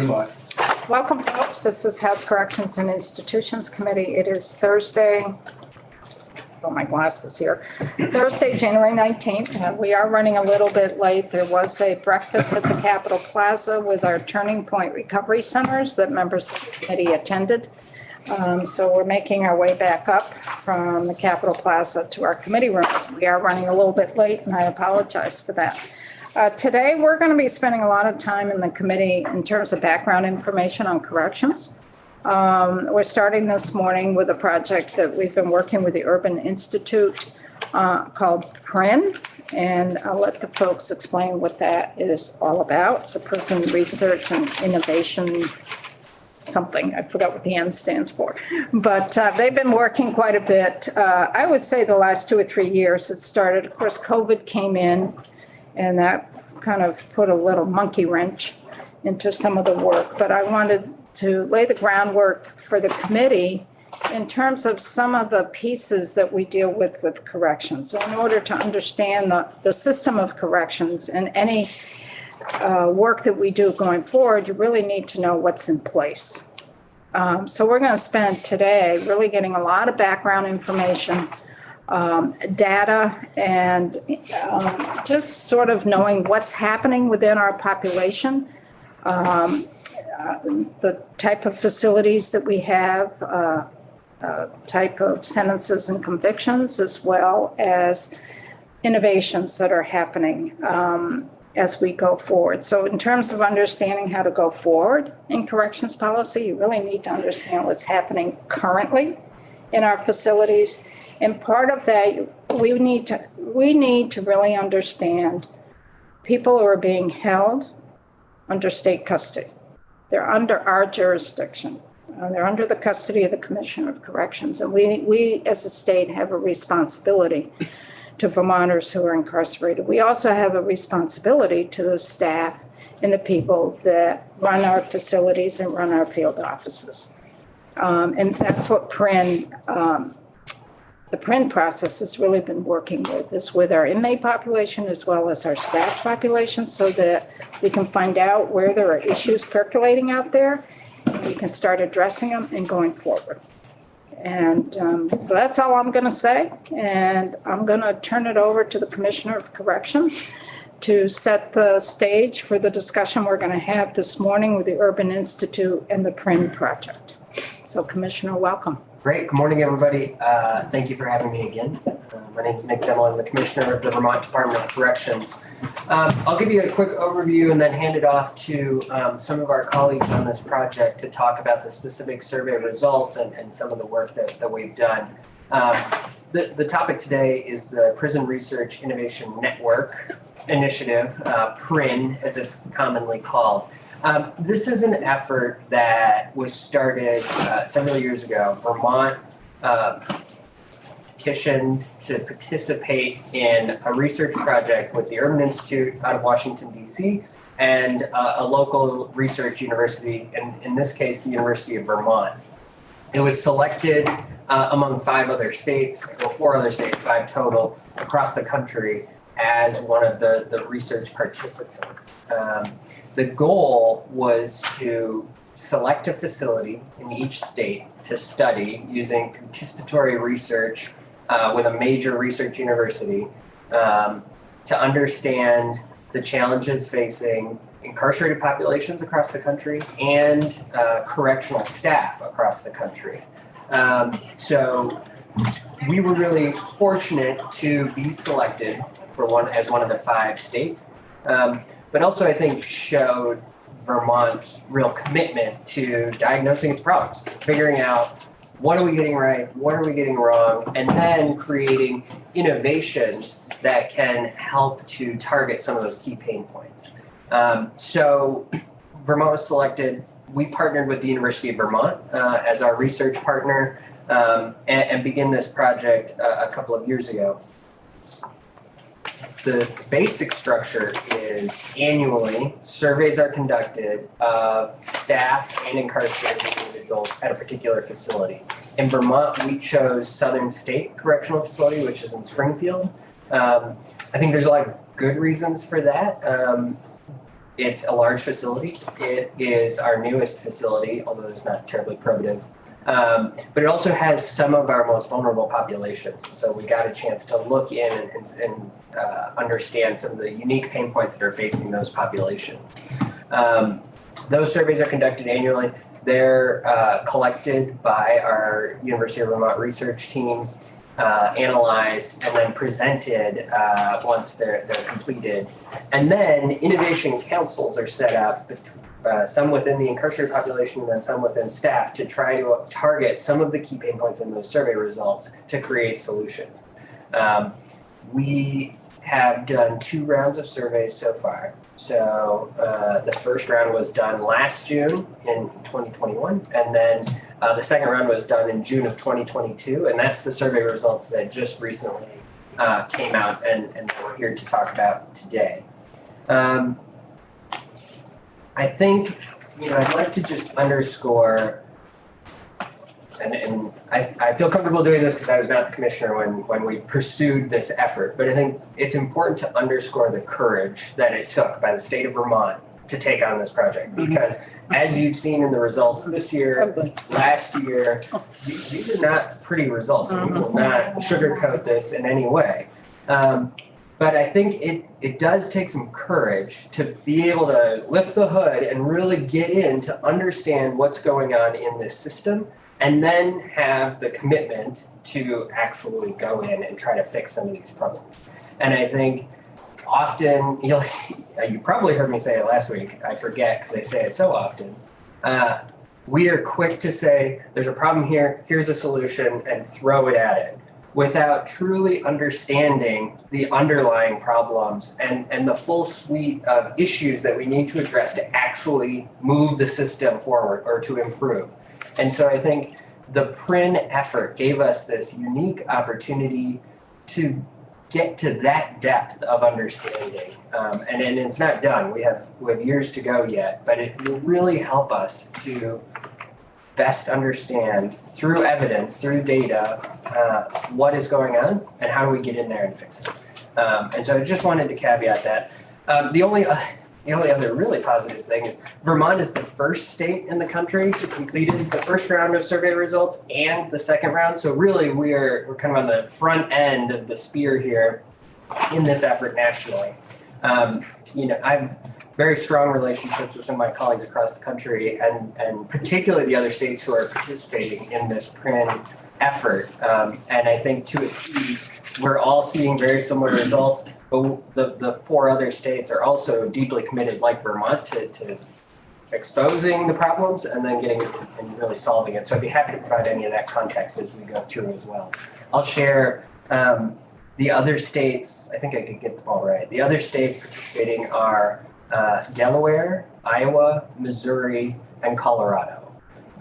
very much. Welcome, folks. This is House Corrections and Institutions Committee. It is Thursday. Oh, my glasses here. Thursday, January 19th. We are running a little bit late. There was a breakfast at the Capitol Plaza with our Turning Point Recovery Centers that members of the committee attended. So we're making our way back up from the Capitol Plaza to our committee rooms. We are running a little bit late, and I apologize for that. Today, we're going to be spending a lot of time in the committee in terms of background information on corrections. We're starting this morning with a project that we've been working with the Urban Institute called PRIN, and I'll let the folks explain what that is all about. It's a Prison Research and Innovation something. I forgot what the N stands for. But they've been working quite a bit. I would say the last 2 or 3 years it started. Of course, COVID came in, and that kind of put a little monkey wrench into some of the work. But I wanted to lay the groundwork for the committee in terms of some of the pieces that we deal with corrections. So in order to understand the system of corrections and any work that we do going forward, you really need to know what's in place. So we're going to spend today really getting a lot of background information, data, and just sort of knowing what's happening within our population, the type of facilities that we have, type of sentences and convictions, as well as innovations that are happening as we go forward. So in terms of understanding how to go forward in corrections policy, you really need to understand what's happening currently in our facilities. And part of that, we need to really understand people who are being held under state custody. They're under our jurisdiction. They're under the custody of the Commissioner of Corrections. And we as a state have a responsibility to Vermonters who are incarcerated. We also have a responsibility to the staff and the people that run our facilities and run our field offices. And that's what the PRIN process has really been working with, is with our inmate population as well as our staff population, so that we can find out where there are issues percolating out there, and we can start addressing them and going forward. And so that's all I'm going to say. And I'm going to turn it over to the Commissioner of Corrections to set the stage for the discussion we're going to have this morning with the Urban Institute and the PRIN project. So, Commissioner, welcome. Great. Good morning, everybody. Thank you for having me again. My name is Nick Demmel. I'm the Commissioner of the Vermont Department of Corrections. I'll give you a quick overview and then hand it off to some of our colleagues on this project to talk about the specific survey results and some of the work that we've done. The topic today is the Prison Research Innovation Network Initiative, PRIN, as it's commonly called. This is an effort that was started several years ago. Vermont petitioned to participate in a research project with the Urban Institute out of Washington, D.C., and a local research university, and in this case, the University of Vermont. It was selected among 5 other states, or 4 other states, 5 total, across the country as one of the research participants. The goal was to select a facility in each state to study using participatory research with a major research university to understand the challenges facing incarcerated populations across the country and correctional staff across the country. So we were really fortunate to be selected as one of the 5 states. But also I think showed Vermont's real commitment to diagnosing its problems, figuring out what are we getting right, what are we getting wrong, and then creating innovations that can help to target some of those key pain points. So Vermont was selected. We partnered with the University of Vermont as our research partner and began this project a couple of years ago. The basic structure is annually surveys are conducted of staff and incarcerated individuals at a particular facility. In Vermont, we chose Southern State Correctional Facility, which is in Springfield. I think there's a lot of good reasons for that. It's a large facility. It is our newest facility, although it's not terribly probative. But it also has some of our most vulnerable populations. So we got a chance to look in and understand some of the unique pain points that are facing those populations. Those surveys are conducted annually. They're collected by our University of Vermont research team, analyzed, and then presented once they're completed. And then innovation councils are set up, some within the incarcerated population and then some within staff, to try to target some of the key pain points in those survey results to create solutions. We have done 2 rounds of surveys so far. So the first round was done last June in 2021, and then the second round was done in June of 2022, and that's the survey results that just recently came out and we're here to talk about today. I think, I'd like to just underscore, and I feel comfortable doing this because I was not the commissioner when we pursued this effort, but I think it's important to underscore the courage that it took by the state of Vermont to take on this project, because as you've seen in the results this year, last year, these are not pretty results. We will not sugarcoat this in any way. But I think it does take some courage to be able to lift the hood and really get in to understand what's going on in this system, and then have the commitment to actually go in and try to fix some of these problems. And I think often, you probably heard me say it last week, I forget because I say it so often, we are quick to say, there's a problem here, here's a solution, and throw it at it, without truly understanding the underlying problems and the full suite of issues that we need to address to actually move the system forward or to improve. And so I think the PRIN effort gave us this unique opportunity to get to that depth of understanding. And it's not done. We have years to go yet, but it will really help us to best understand through evidence, through data, what is going on and how do we get in there and fix it. And so I just wanted to caveat that. The only other really positive thing is Vermont is the first state in the country to completed the first round of survey results and the second round. So really we're kind of on the front end of the spear here in this effort nationally. I've very strong relationships with some of my colleagues across the country and particularly the other states who are participating in this PRIN effort. And I think to a T, we're all seeing very similar results. But the 4 other states are also deeply committed, like Vermont, to exposing the problems and then getting and really solving it. So I'd be happy to provide any of that context as we go through as well. I'll share the other states. I think I could get them all right. The other states participating are Delaware, Iowa, Missouri, and Colorado.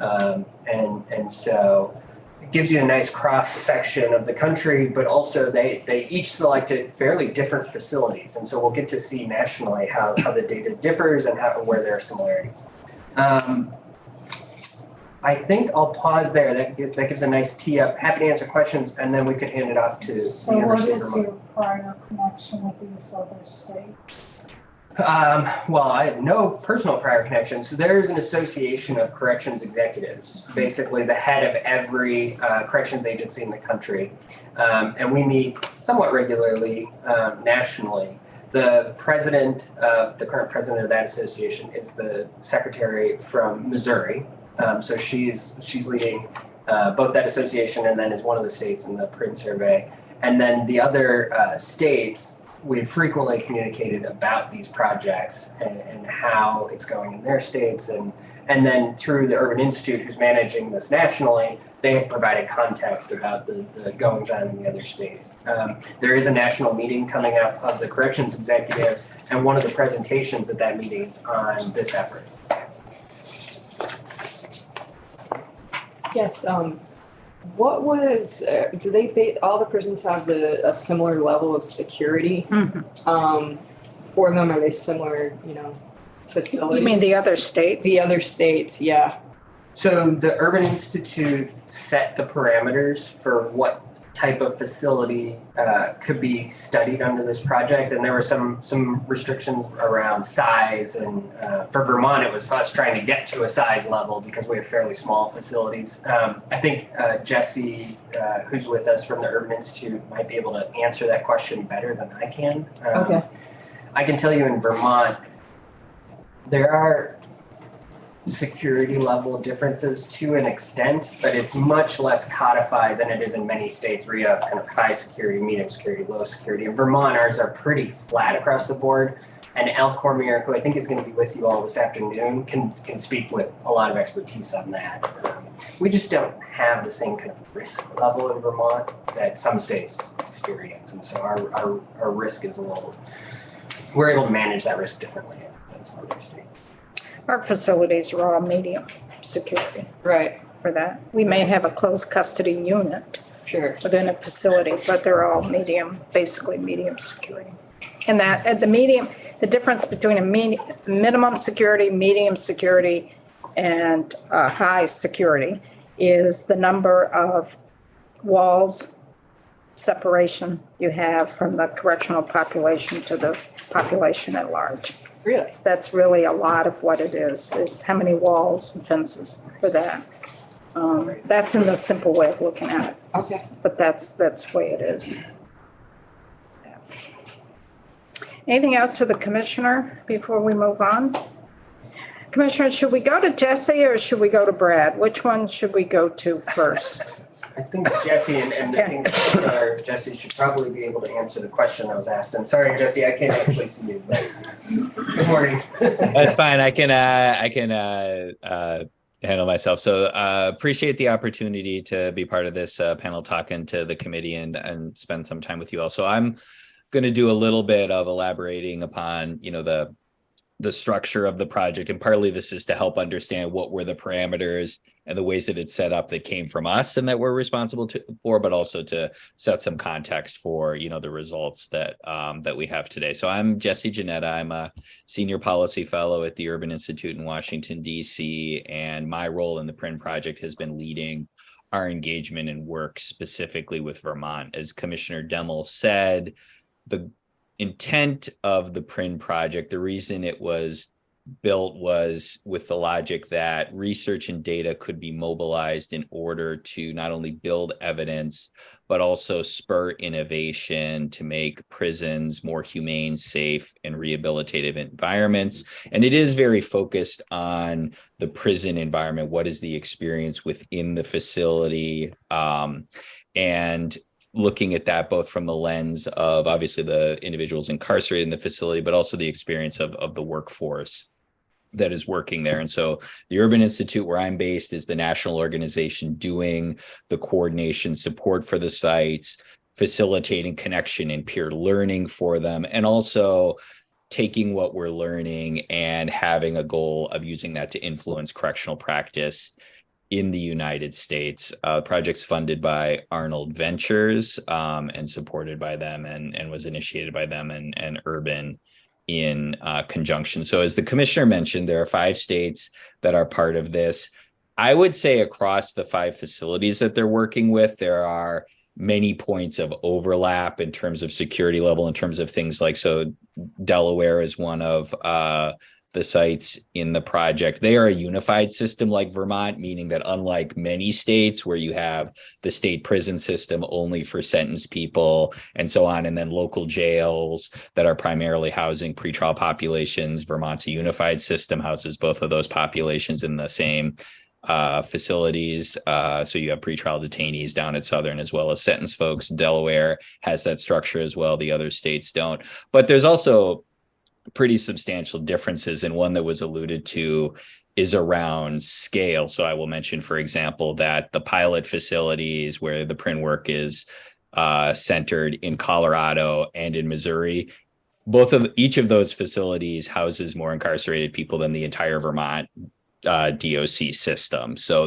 And so it gives you a nice cross section of the country, but also they each selected fairly different facilities. And so we'll get to see nationally how the data differs and where there are similarities. I think I'll pause there. That gives a nice tee up. Happy to answer questions, and then we could hand it off to the University of Vermont. So what is your prior connection with these other states? Well, I have no personal prior connection. So there is an association of corrections executives, basically the head of every corrections agency in the country. And we meet somewhat regularly nationally. The current president of that association is the secretary from Missouri. So she's leading both that association and then is one of the states in the PRIN survey. And then the other states, we've frequently communicated about these projects and how it's going in their states. And then through the Urban Institute, who's managing this nationally, they have provided context about the goings on in the other states. There is a national meeting coming up of the corrections executives, and one of the presentations at that meeting is on this effort. Yes, what was, do they, all the prisons have a similar level of security for them? Are they similar, facilities? You mean the other states? The other states, yeah. So the Urban Institute set the parameters for what type of facility could be studied under this project, and there were some restrictions around size, and for Vermont it was us trying to get to a size level because we have fairly small facilities. I think Jesse, who's with us from the Urban Institute, might be able to answer that question better than I can. Okay. I can tell you in Vermont there are security level differences to an extent, but it's much less codified than it is in many states where you have kind of high security, medium security, low security. In Vermont, ours are pretty flat across the board. And Al Cormier, who I think is going to be with you all this afternoon, can speak with a lot of expertise on that. We just don't have the same kind of risk level in Vermont that some states experience. And so our risk is we're able to manage that risk differently than some other states. Our facilities are all medium security Right. for that. We may have a closed custody unit Sure. within a facility, but they're all basically medium security. And that at the difference between a minimum security, medium security, and high security is the number of walls separation you have from the correctional population to the population at large. Really? That's really a lot of what it is how many walls and fences for that. That's in the simple way of looking at it, Okay. but that's the way it is. Yeah. Anything else for the commissioner before we move on? Commissioner, should we go to Jesse or should we go to Brad? Which one should we go to first? I think Jesse and I think Jesse should probably be able to answer the question I was asked. And sorry, Jesse, I can't actually see you. But good morning. That's fine. I can handle myself. So appreciate the opportunity to be part of this panel, talking to the committee and spend some time with you all. So I'm going to do a little bit of elaborating upon, the structure of the project, and partly this is to help understand what were the parameters and the ways that it's set up that came from us and that we're responsible for, but also to set some context for the results that we have today. So I'm Jesse Janetta. I'm a senior policy fellow at the Urban Institute in Washington, D.C., and my role in the PRIN project has been leading our engagement and work specifically with Vermont. As Commissioner Demmel said, the intent of the PRIN project, the reason it was built was with the logic that research and data could be mobilized in order to not only build evidence, but also spur innovation to make prisons more humane, safe, and rehabilitative environments. And it is very focused on the prison environment. What is the experience within the facility? And looking at that both from the lens of obviously the individuals incarcerated in the facility, but also the experience of the workforce that is working there. And so the Urban Institute, where I'm based, is the national organization doing the coordination support for the sites, facilitating connection and peer learning for them, and also taking what we're learning and having a goal of using that to influence correctional practice in the United States. Project's funded by Arnold Ventures and supported by them and was initiated by them and Urban in conjunction. So as the commissioner mentioned, there are 5 states that are part of this. I would say across the 5 facilities that they're working with, there are many points of overlap in terms of security level, in terms of things like, so Delaware is one of the sites in the project. They are a unified system like Vermont, meaning that unlike many states where you have the state prison system only for sentenced people and so on, and then local jails that are primarily housing pretrial populations, Vermont's a unified system, houses both of those populations in the same facilities. So you have pretrial detainees down at Southern as well as sentenced folks. Delaware has that structure as well. The other states don't. But there's also pretty substantial differences, and one that was alluded to is around scale. So I will mention, for example, that the pilot facilities where the PRIN work is centered in Colorado and in Missouri, each of those facilities houses more incarcerated people than the entire Vermont DOC system. So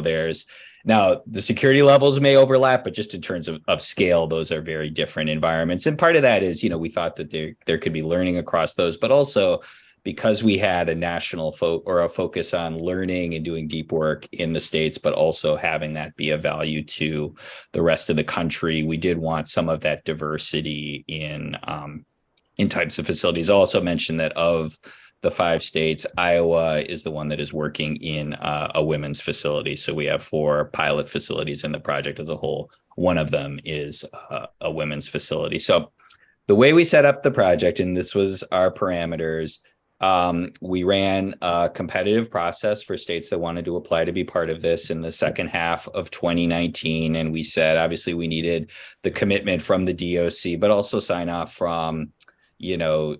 now the security levels may overlap, but just in terms of scale, those are very different environments. And part of that is, we thought that there could be learning across those, but also because we had a national focus on learning and doing deep work in the States, but also having that be of value to the rest of the country, we did want some of that diversity in types of facilities. I'll also mention that of the 5 states, Iowa is the one that is working in a women's facility. So we have 4 pilot facilities in the project as a whole. One of them is a women's facility. So the way we set up the project, and this was our parameters, we ran a competitive process for states that wanted to apply to be part of this in the second half of 2019. And we said, obviously, we needed the commitment from the DOC, but also sign off from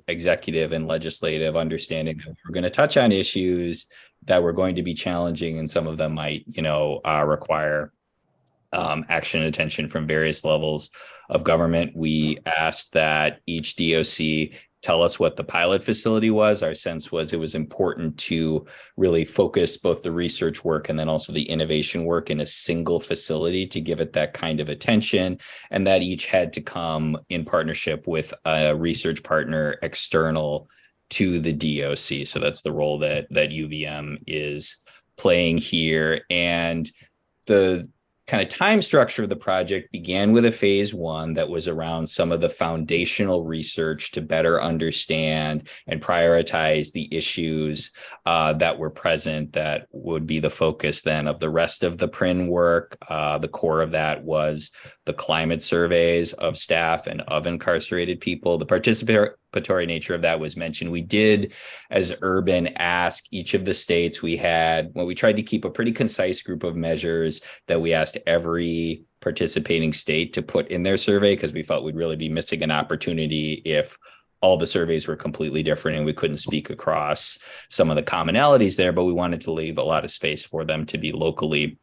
executive and legislative understanding that we're going to touch on issues that were going to be challenging, and some of them might, require action and attention from various levels of government. We asked that each DOC tell us what the pilot facility was. Our sense was it was important to really focus both the research work and then also the innovation work in a single facility to give it that kind of attention, and that each had to come in partnership with a research partner external to the DOC. So that's the role that UVM is playing here. And the kind of time structure of the project began with a phase 1 that was around some of the foundational research to better understand and prioritize the issues that were present that would be the focus then of the rest of the PRIN work. The core of that was the climate surveys of staff and of incarcerated people. The participatory nature of that was mentioned. We did, as Urban, ask each of the states. We tried to keep a pretty concise group of measures that we asked every participating state to put in their survey, because we felt we'd really be missing an opportunity if all the surveys were completely different and we couldn't speak across some of the commonalities there, but we wanted to leave a lot of space for them to be locally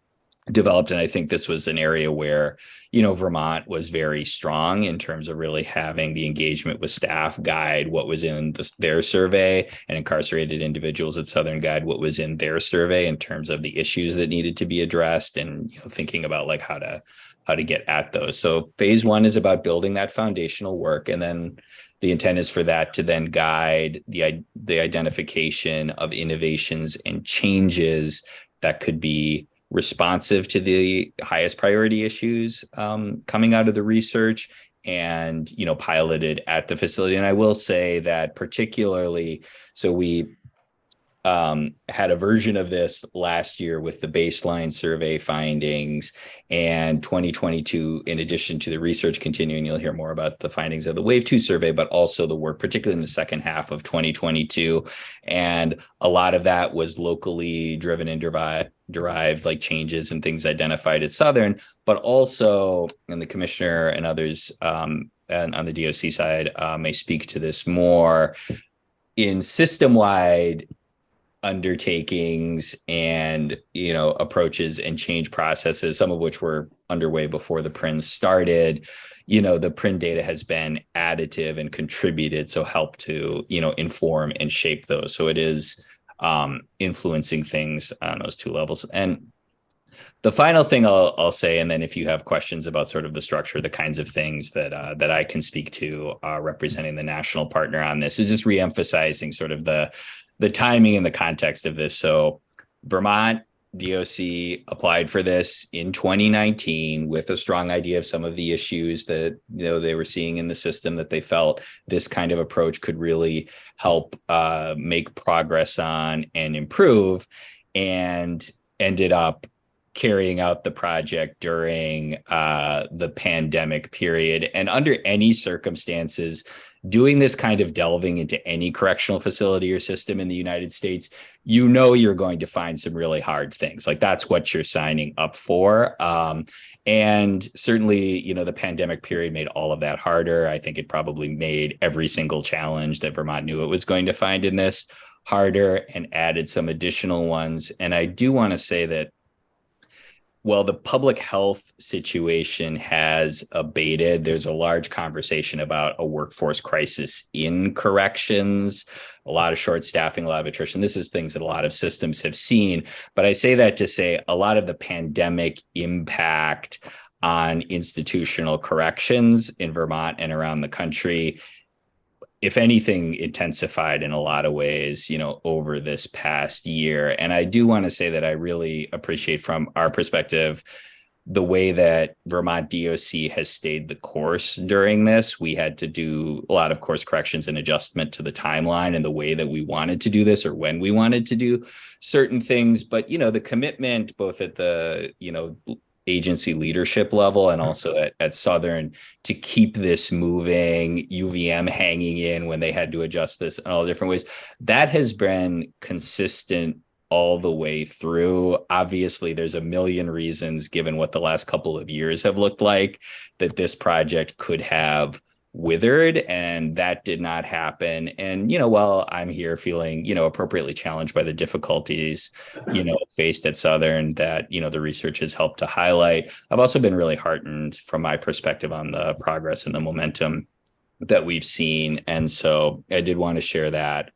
developed. And I think this was an area where, Vermont was very strong in terms of really having the engagement with staff guide what was in their survey, and incarcerated individuals at Southern guide what was in their survey in terms of the issues that needed to be addressed, and thinking about like how to get at those. So phase 1 is about building that foundational work, and then the intent is for that to then guide the identification of innovations and changes that could be responsive to the highest priority issues coming out of the research, and piloted at the facility. And I will say that particularly, so we had a version of this last year with the baseline survey findings, and 2022, in addition to the research continuing, you'll hear more about the findings of the Wave 2 survey, but also the work, particularly in the second half of 2022. And a lot of that was locally driven and derived, like changes and things identified at Southern, but also, and the commissioner and others and on the DOC side may speak to this more, in system-wide undertakings and approaches and change processes, some of which were underway before the PRIN started. The PRIN data has been additive and contributed, so help to inform and shape those. So it is influencing things on those 2 levels. And the final thing I'll say, and then if you have questions about sort of the structure, the kinds of things that I can speak to representing the national partner on this, is just reemphasizing sort of the timing and the context of this. So Vermont DOC applied for this in 2019 with a strong idea of some of the issues that they were seeing in the system, that they felt this kind of approach could really help make progress on and improve, and ended up carrying out the project during the pandemic period. And under any circumstances, doing this kind of delving into any correctional facility or system in the United States, you're going to find some really hard things. Like, that's what you're signing up for. And certainly, the pandemic period made all of that harder. I think it probably made every single challenge that Vermont knew it was going to find in this harder, and added some additional ones. And I do want to say that, well, the public health situation has abated. There's a large conversation about a workforce crisis in corrections, a lot of short staffing, a lot of attrition. This is things that a lot of systems have seen. But I say that to say a lot of the pandemic impact on institutional corrections in Vermont and around the country if anything, intensified in a lot of ways, over this past year. And I do want to say that I really appreciate from our perspective the way that Vermont DOC has stayed the course during this. We had to do a lot of course corrections and adjustment to the timeline and the way that we wanted to do this or when we wanted to do certain things. But, the commitment both at the, agency leadership level and also at Southern to keep this moving, UVM hanging in when they had to adjust this in all different ways, that has been consistent all the way through. Obviously, there's a million reasons, given what the last couple of years have looked like, that this project could have withered, and that did not happen. And, while I'm here feeling, appropriately challenged by the difficulties, faced at Southern that, the research has helped to highlight, I've also been really heartened from my perspective on the progress and the momentum that we've seen. And so I did want to share that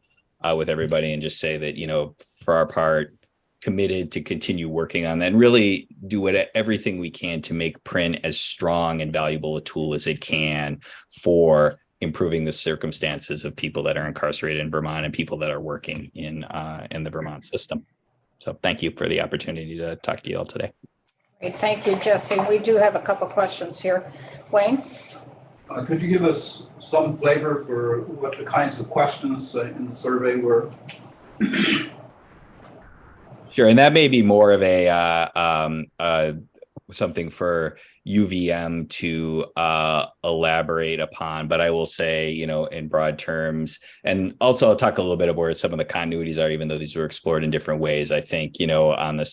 with everybody and just say that, for our part, committed to continue working on that and really do everything we can to make print as strong and valuable a tool as it can for improving the circumstances of people that are incarcerated in Vermont and people that are working in the Vermont system. So thank you for the opportunity to talk to you all today. Great. Thank you, Jesse. We do have a couple questions here. Wayne? Could you give us some flavor for what the kinds of questions in the survey were? Sure, and that may be more of a something for UVM to elaborate upon, but I will say, in broad terms, and also I'll talk a little bit about where some of the continuities are, even though these were explored in different ways. I think, on the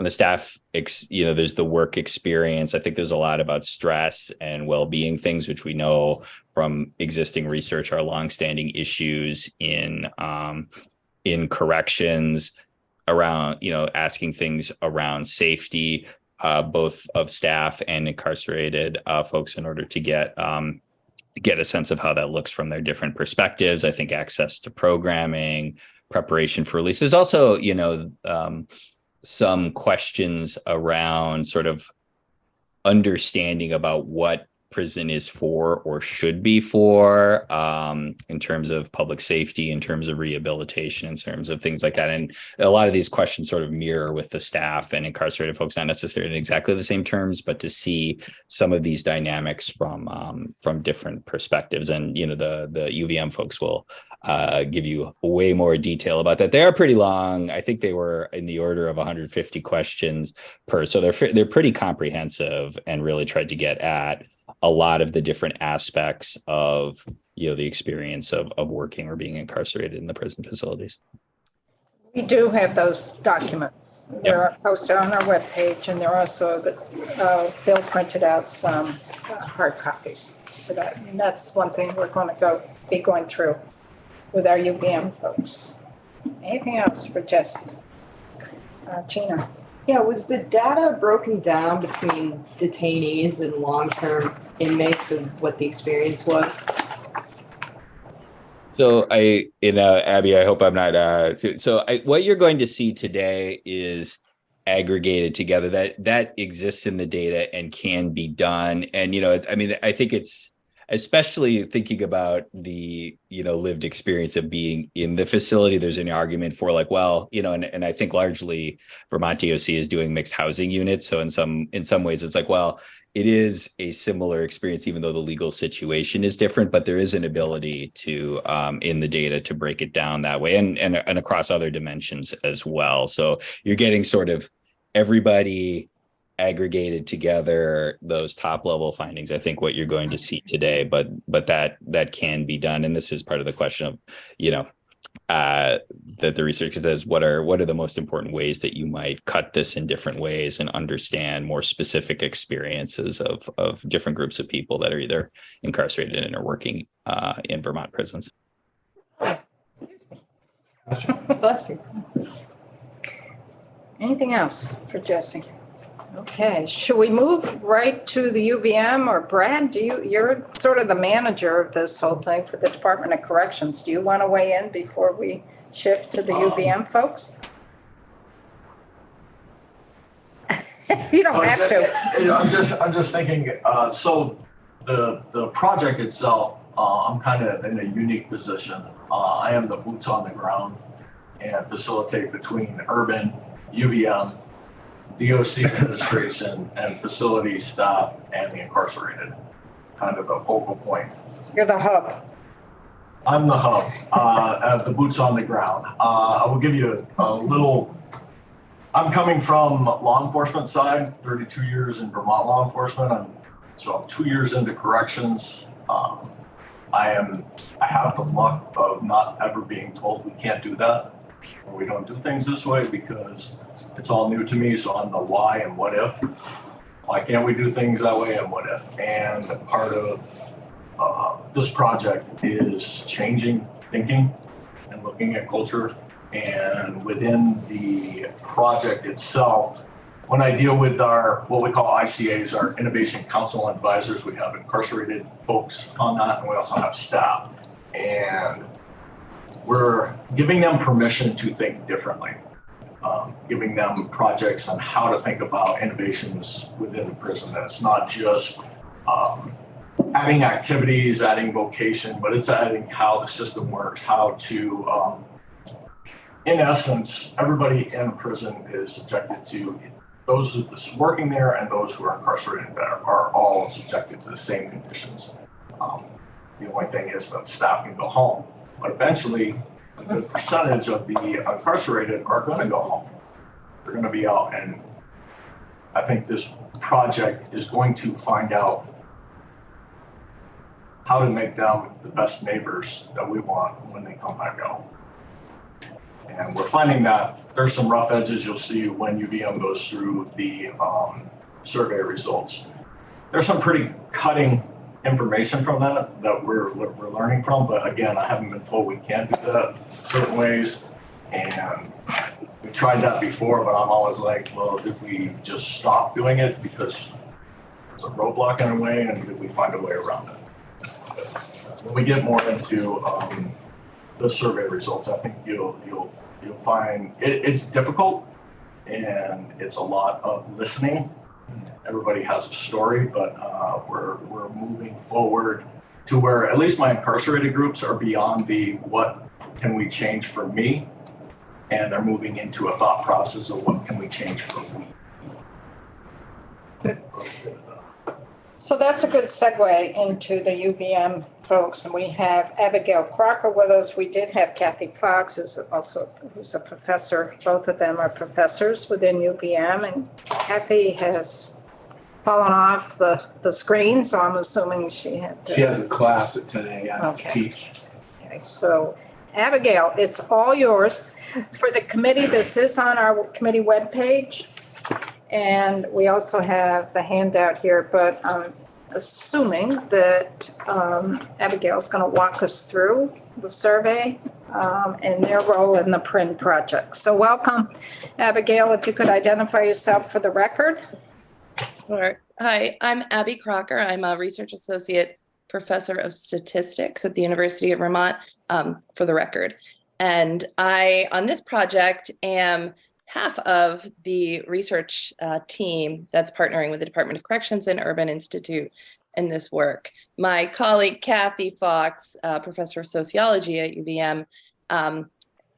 staff, there's the work experience. I think there's a lot about stress and well-being things, which we know from existing research are longstanding issues in corrections, around, asking things around safety, both of staff and incarcerated folks, in order to get a sense of how that looks from their different perspectives. I think access to programming, preparation for release. There's also, some questions around sort of understanding about what prison is for or should be for, in terms of public safety, in terms of rehabilitation, in terms of things like that. And a lot of these questions sort of mirror with the staff and incarcerated folks, not necessarily in exactly the same terms, but to see some of these dynamics from different perspectives. And, the UVM folks will give you way more detail about that. They are pretty long. I think they were in the order of 150 questions per. So they're pretty comprehensive and really tried to get at a lot of the different aspects of, the experience of working or being incarcerated in the prison facilities. We do have those documents. They're posted on our webpage, and they're also, Bill printed out some hard copies for that. And that's one thing we're going to be going through with our UVM folks. Anything else for Jesse? Gina? Yeah, was the data broken down between detainees and long-term inmates of what the experience was? So Abby, I hope I'm not, what you're going to see today is aggregated together that exists in the data and can be done. And, I think it's, especially thinking about the, lived experience of being in the facility, there's an argument for and I think largely Vermont DOC is doing mixed housing units. So in some ways it's it is a similar experience, even though the legal situation is different, but there is an ability to, in the data, to break it down that way and across other dimensions as well. So you're getting sort of everybody aggregated together, those top level findings. I think what you're going to see today, but that can be done. And this is part of the question of, that the research says, what are the most important ways that you might cut this in different ways and understand more specific experiences of different groups of people that are either incarcerated and are working in Vermont prisons. Bless you. Anything else for Jesse? Okay, should we move right to the UVM, or Brad, you're sort of the manager of this whole thing for the Department of Corrections. Do you want to weigh in before we shift to the UVM folks? You don't have to. I'm just thinking, so the project itself I'm kind of in a unique position. I am the boots on the ground and facilitate between urban, UVM, DOC administration, and facility staff and the incarcerated. Kind of a focal point. You're the hub. I'm the hub, the boots on the ground. I will give you a little, I'm coming from law enforcement side, 32 years in Vermont law enforcement. So I'm 2 years into corrections. I have the luck of not ever being told we can't do that, or we don't do things this way, because it's all new to me. So I'm the why and what if. Why can't we do things that way and what if? And part of this project is changing thinking and looking at culture. And within the project itself, when I deal with our, what we call ICAs, our Innovation Council Advisors, we have incarcerated folks on that, and we also have staff. And we're giving them permission to think differently, giving them projects on how to think about innovations within the prison. And it's not just adding activities, adding vocation, but it's adding how the system works, how to, in essence, everybody in prison is subjected to, those working there and those who are incarcerated there are all subjected to the same conditions. The only thing is that staff can go home, but eventually a good percentage of the incarcerated are going to go home. They're going to be out, and I think this project is going to find out how to make them the best neighbors that we want when they come back out. And we're finding that there's some rough edges you'll see when UVM goes through the survey results. There's some pretty cutting information from that we're learning from, but again, I haven't been told we can't do that certain ways. And we tried that before, but I'm always like, well, did we just stop doing it because there's a roadblock in a way, and did we find a way around it? When we get more into the survey results, I think you'll find it's difficult, and it's a lot of listening. Everybody has a story, but we're moving forward to where at least my incarcerated groups are beyond the what can we change for me, and they're moving into a thought process of what can we change for we. So that's a good segue into the UVM folks, and we have Abigail Crocker with us. We did have Kathy Fox, who's a professor. Both of them are professors within UVM, and Kathy has fallen off the screen, so I'm assuming she had to. She has a class at 10 a.m. to teach. Okay, so Abigail, it's all yours. For the committee, this is on our committee webpage. And we also have the handout here, but I'm assuming that Abigail's going to walk us through the survey and their role in the PRIN project. So welcome, Abigail, if you could identify yourself for the record. Sure. Hi, I'm Abby Crocker. I'm a research associate professor of statistics at the University of Vermont, for the record. And I, on this project, am half of the research team that's partnering with the Department of Corrections and Urban Institute in this work. My colleague, Kathy Fox, professor of sociology at UVM,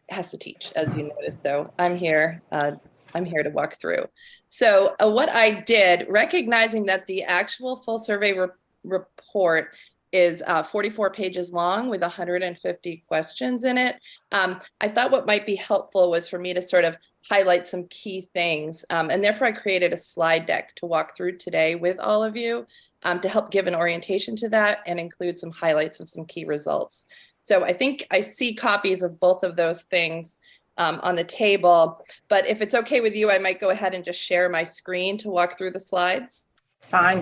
has to teach, as you noticed. So I'm here to walk through. So what I did, recognizing that the actual full survey report is 44 pages long with 150 questions in it. I thought what might be helpful was for me to sort of highlight some key things. And therefore I created a slide deck to walk through today with all of you to help give an orientation to that and include some highlights of some key results. So I think I see copies of both of those things on the table, but if it's okay with you, I might go ahead and just share my screen to walk through the slides. Fine.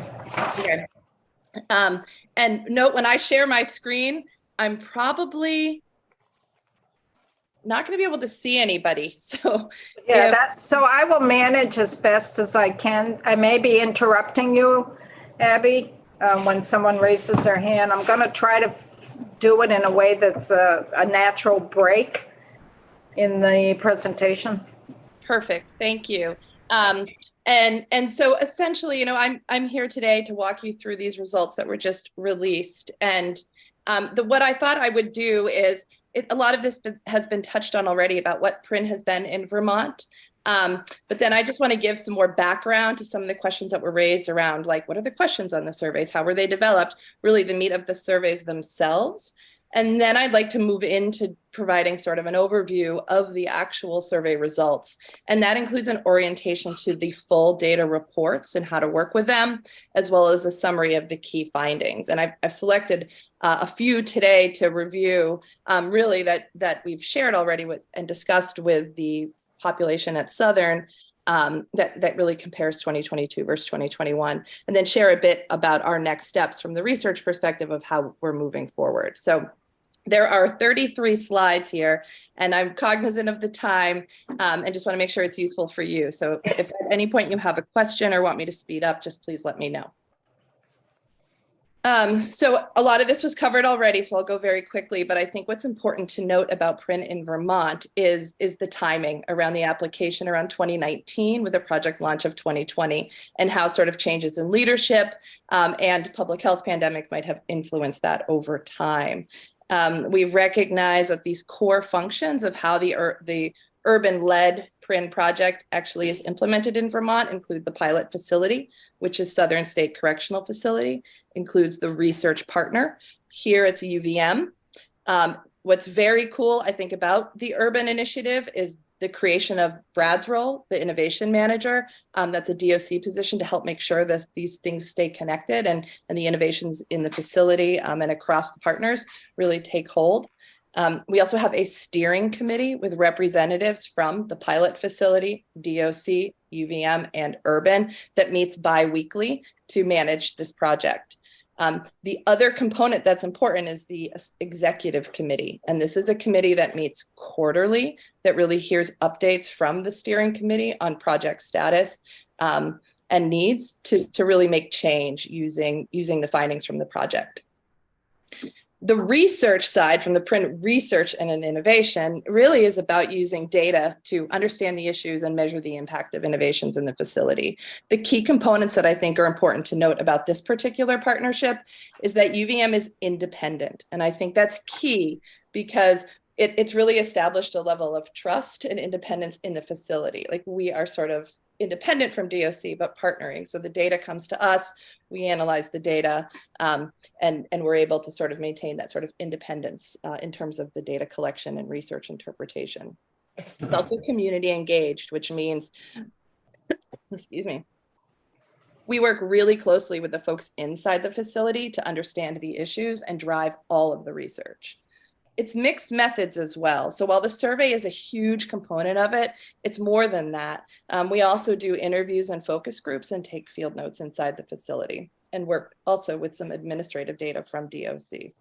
Here. And note, when I share my screen, I'm probably not going to be able to see anybody. So yeah, so I will manage as best as I can. I may be interrupting you, Abby, when someone raises their hand. I'm going to try to do it in a way that's a natural break in the presentation. Perfect. Thank you. And so essentially, I'm here today to walk you through these results that were just released. And What I thought I would do is, a lot of this has been touched on already about what PRIN has been in Vermont. But then I just want to give some more background to some of the questions that were raised around, like, what are the questions on the surveys? How were they developed? Really the meat of the surveys themselves. And then I'd like to move into providing sort of an overview of the actual survey results. And that includes an orientation to the full data reports and how to work with them, as well as a summary of the key findings. And I've selected a few today to review, really that we've shared already and discussed with the population at Southern, that really compares 2022 versus 2021, and then share a bit about our next steps from the research perspective of how we're moving forward. So there are 33 slides here, and I'm cognizant of the time, and just want to make sure it's useful for you. So if at any point you have a question or want me to speed up, just please let me know. So a lot of this was covered already, so I'll go very quickly, but I think what's important to note about PRIN in Vermont is the timing around the application around 2019 with the project launch of 2020, and how sort of changes in leadership and public health pandemics might have influenced that over time. We recognize that these core functions of how the urban-led PRIN project actually is implemented in Vermont include the pilot facility, which is Southern State Correctional Facility, includes the research partner. Here it's UVM. What's very cool, I think, about the urban initiative is the creation of Brad's role, the innovation manager. That's a DOC position to help make sure these things stay connected and the innovations in the facility and across the partners really take hold. We also have a steering committee with representatives from the pilot facility, DOC, UVM, and Urban that meets bi-weekly to manage this project. The other component that's important is the executive committee. And this is a committee that meets quarterly, that really hears updates from the steering committee on project status and needs to really make change using the findings from the project. The research side from the PRIN research and an innovation really is about using data to understand the issues and measure the impact of innovations in the facility. The key components that I think are important to note about this particular partnership is that UVM is independent. And I think that's key because it's really established a level of trust and independence in the facility. Like, we are sort of independent from DOC, but partnering. So the data comes to us, we analyze the data, and we're able to sort of maintain that sort of independence in terms of the data collection and research interpretation. It's also community engaged, which means, excuse me, we work really closely with the folks inside the facility to understand the issues and drive all of the research. It's mixed methods as well. So while the survey is a huge component of it, it's more than that. We also do interviews and focus groups and take field notes inside the facility, and work also with some administrative data from DOC.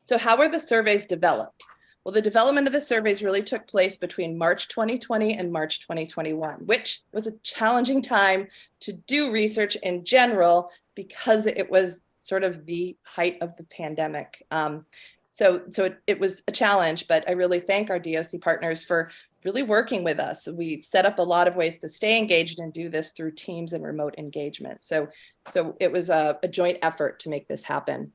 So how were the surveys developed? Well, the development of the surveys really took place between March 2020 and March 2021, which was a challenging time to do research in general because it was sort of the height of the pandemic. So it was a challenge, but I really thank our DOC partners for really working with us. We set up a lot of ways to stay engaged and do this through teams and remote engagement. So it was a joint effort to make this happen.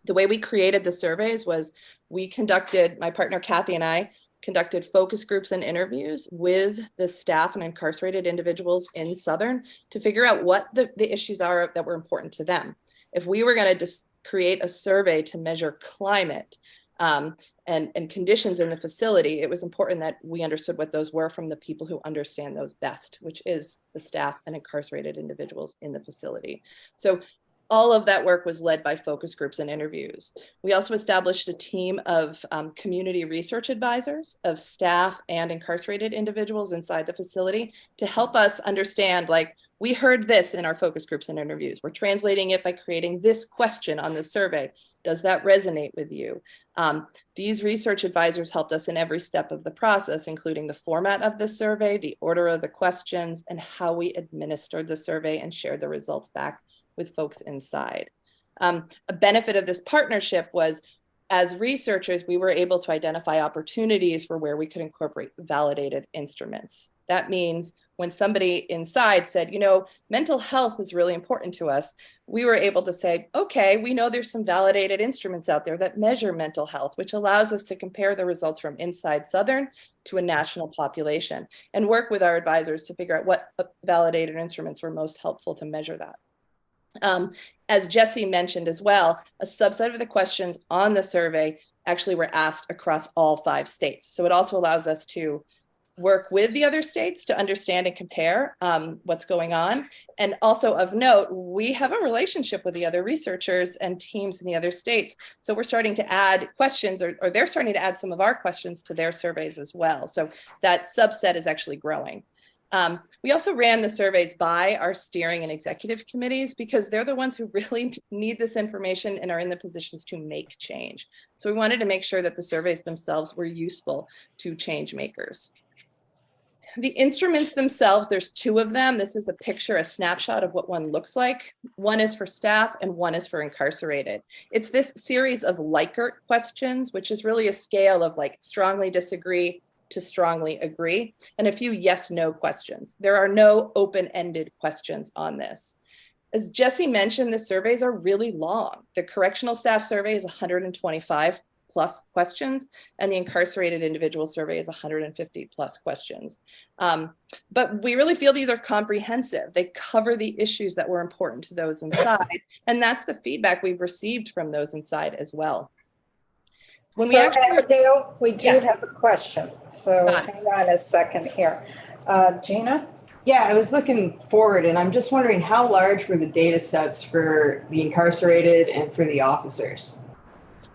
The way we created the surveys was my partner Kathy and I conducted focus groups and interviews with the staff and incarcerated individuals in Southern to figure out what the issues are that were important to them. If we were going to just create a survey to measure climate and conditions in the facility, it was important that we understood what those were from the people who understand those best, which is the staff and incarcerated individuals in the facility. So all of that work was led by focus groups and interviews. We also established a team of community research advisors, of staff and incarcerated individuals inside the facility to help us understand, like, we heard this in our focus groups and interviews. We're translating it by creating this question on the survey. Does that resonate with you? These research advisors helped us in every step of the process, including the format of the survey, the order of the questions, and how we administered the survey and shared the results back with folks inside. A benefit of this partnership was, as researchers, we were able to identify opportunities for where we could incorporate validated instruments. That means when somebody inside said, you know, mental health is really important to us, we were able to say, okay, we know there's some validated instruments out there that measure mental health, which allows us to compare the results from inside Southern to a national population and work with our advisors to figure out what validated instruments were most helpful to measure that. As Jesse mentioned as well, a subset of the questions on the survey actually were asked across all 5 states. So it also allows us to work with the other states to understand and compare what's going on. And also of note, we have a relationship with the other researchers and teams in the other states. So we're starting to add questions, or they're starting to add some of our questions to their surveys as well. So that subset is actually growing. We also ran the surveys by our steering and executive committees because they're the ones who really need this information and are in the positions to make change. So we wanted to make sure that the surveys themselves were useful to change makers. The instruments themselves, there's 2 of them. This is a picture, a snapshot of what one looks like. One is for staff and one is for incarcerated. It's this series of Likert questions, which is really a scale of like strongly disagree to strongly agree, and a few yes/no questions. There are no open-ended questions on this. As Jesse mentioned, the surveys are really long. The correctional staff survey is 125 plus questions, and the incarcerated individual survey is 150 plus questions. But we really feel these are comprehensive. They cover the issues that were important to those inside, and that's the feedback we've received from those inside as well. When so Abigail, we do have a question. So hang on a second here. Gina? Yeah, I was looking forward and I'm just wondering how large were the data sets for the incarcerated and for the officers?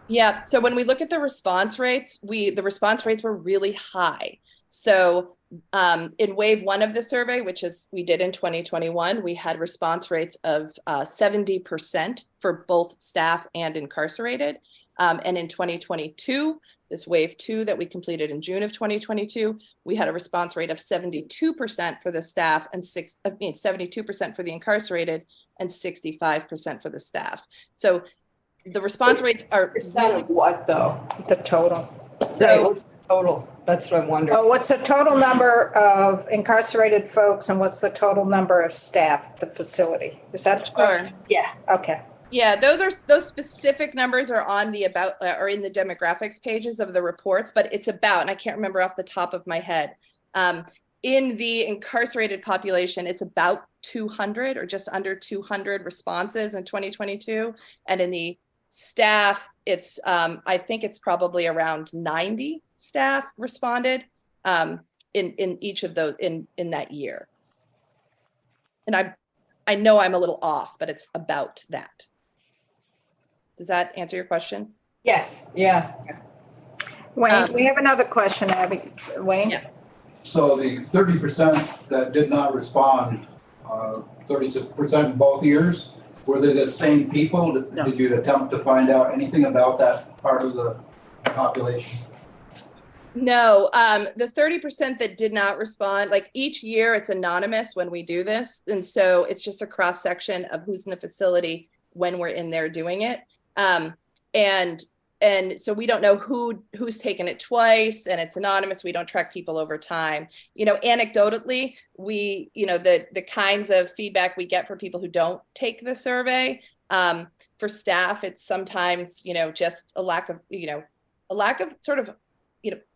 Yeah, so when we look at the response rates, the response rates were really high. So in wave 1 of the survey, which is we did in 2021, we had response rates of 70% for both staff and incarcerated. And in 2022, this wave 2 that we completed in June of 2022, we had a response rate of 72% for the staff and 72% for the incarcerated and 65% for the staff. So the response rates are percent of what though? The total. So what's the total? That's what I'm wondering. Oh, what's the total number of incarcerated folks and what's the total number of staff at the facility? Is that the question? Yeah. Okay. Yeah, those specific numbers are on the about or in the demographics pages of the reports, but it's about, and I can't remember off the top of my head. In the incarcerated population, it's about 200 or just under 200 responses in 2022, and in the staff, it's I think it's probably around 90 staff responded in each of those in that year. And I know I'm a little off, but it's about that. Does that answer your question? Yes. Yeah. Wayne, we have another question, Abby. Wayne? Yeah. So the 30% that did not respond, 30% in both years, were they the same people? No. Did you attempt to find out anything about that part of the population? No, the 30% that did not respond, like each year it's anonymous when we do this. And so it's just a cross section of who's in the facility when we're in there doing it. And so we don't know who's taken it twice, and it's anonymous. We don't track people over time. You know, anecdotally, the kinds of feedback we get for people who don't take the survey, for staff, it's sometimes, just a lack of sort of,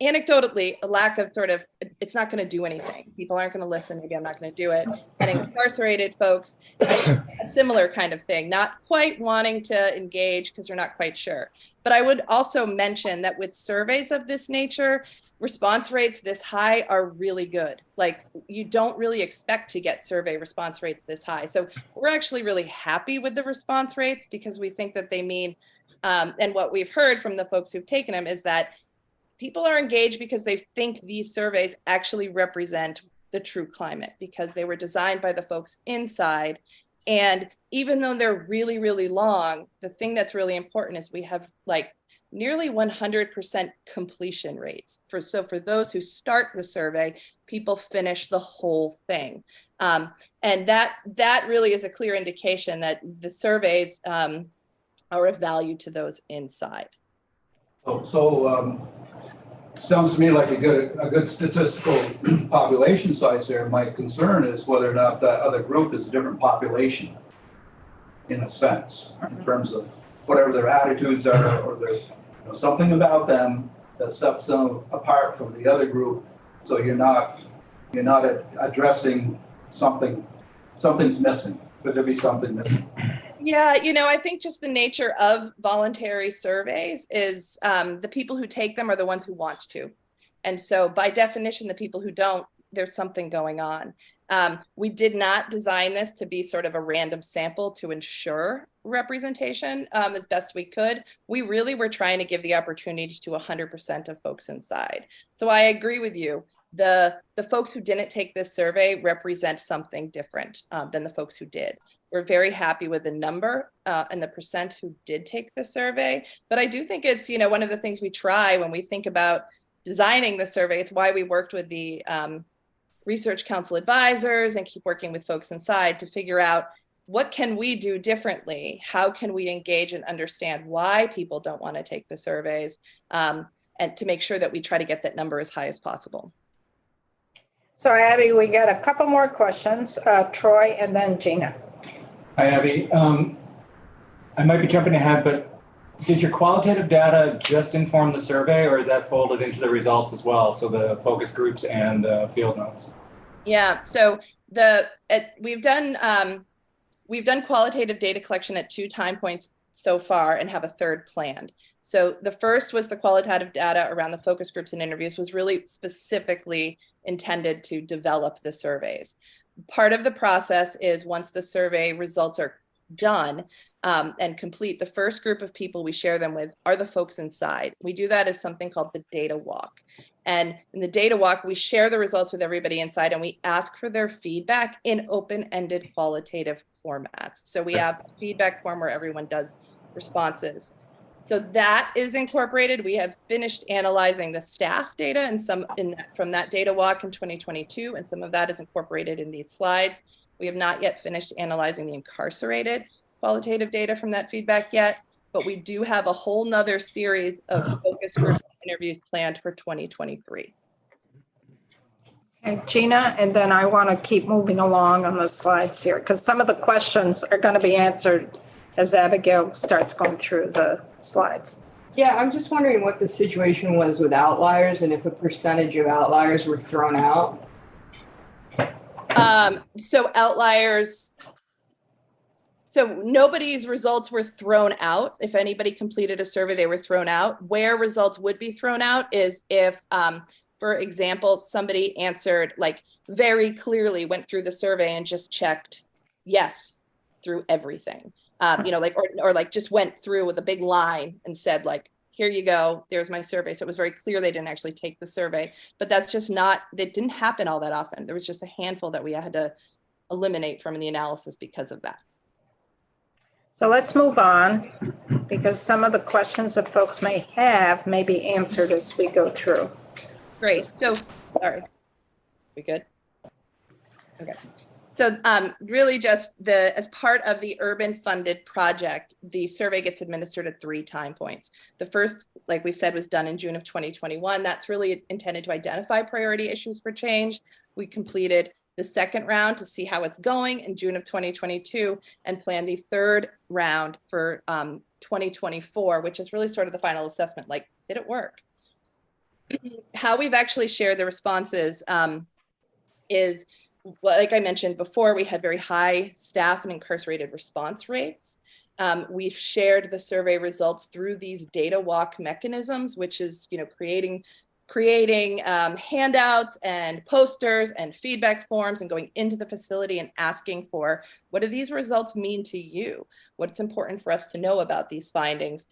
anecdotally, a lack of sort of, it's not going to do anything. People aren't going to listen. Maybe I'm not going to do it. And incarcerated folks, a similar kind of thing, not quite wanting to engage because they're not quite sure. But I would also mention that with surveys of this nature, response rates this high are really good. Like, you don't really expect to get survey response rates this high. So we're actually really happy with the response rates because we think that they mean, and what we've heard from the folks who've taken them is that people are engaged because they think these surveys actually represent the true climate because they were designed by the folks inside. And even though they're really, really long, the thing that's really important is we have like nearly 100% completion rates. So for those who start the survey, people finish the whole thing. And that really is a clear indication that the surveys are of value to those inside. Sounds to me like a good statistical population size there. My concern is whether or not that other group is a different population. in a sense, in terms of whatever their attitudes are, or there's something about them that sets them apart from the other group. So you're not addressing something's missing. Could there be something missing? Yeah, I think just the nature of voluntary surveys is the people who take them are the ones who want to. And so by definition, the people who don't, there's something going on. We did not design this to be sort of a random sample to ensure representation as best we could. We really were trying to give the opportunity to 100% of folks inside. So I agree with you. The folks who didn't take this survey represent something different than the folks who did. We're very happy with the number and the percent who did take the survey. But I do think it's, one of the things we try when we think about designing the survey. It's why we worked with the Research Council advisors and keep working with folks inside to figure out what can we do differently? How can we engage and understand why people don't want to take the surveys, and to make sure that we try to get that number as high as possible. So Abby, we got a couple more questions, Troy and then Gina. Hi, Abby. I might be jumping ahead, but did your qualitative data just inform the survey, or is that folded into the results as well? So the focus groups and the field notes? Yeah, so we've done qualitative data collection at 2 time points so far and have a third planned. So the first was the qualitative data around the focus groups and interviews was really specifically intended to develop the surveys. Part of the process is once the survey results are done and complete, the first group of people we share them with are the folks inside. We do that as something called the data walk. And in the data walk, we share the results with everybody inside and we ask for their feedback in open-ended qualitative formats. So we have a feedback form where everyone does responses. So that is incorporated. We have finished analyzing the staff data and from that data walk in 2022, and some of that is incorporated in these slides. We have not yet finished analyzing the incarcerated qualitative data from that feedback yet, but we do have a whole nother series of focus group interviews planned for 2023. And Gina, and then I want to keep moving along on the slides here because some of the questions are going to be answered as Abigail starts going through the slides. Yeah, I'm just wondering what the situation was with outliers and if a percentage of outliers were thrown out. So outliers, so nobody's results were thrown out. If anybody completed a survey, they were thrown out. Where results would be thrown out is if, for example, somebody answered like very clearly, went through the survey and just checked yes through everything. Or like just went through with a big line and said like, here you go, there's my survey. So it was very clear they didn't actually take the survey, but that's just not, it didn't happen all that often. There was just a handful that we had to eliminate from the analysis because of that. So let's move on because some of the questions that folks may have may be answered as we go through. Great, so, sorry, we good? Okay. So really just as part of the urban funded project, the survey gets administered at 3 time points. The first, like we said, was done in June of 2021. That's really intended to identify priority issues for change. We completed the second round to see how it's going in June of 2022 and plan the third round for 2024, which is really sort of the final assessment, like, did it work? How we've actually shared the responses is, like I mentioned before, we had very high staff and incarcerated response rates. We've shared the survey results through these data walk mechanisms, which is, creating handouts and posters and feedback forms and going into the facility and asking for, what do these results mean to you? What's important for us to know about these findings?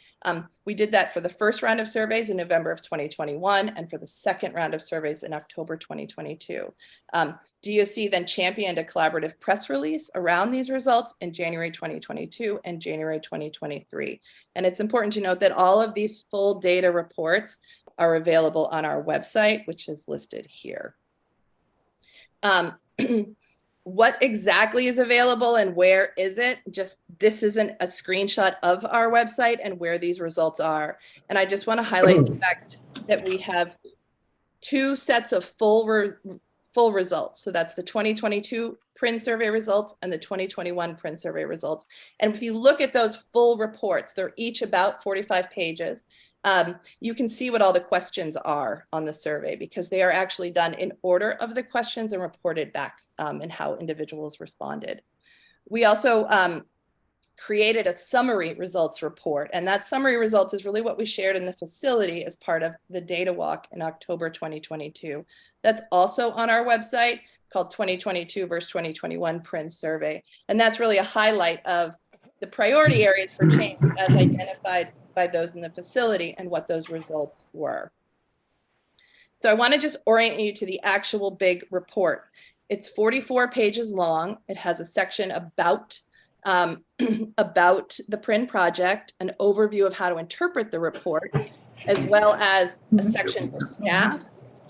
We did that for the first round of surveys in November of 2021 and for the second round of surveys in October 2022. DOC then championed a collaborative press release around these results in January 2022 and January 2023. And it's important to note that all of these full data reports are available on our website, which is listed here. What exactly is available and where is it? Just, this isn't a screenshot of our website and where these results are. And I just want to highlight the fact that we have 2 sets of full full results. So that's the 2022 PRIN survey results and the 2021 PRIN survey results. And if you look at those full reports, they're each about 45 pages. You can see what all the questions are on the survey because they are actually done in order of the questions and reported back and how individuals responded. We also created a summary results report, and that summary results is really what we shared in the facility as part of the data walk in October 2022. That's also on our website, called 2022 versus 2021 PRIN survey. And that's really a highlight of the priority areas for change as identified by those in the facility and what those results were. So I want to just orient you to the actual big report. It's 44 pages long. It has a section about the PRIN project, an overview of how to interpret the report, as well as a section for staff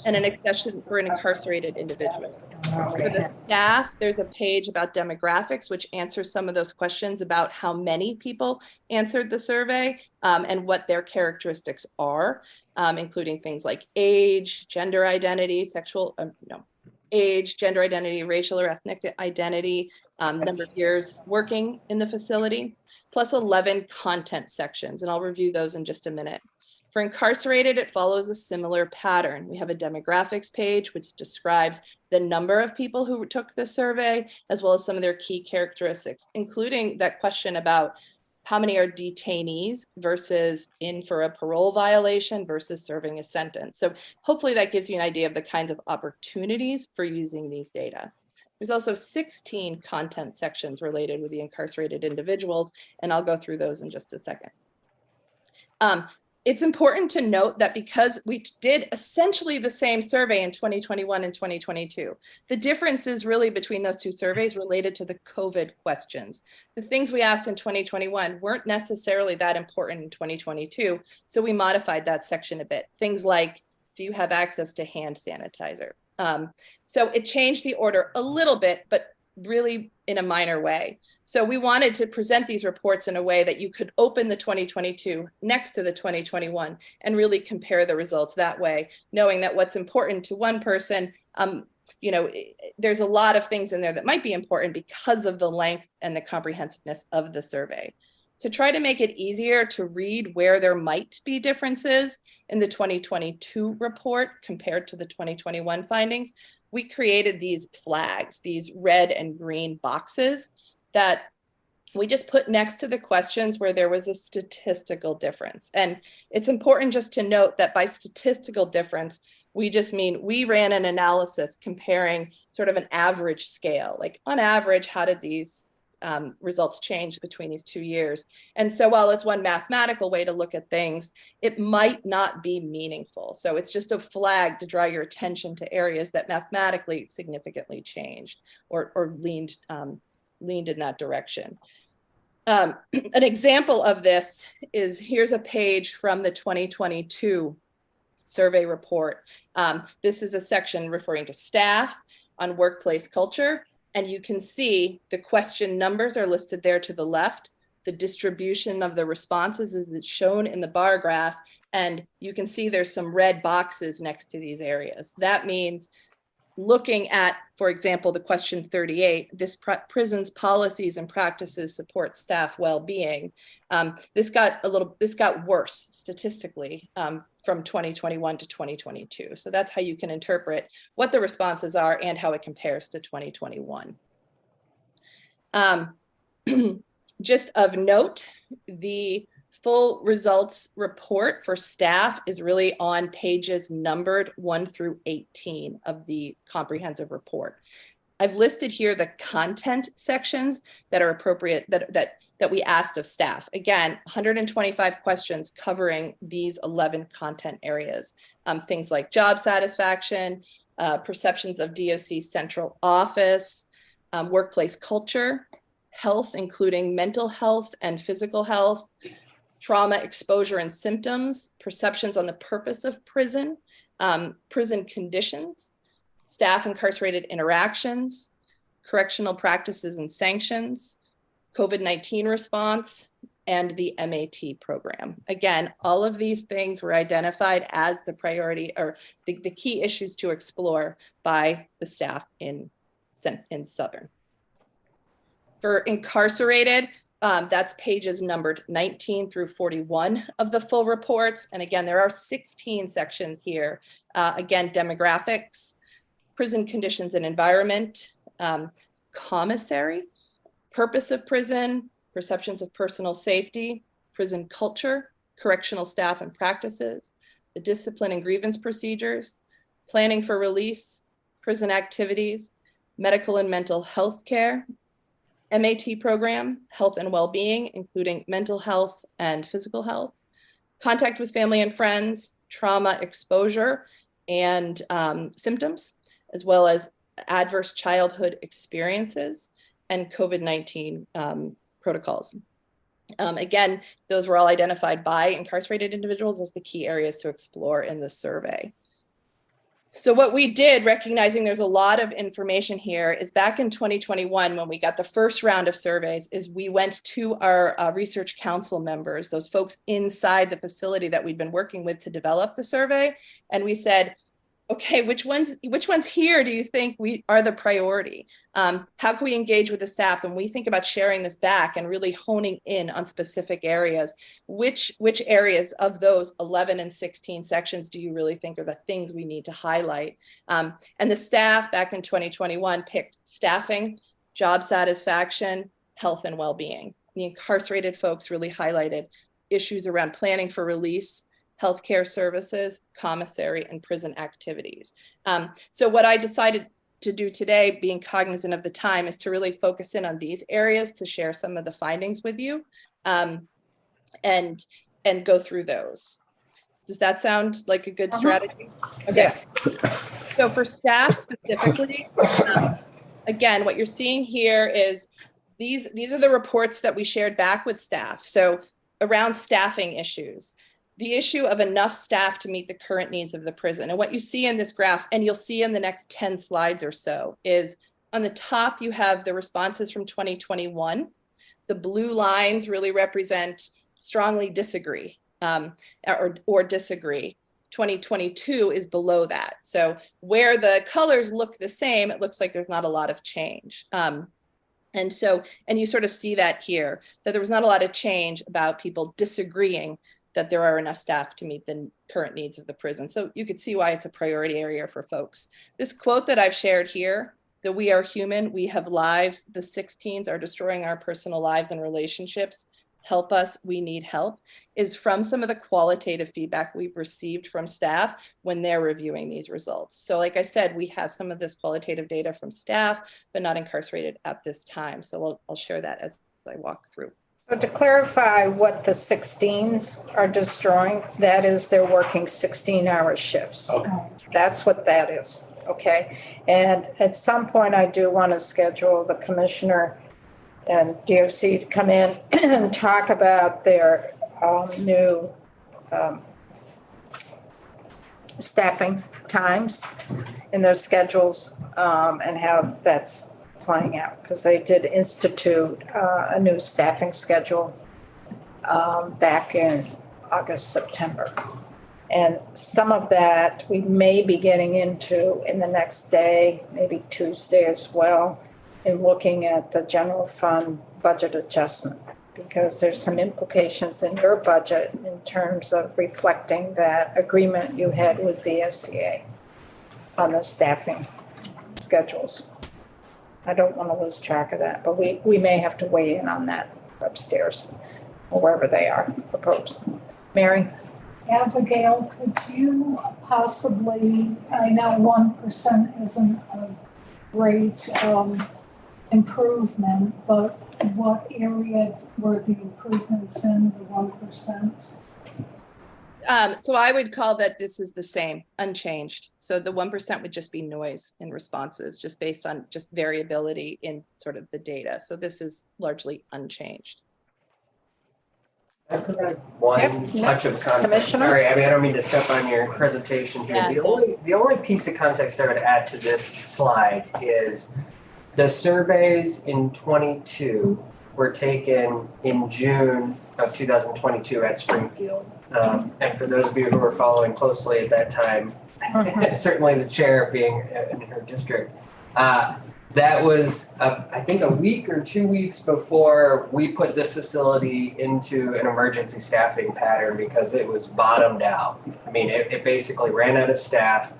and an section for an incarcerated individual. For the staff, there's a page about demographics, which answers some of those questions about how many people answered the survey and what their characteristics are, including things like age, gender identity, age, gender identity, racial or ethnic identity, number of years working in the facility, plus 11 content sections. And I'll review those in just a minute. For incarcerated, it follows a similar pattern. We have a demographics page, which describes the number of people who took the survey, as well as some of their key characteristics, including that question about how many are detainees versus in for a parole violation versus serving a sentence. So hopefully that gives you an idea of the kinds of opportunities for using these data. There's also 16 content sections related with the incarcerated individuals, and I'll go through those in just a second. It's important to note that because we did essentially the same survey in 2021 and 2022, the differences really between those two surveys related to the COVID questions. The things we asked in 2021 weren't necessarily that important in 2022, so we modified that section a bit. Things like, do you have access to hand sanitizer? So it changed the order a little bit, but really in a minor way. So we wanted to present these reports in a way that you could open the 2022 next to the 2021 and really compare the results that way, knowing that what's important to one person, there's a lot of things in there that might be important because of the length and the comprehensiveness of the survey. To try to make it easier to read where there might be differences in the 2022 report compared to the 2021 findings, we created these flags, these red and green boxes that we just put next to the questions where there was a statistical difference. And it's important just to note that by statistical difference, we just mean we ran an analysis comparing sort of an average scale, like on average, how did these results change between these 2 years? And so while it's one mathematical way to look at things, it might not be meaningful. So it's just a flag to draw your attention to areas that mathematically significantly changed or leaned in that direction. An example of this is, here's a page from the 2022 survey report. This is a section referring to staff on workplace culture. And you can see the question numbers are listed there to the left. The distribution of the responses is shown in the bar graph. And you can see there's some red boxes next to these areas. That means looking at, for example, the question 38, this prison's policies and practices support staff well-being. This got worse statistically from 2021 to 2022. So that's how you can interpret what the responses are and how it compares to 2021. Just of note, the full results report for staff is really on pages numbered 1 through 18 of the comprehensive report. I've listed here the content sections that are appropriate that we asked of staff. Again, 125 questions covering these 11 content areas. Things like job satisfaction, perceptions of DOC central office, workplace culture, health, including mental health and physical health, trauma exposure and symptoms, perceptions on the purpose of prison, prison conditions, staff incarcerated interactions, correctional practices and sanctions, COVID-19 response, and the MAT program. Again, all of these things were identified as the priority or the key issues to explore by the staff in Southern. For incarcerated, that's pages numbered 19 through 41 of the full reports. And again, there are 16 sections here. Again, demographics, prison conditions and environment, commissary, purpose of prison, perceptions of personal safety, prison culture, correctional staff and practices, the discipline and grievance procedures, planning for release, prison activities, medical and mental health care, MAT program, health and well-being, including mental health and physical health, contact with family and friends, trauma exposure and symptoms, as well as adverse childhood experiences and COVID-19 protocols. Again, those were all identified by incarcerated individuals as the key areas to explore in the survey. So what we did, recognizing there's a lot of information here, is back in 2021, when we got the first round of surveys, is we went to our research council members, those folks inside the facility that we've been working with to develop the survey. And we said, okay, which ones here do you think we are the priority? How can we engage with the staff when we think about sharing this back and really honing in on specific areas? Which areas of those 11 and 16 sections do you really think are the things we need to highlight? And the staff back in 2021 picked staffing, job satisfaction, health and well-being. The incarcerated folks really highlighted issues around planning for release, healthcare services, commissary, and prison activities. So what I decided to do today, being cognizant of the time, is to really focus in on these areas to share some of the findings with you and go through those. Does that sound like a good strategy? Okay. Yes. So for staff specifically, again, what you're seeing here is these are the reports that we shared back with staff. So around staffing issues, the issue of enough staff to meet the current needs of the prison. And what you see in this graph, and you'll see in the next 10 slides or so, is on the top, you have the responses from 2021. The blue lines really represent strongly disagree or disagree. 2022 is below that. So where the colors look the same, it looks like there's not a lot of change. And you sort of see that here, that there was not a lot of change about people disagreeing that there are enough staff to meet the current needs of the prison. So you could see why it's a priority area for folks. This quote that I've shared here, that we are human, we have lives, the 16s are destroying our personal lives and relationships, help us, we need help, is from some of the qualitative feedback we've received from staff when they're reviewing these results. So like I said, we have some of this qualitative data from staff, but not incarcerated at this time. So I'll share that as I walk through. So to clarify what the 16s are destroying, that is they're working 16-hour shifts. Okay. That's what that is, okay? And at some point, I do want to schedule the commissioner and DOC to come in and talk about their new staffing times in their schedules and how that's playing out, because they did institute a new staffing schedule back in August, September. And some of that we may be getting into in the next day, maybe Tuesday as well, in looking at the general fund budget adjustment, because there's some implications in your budget in terms of reflecting that agreement you had with VSCA on the staffing schedules. I don't want to lose track of that, but we may have to weigh in on that upstairs or wherever they are proposed. Mary? Abigail, could you possibly, I know 1% isn't a great improvement, but what area were the improvements in the 1%? So I would call that this is the same, unchanged. So the 1% would just be noise in responses, just based on just variability in sort of the data. So this is largely unchanged. I provide one touch of context. Commissioner? Sorry, I don't mean to step on your presentation here. Yeah. The only piece of context I would add to this slide is the surveys in 22 were taken in June of 2022 at Springfield. And for those of you who were following closely at that time, certainly the chair being in her district, that was, I think, a week or 2 weeks before we put this facility into an emergency staffing pattern because it was bottomed out. I mean, it basically ran out of staff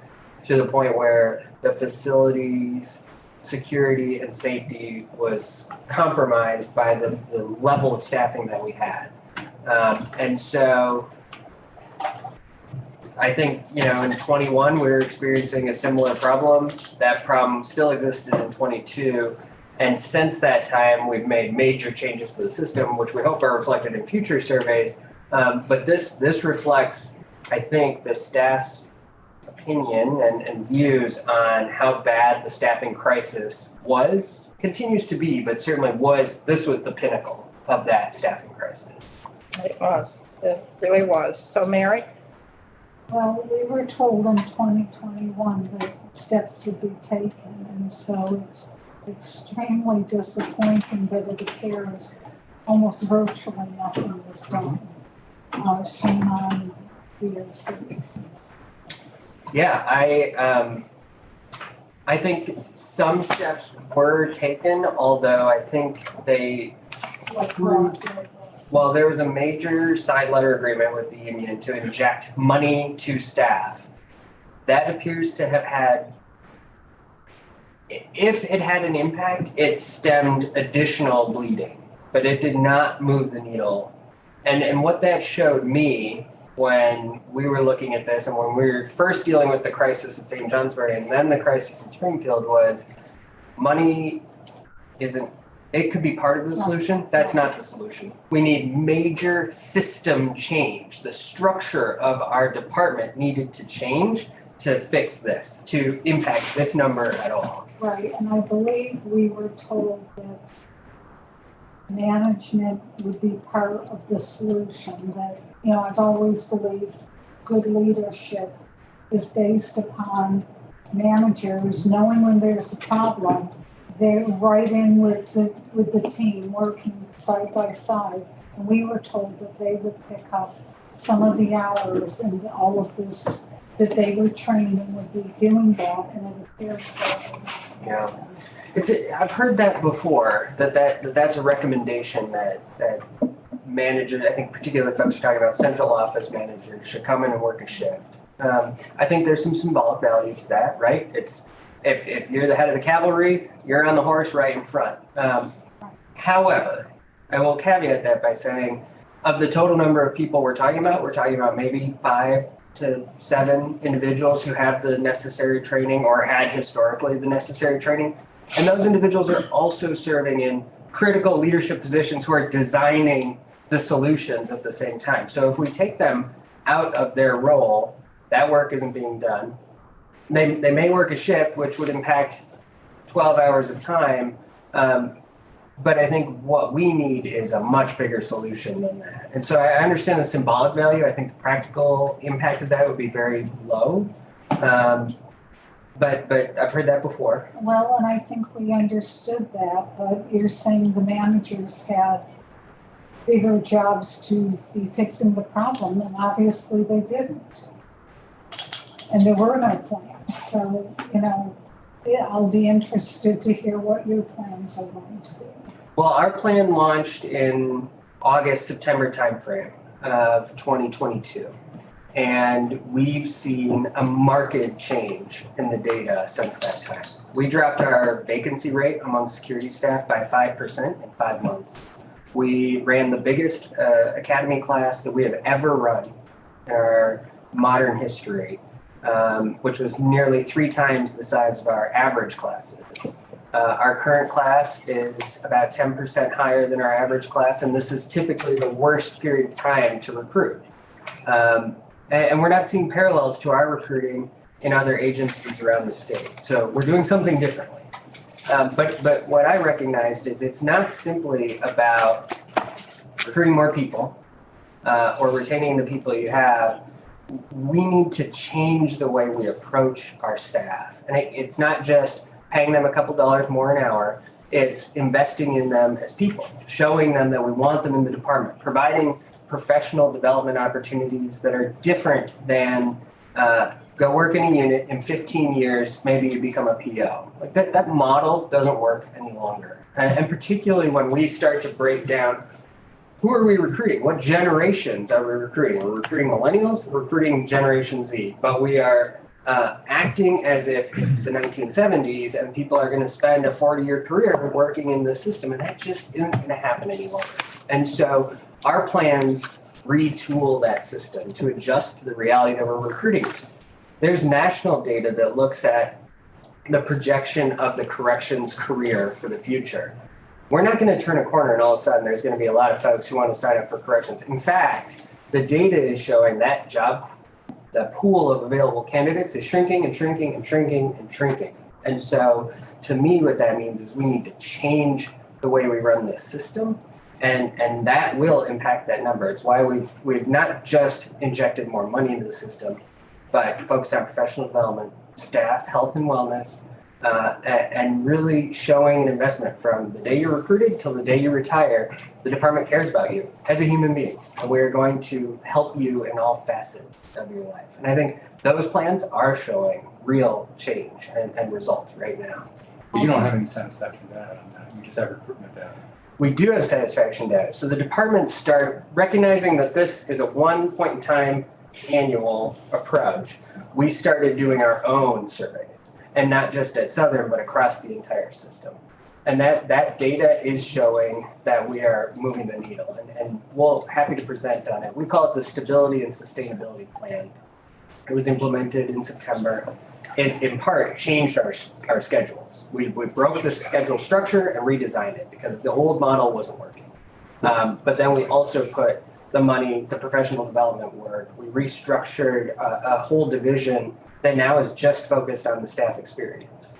to the point where the facility's security and safety was compromised by the level of staffing that we had. And so I think, in 21, we were experiencing a similar problem. That problem still existed in 22. And since that time, we've made major changes to the system, which we hope are reflected in future surveys. But this reflects, I think, the staff's opinion and views on how bad the staffing crisis continues to be, but certainly this was the pinnacle of that staffing crisis. It was. It really was. So, Mary? Well, we were told in 2021 that steps would be taken, and so it's extremely disappointing that it appears almost virtually nothing was done. Shame on DOC. Yeah, I think some steps were taken, although I think they proved. Well, there was a major side letter agreement with the union to inject money to staff. That appears to have had, if it had an impact, it stemmed additional bleeding, but it did not move the needle. And what that showed me when we were looking at this and when we were first dealing with the crisis at St. Johnsbury and then the crisis in Springfield was money it could be part of the solution. That's not the solution. We need major system change. The structure of our department needed to change to fix this, to impact this number at all. Right, and I believe we were told that management would be part of the solution. That, I've always believed good leadership is based upon managers knowing when there's a problem. They're right in with the team, working side by side. And we were told that they would pick up some of the hours and all of this, that they were trained and would be doing that, and it appears that. Yeah. I've heard that before, that's a recommendation that managers, I think particularly folks are talking about central office managers, should come in and work a shift. I think there's some symbolic value to that, right? It's if you're the head of the cavalry, you're on the horse right in front. However, I will caveat that by saying, of the total number of people we're talking about maybe 5 to 7 individuals who have the necessary training or had historically the necessary training. And those individuals are also serving in critical leadership positions who are designing the solutions at the same time. So if we take them out of their role, that work isn't being done. They may work a shift, which would impact 12 hours of time. But I think what we need is a much bigger solution than that. And so I understand the symbolic value. I think the practical impact of that would be very low. But I've heard that before. Well, and I think we understood that, but you're saying the managers had bigger jobs to be fixing the problem, and obviously they didn't. And there were no plans. So, I'll be interested to hear what your plans are going to be. Well, our plan launched in August, September timeframe of 2022. And we've seen a marked change in the data since that time. We dropped our vacancy rate among security staff by 5% in 5 months. We ran the biggest academy class that we have ever run in our modern history, which was nearly 3 times the size of our average classes. Our current class is about 10% higher than our average class, and this is typically the worst period of time to recruit. And we're not seeing parallels to our recruiting in other agencies around the state. So we're doing something differently. But what I recognized is it's not simply about recruiting more people or retaining the people you have. We need to change the way we approach our staff. And it's not just paying them a couple dollars more an hour. It's investing in them as people, showing them that we want them in the department, providing professional development opportunities that are different than go work in a unit in 15 years, maybe you become a PO. Like that model doesn't work any longer. And particularly when we start to break down, who are we recruiting? What generations are we recruiting? We're recruiting millennials, we're recruiting Generation Z, but we are acting as if it's the 1970s and people are going to spend a 40-year career working in the system, and that just isn't going to happen any longer. And so our plans retool that system to adjust to the reality that we're recruiting. There's national data that looks at the projection of the corrections career for the future. We're not going to turn a corner and all of a sudden there's going to be a lot of folks who want to sign up for corrections. In fact, the data is showing that the pool of available candidates is shrinking and shrinking and shrinking and shrinking. And so to me, what that means is we need to change the way we run this system, and that will impact that number. It's why we've not just injected more money into the system, but focused on professional development, staff, health and wellness, and really showing an investment from the day you're recruited till the day you retire. The department cares about you as a human being, and we're going to help you in all facets of your life. And I think those plans are showing real change and results right now. But you don't have any satisfaction data on that. You just have recruitment data. We do have satisfaction data. So the departments start recognizing that this is a one point in time annual approach. We started doing our own surveys, and not just at Southern, but across the entire system. And that data is showing that we are moving the needle, and we're happy to present on it. We call it the Stability and Sustainability Plan. It was implemented in September. It, in part, changed our schedules. We broke the schedule structure and redesigned it because the old model wasn't working. But then we also put the money, the professional development work. We restructured a whole division that now is just focused on the staff experience.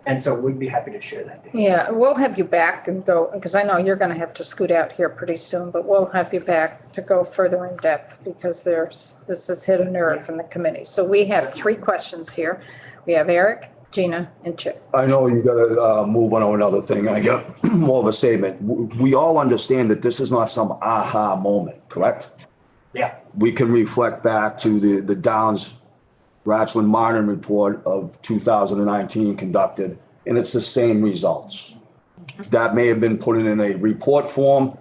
And so we'd be happy to share that data. Yeah, we'll have you back and go, because I know you're going to have to scoot out here pretty soon, but we'll have you back to go further in depth because this has hit a nerve from the committee. So we have 3 questions here. We have Eric, Gina, and Chip. I know you gotta move on to another thing. I got more of a statement. We all understand that this is not some aha moment, correct? Yeah. We can reflect back to the Downs Ratchland Martin report of 2019 conducted, and it's the same results. That may have been put in a report form.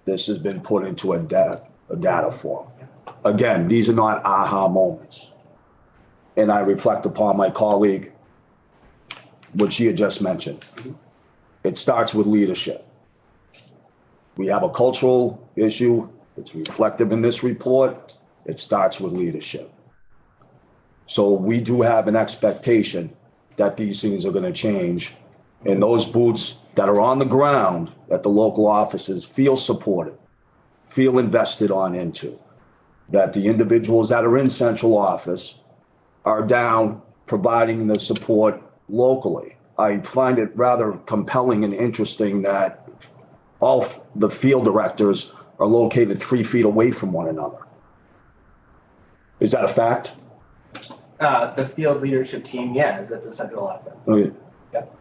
This has been put into a data form. Again, these are not aha moments. And I reflect upon my colleague, what she had just mentioned. It starts with leadership. We have a cultural issue. It's reflective in this report. It starts with leadership. So we do have an expectation that these things are going to change, and those boots that are on the ground at the local offices feel supported, feel invested on into, that the individuals that are in central office are down providing the support locally. I find it rather compelling and interesting that all the field directors are located 3 feet away from one another. Is that a fact? The field leadership team, yeah, is at the central office. Okay. Yep.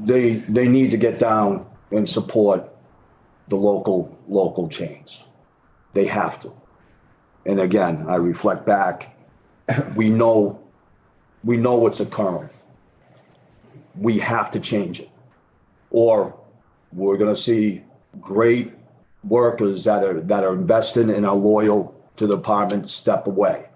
They need to get down and support the local chains. They have to. And again, I reflect back, we know what's occurring. We have to change it, or we're going to see great workers that are invested and are loyal to the department step away.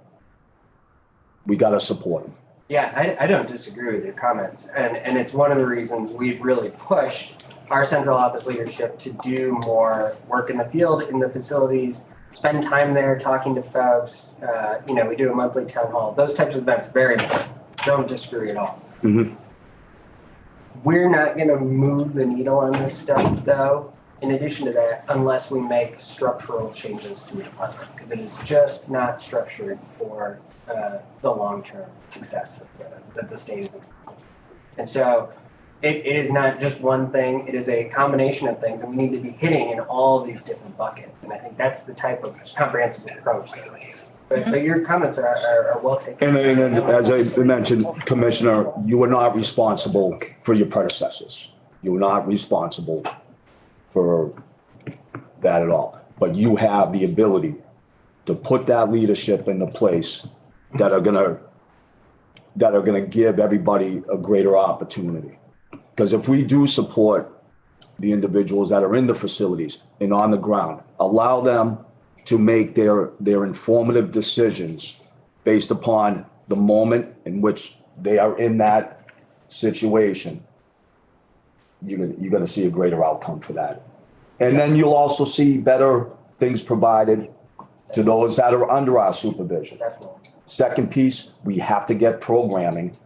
We got to support them. Yeah, I don't disagree with your comments. And it's one of the reasons we've really pushed our central office leadership to do more work in the field, in the facilities, spend time there talking to folks. We do a monthly town hall. Those types of events, very important. Don't disagree at all. Mm-hmm. We're not going to move the needle on this stuff, though, in addition to that, unless we make structural changes to the department, because it is just not structured for the long-term success that the state is expecting. And so it is not just one thing, it is a combination of things, and we need to be hitting in all these different buckets. And I think that's the type of comprehensive approach that we need. But your comments are well taken. And as I mentioned, Commissioner, you are not responsible for your predecessors. You're not responsible for that at all. But you have the ability to put that leadership into place that are gonna give everybody a greater opportunity. Because if we do support the individuals that are in the facilities and on the ground, allow them to make their informative decisions based upon the moment in which they are in that situation, you're gonna see a greater outcome for that. And then you'll also see better things provided to those that are under our supervision. Definitely. Second piece, we have to get programming,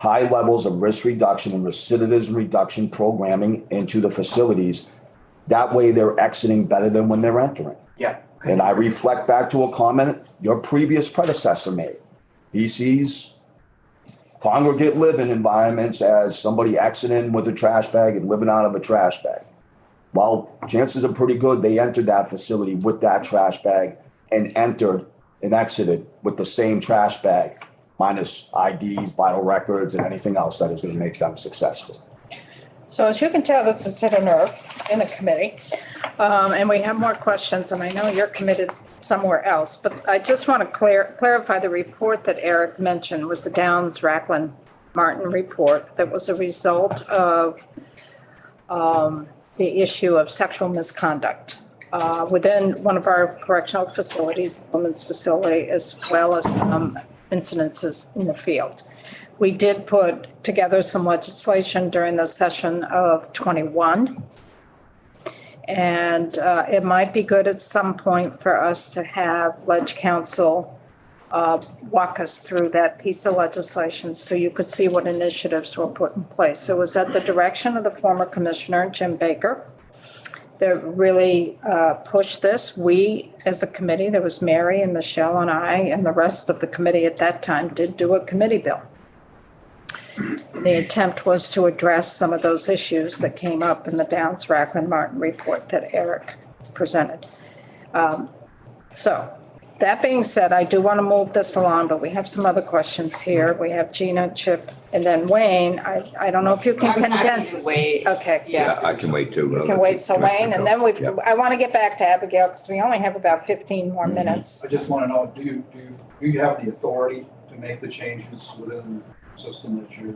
high levels of risk reduction and recidivism reduction programming into the facilities. That way they're exiting better than when they're entering. Yeah. And I reflect back to a comment your previous predecessor made. He sees congregate living environments as somebody exiting with a trash bag and living out of a trash bag. Well, chances are pretty good they entered that facility with that trash bag and entered and exited with the same trash bag, minus IDs, vital records, and anything else that is going to make them successful. So as you can tell, this has hit a nerve in the committee. And we have more questions, and I know you're committed somewhere else, but I just want to clarify the report that Eric mentioned was the Downs Racklin Martin report that was a result of the issue of sexual misconduct within one of our correctional facilities, the women's facility, as well as some incidences in the field. We did put together some legislation during the session of 21. And it might be good at some point for us to have Ledge Council walk us through that piece of legislation so you could see what initiatives were put in place. It was at the direction of the former commissioner, Jim Baker, that really pushed this. We, as a committee, there was Mary and Michelle and I, and the rest of the committee at that time did do a committee bill. The attempt was to address some of those issues that came up in the Downs Racklin Martin report that Eric presented. So that being said, I do want to move this along, but we have some other questions here. We have Gina, Chip, and then Wayne. I don't know if you can condense. Wait. Okay. Yeah. I can wait too. You can wait. So Wayne, and then Yeah. I want to get back to Abigail because we only have about 15 more minutes. I just want to know, do you have the authority to make the changes within the system that you're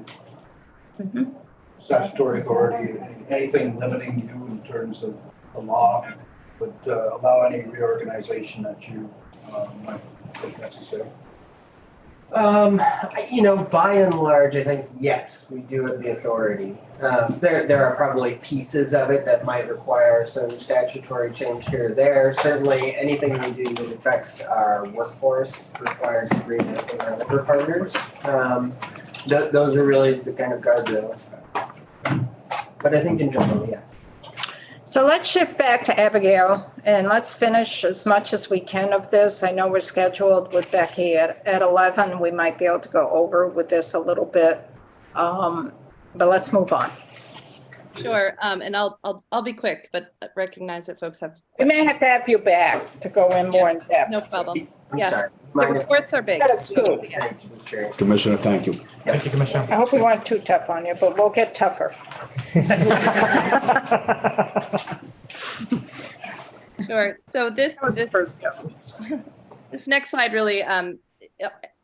statutory authority, anything limiting you in terms of the law would allow any reorganization that you might think necessary? By and large, I think, yes, we do have the authority. There are probably pieces of it that might require some statutory change here or there. Certainly, anything we do that affects our workforce requires agreement with our labor partners. Those are really the kind of guardrails. But I think in general, yeah. So let's shift back to Abigail and let's finish as much as we can of this. I know we're scheduled with Becky at 11. We might be able to go over with this a little bit, but let's move on. Sure, and I'll be quick, but recognize that folks have. We may have to have you back to go in more in depth. No problem. I'm Yeah. sorry. The reports are big. Got a scoop. Commissioner, thank you. Thank you, Commissioner. I hope we weren't too tough on you, but we'll get tougher. Sure. So this first go. This next slide really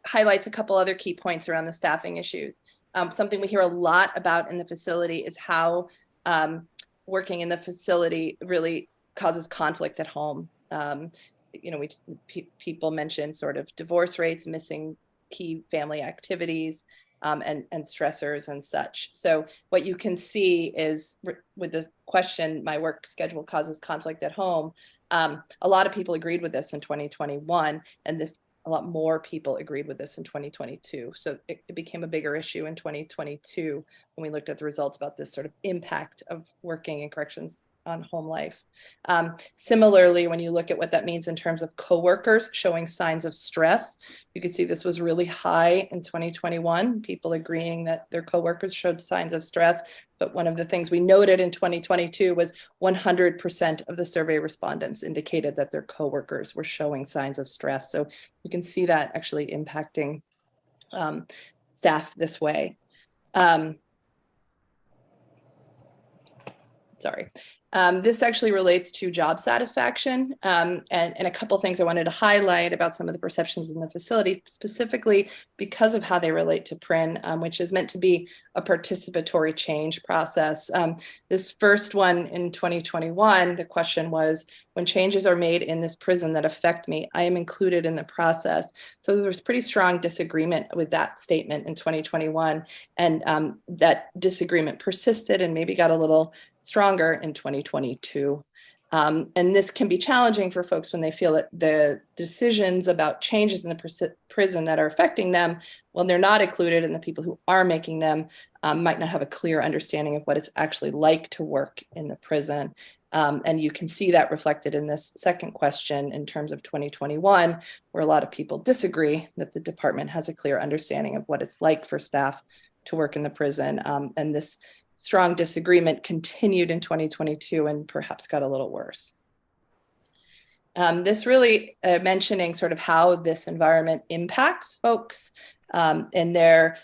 highlights a couple other key points around the staffing issues. Something we hear a lot about in the facility is how working in the facility really causes conflict at home. People mention sort of divorce rates, missing key family activities, and stressors and such. So what you can see is with the question, my work schedule causes conflict at home. A lot of people agreed with this in 2021, and a lot more people agreed with this in 2022. So it became a bigger issue in 2022 when we looked at the results about this sort of impact of working in corrections on home life. Similarly, when you look at what that means in terms of coworkers showing signs of stress, you can see this was really high in 2021, people agreeing that their coworkers showed signs of stress. But one of the things we noted in 2022 was 100% of the survey respondents indicated that their coworkers were showing signs of stress. So you can see that actually impacting staff this way. sorry. This actually relates to job satisfaction and a couple of things I wanted to highlight about some of the perceptions in the facility, specifically because of how they relate to PRIN, which is meant to be a participatory change process. This first one in 2021, the question was, when changes are made in this prison that affect me, I am included in the process. So there was pretty strong disagreement with that statement in 2021, and that disagreement persisted and maybe got a little stronger in 2022. And this can be challenging for folks when they feel that the decisions about changes in the prison that are affecting them, when they're not included, and the people who are making them might not have a clear understanding of what it's actually like to work in the prison. And you can see that reflected in this second question in terms of 2021, where a lot of people disagree that the department has a clear understanding of what it's like for staff to work in the prison. And this strong disagreement continued in 2022 and perhaps got a little worse. This really mentioning sort of how this environment impacts folks and their,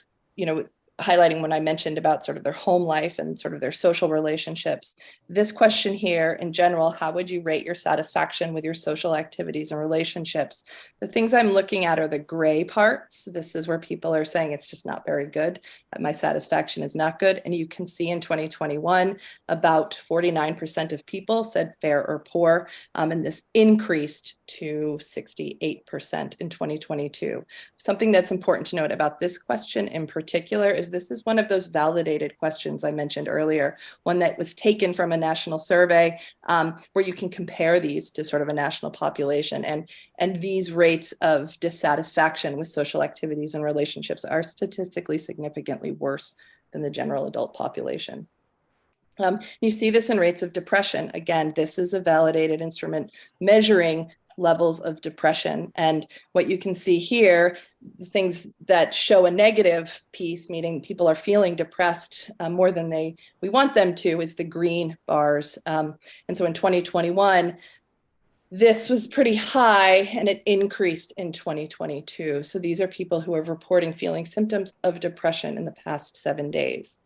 highlighting when I mentioned about sort of their home life and sort of their social relationships. This question here in general, how would you rate your satisfaction with your social activities and relationships? The things I'm looking at are the gray parts. This is where people are saying it's just not very good. My satisfaction is not good. And you can see in 2021, about 49% of people said fair or poor. And this increased to 68% in 2022. Something that's important to note about this question in particular is this is one of those validated questions I mentioned earlier, one that was taken from a national survey where you can compare these to sort of a national population. And these rates of dissatisfaction with social activities and relationships are statistically significantly worse than the general adult population. You see this in rates of depression. Again, this is a validated instrument measuring levels of depression. And what you can see here, things that show a negative piece, meaning people are feeling depressed more than we want them to, is the green bars. And so in 2021, this was pretty high and it increased in 2022. So these are people who are reporting feeling symptoms of depression in the past 7 days.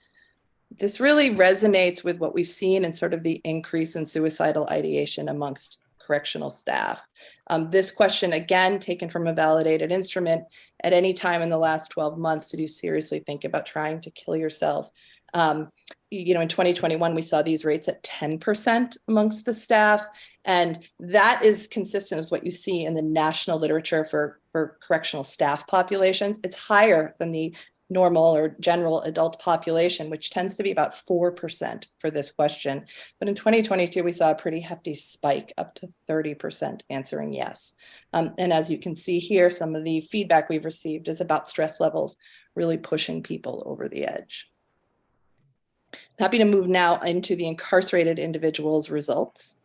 This really resonates with what we've seen in sort of the increase in suicidal ideation amongst correctional staff. This question, again, taken from a validated instrument, at any time in the last 12 months, did you seriously think about trying to kill yourself? In 2021, we saw these rates at 10% amongst the staff. And that is consistent with what you see in the national literature for correctional staff populations. It's higher than the normal or general adult population, which tends to be about 4% for this question. But in 2022, we saw a pretty hefty spike up to 30% answering yes. And as you can see here, some of the feedback we've received is about stress levels really pushing people over the edge. Happy to move now into the incarcerated individuals' results.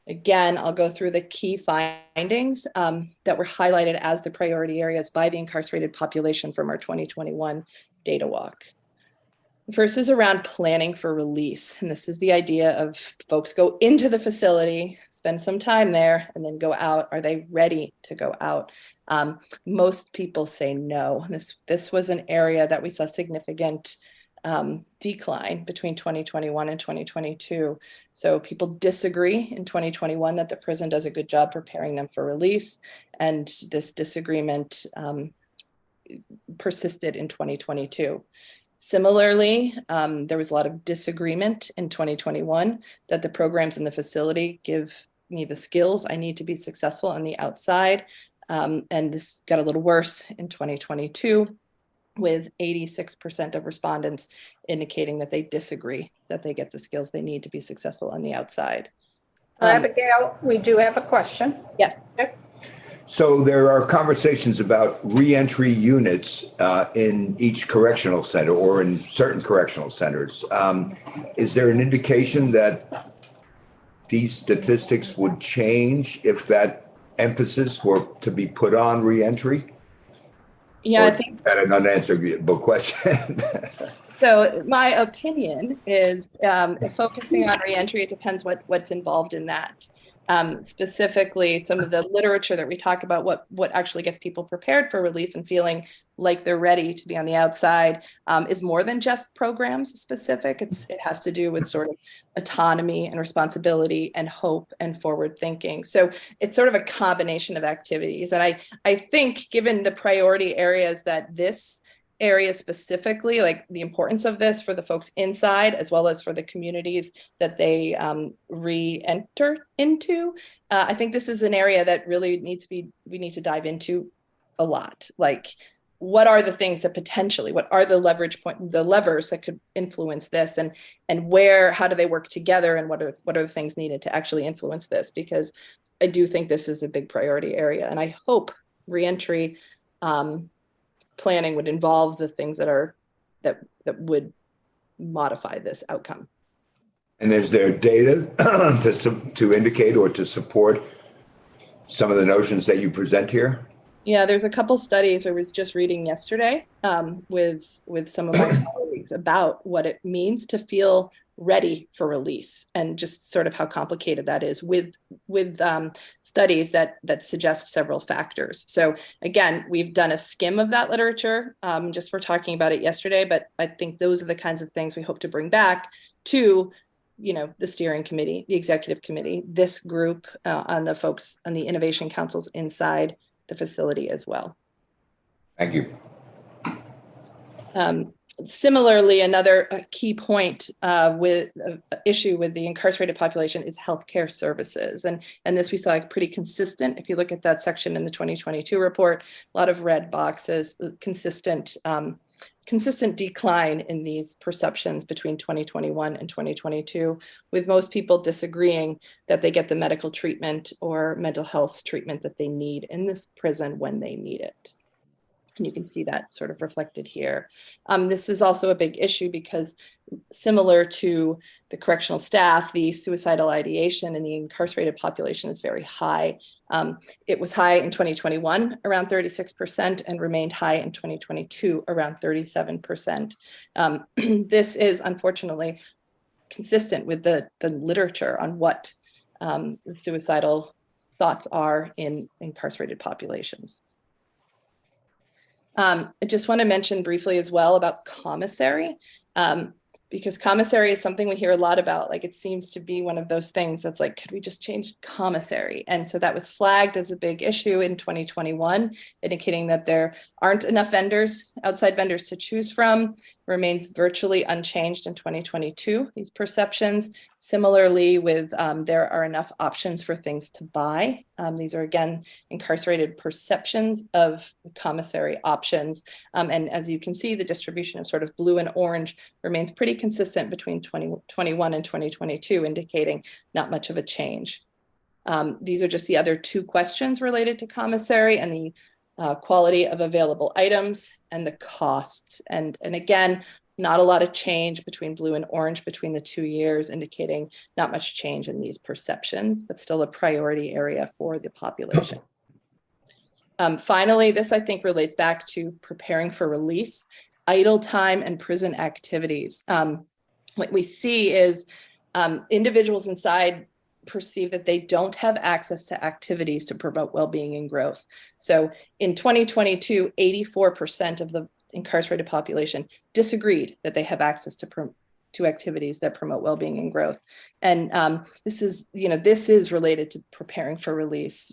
Again, I'll go through the key findings that were highlighted as the priority areas by the incarcerated population from our 2021 data walk. First is around planning for release. And this is the idea of folks go into the facility, spend some time there, and then go out. Are they ready to go out? Most people say no. This was an area that we saw significant decline between 2021 and 2022. So people disagree in 2021 that the prison does a good job preparing them for release. And this disagreement persisted in 2022. Similarly, there was a lot of disagreement in 2021 that the programs in the facility give me the skills I need to be successful on the outside. And this got a little worse in 2022. With 86% of respondents indicating that they disagree that they get the skills they need to be successful on the outside. Abigail, we do have a question. Yeah. So there are conversations about reentry units in each correctional center or in certain correctional centers. Is there an indication that these statistics would change if that emphasis were to be put on reentry? Yeah, I think that an unanswerable question. So my opinion is focusing on reentry, it depends what's involved in that. Specifically, some of the literature that we talk about, what actually gets people prepared for release and feeling like they're ready to be on the outside is more than just programs specific. It has to do with sort of autonomy and responsibility and hope and forward thinking. So it's sort of a combination of activities. And I think given the priority areas that this area specifically, like the importance of this for the folks inside, as well as for the communities that they re-enter into. I think this is an area that really we need to dive into a lot. Like, what are the things that potentially, what are the levers that could influence this, and how do they work together, and what are the things needed to actually influence this? Because I do think this is a big priority area, and I hope reentry planning would involve the things that would modify this outcome. And is there data to indicate or to support some of the notions that you present here? Yeah, there's a couple studies I was just reading yesterday with some of my colleagues about what it means to feel ready for release, and just sort of how complicated that is with studies that suggest several factors. So again, we've done a skim of that literature just for talking about it yesterday, but I think those are the kinds of things we hope to bring back to the steering committee, the executive committee, this group, on the folks on the innovation councils inside the facility as well. Thank you. Similarly, another key point with issue with the incarcerated population is healthcare services. And this we saw pretty consistent. If you look at that section in the 2022 report, a lot of red boxes, consistent decline in these perceptions between 2021 and 2022, with most people disagreeing that they get the medical treatment or mental health treatment that they need in this prison when they need it. And you can see that sort of reflected here. This is also a big issue because, similar to the correctional staff, the suicidal ideation in the incarcerated population is very high. It was high in 2021, around 36%, and remained high in 2022, around 37%. This is unfortunately consistent with the literature on what suicidal thoughts are in incarcerated populations. I just want to mention briefly as well about commissary, because commissary is something we hear a lot about. Like, it seems to be one of those things that's like, could we just change commissary? And so that was flagged as a big issue in 2021, indicating that there aren't enough outside vendors to choose from. Remains virtually unchanged in 2022, these perceptions. Similarly with there are enough options for things to buy. These are, again, incarcerated perceptions of commissary options. And as you can see, the distribution of sort of blue and orange remains pretty consistent between 2021 and 2022, indicating not much of a change. These are just the other two questions related to commissary, and the quality of available items and the costs. And again, not a lot of change between blue and orange between the 2 years, indicating not much change in these perceptions, but still a priority area for the population. Finally, this I think relates back to preparing for release, idle time and prison activities. What we see is individuals inside perceive that they don't have access to activities to promote well-being and growth. So in 2022, 84% of the incarcerated population disagreed that they have access to activities that promote well-being and growth. And this is related to preparing for release.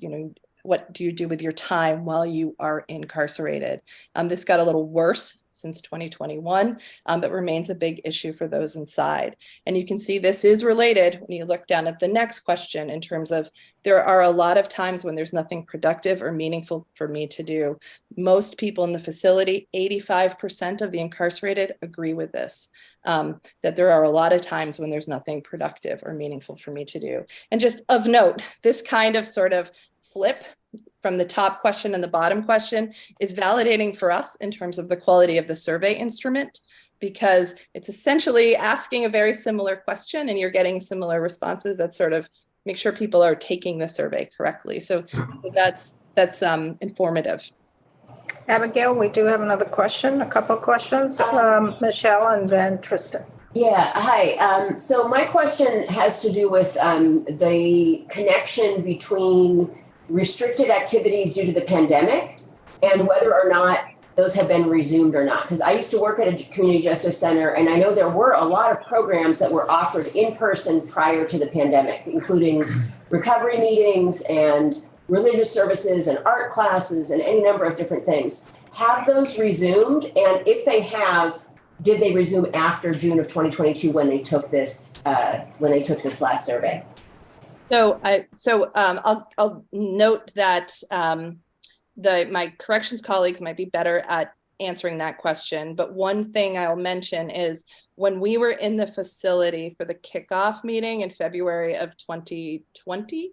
What do you do with your time while you are incarcerated? This got a little worse since 2021, but remains a big issue for those inside. And you can see this is related when you look down at the next question, in terms of there are a lot of times when there's nothing productive or meaningful for me to do. Most people in the facility, 85% of the incarcerated, agree with this, that there are a lot of times when there's nothing productive or meaningful for me to do. And just of note, this kind of sort of flip from the top question and the bottom question is validating for us in terms of the quality of the survey instrument, because it's essentially asking a very similar question and you're getting similar responses that sort of make sure people are taking the survey correctly. So that's informative. Abigail, we do have another question, a couple of questions. Michelle and then Tristan. Yeah, hi. So my question has to do with the connection between restricted activities due to the pandemic and whether or not those have been resumed or not. Because I used to work at a community justice center, and I know there were a lot of programs that were offered in person prior to the pandemic, including recovery meetings and religious services and art classes and any number of different things. Have those resumed? And if they have, did they resume after June of 2022 when they took this last survey? So I'll note that my corrections colleagues might be better at answering that question. But one thing I'll mention is when we were in the facility for the kickoff meeting in February of 2020,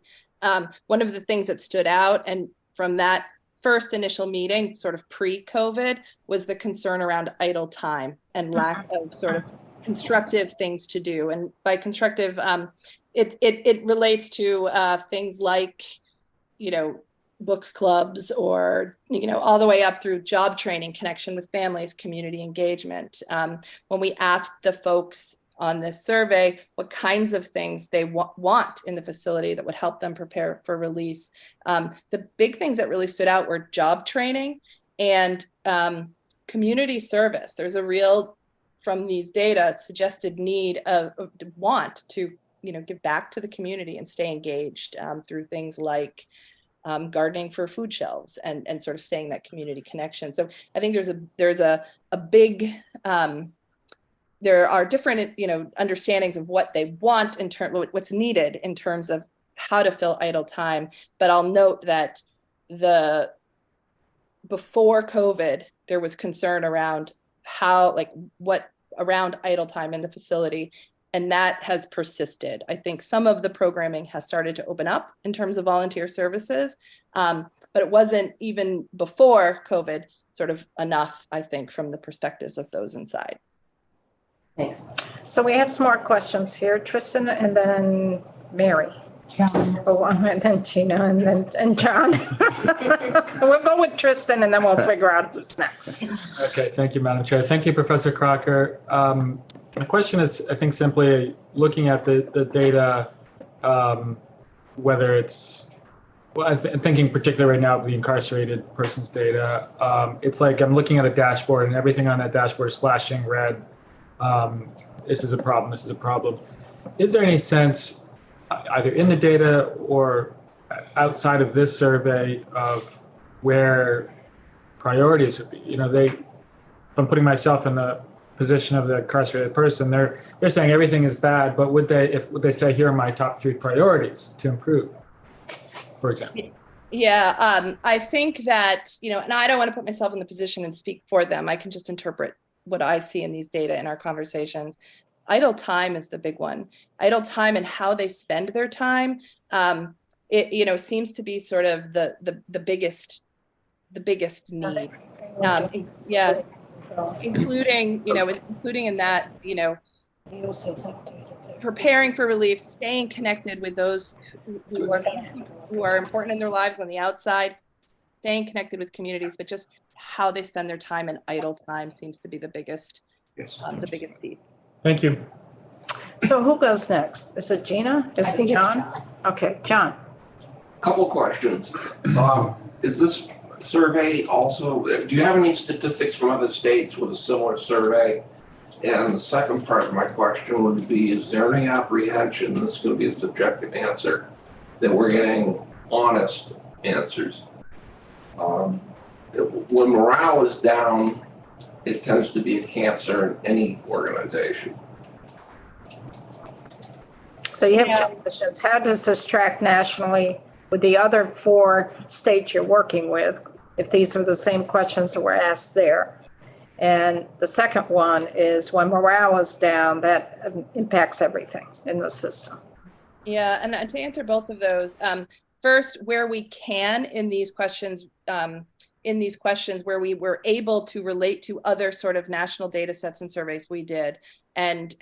one of the things that stood out and from that first initial meeting, sort of pre-COVID, was the concern around idle time and lack of sort of constructive things to do. And by constructive, it relates to things like, book clubs or, all the way up through job training, connection with families, community engagement. When we asked the folks on this survey what kinds of things they want in the facility that would help them prepare for release, the big things that really stood out were job training and community service. There's a real, from these data, suggested need of want to give back to the community and stay engaged through things like gardening for food shelves and sort of staying that community connection. So I think there's a big there are different understandings of what they want in terms what's needed in terms of how to fill idle time. But I'll note that before COVID, there was concern around what around idle time in the facility. And that has persisted. I think some of the programming has started to open up in terms of volunteer services, but it wasn't even before COVID sort of enough, I think, from the perspectives of those inside. Thanks. So we have some more questions here. Tristan and then Mary. John. Oh, and then Gina and John. We'll go with Tristan and then we'll figure out who's next. Okay, thank you, Madam Chair. Thank you, Professor Crocker. My question is, I think, simply looking at the data, whether it's, I'm thinking particularly right now of the incarcerated person's data. It's like I'm looking at a dashboard and everything on that dashboard is flashing red. This is a problem, this is a problem. Is there any sense, either in the data or outside of this survey, of where priorities would be? If I'm putting myself in the position of the incarcerated person, they're saying everything is bad, but would they say, here are my top 3 priorities to improve, for example? Yeah, I think that, and I don't want to put myself in the position and speak for them. I can just interpret what I see in these data in our conversations. Idle time is the big one. Idle time and how they spend their time, it seems to be sort of the biggest need. Yeah. Including in that, preparing for relief, staying connected with those who are important in their lives on the outside, staying connected with communities, but just how they spend their time, and idle time seems to be the biggest piece. Thank you. So who goes next? Is it Gina? Is it John? Okay, John. Couple questions. Is this survey also, do you have any statistics from other states with a similar survey? And the second part of my question would be, is there any apprehension, this is going to be a subjective answer, that we're getting honest answers? When morale is down, it tends to be a cancer in any organization. So you have 2 questions. How does this track nationally with the other 4 states you're working with, if these are the same questions that were asked there? And the second one is, when morale is down, that impacts everything in the system. Yeah, and to answer both of those, first, where we can in these questions, where we were able to relate to other sort of national data sets and surveys, we did. And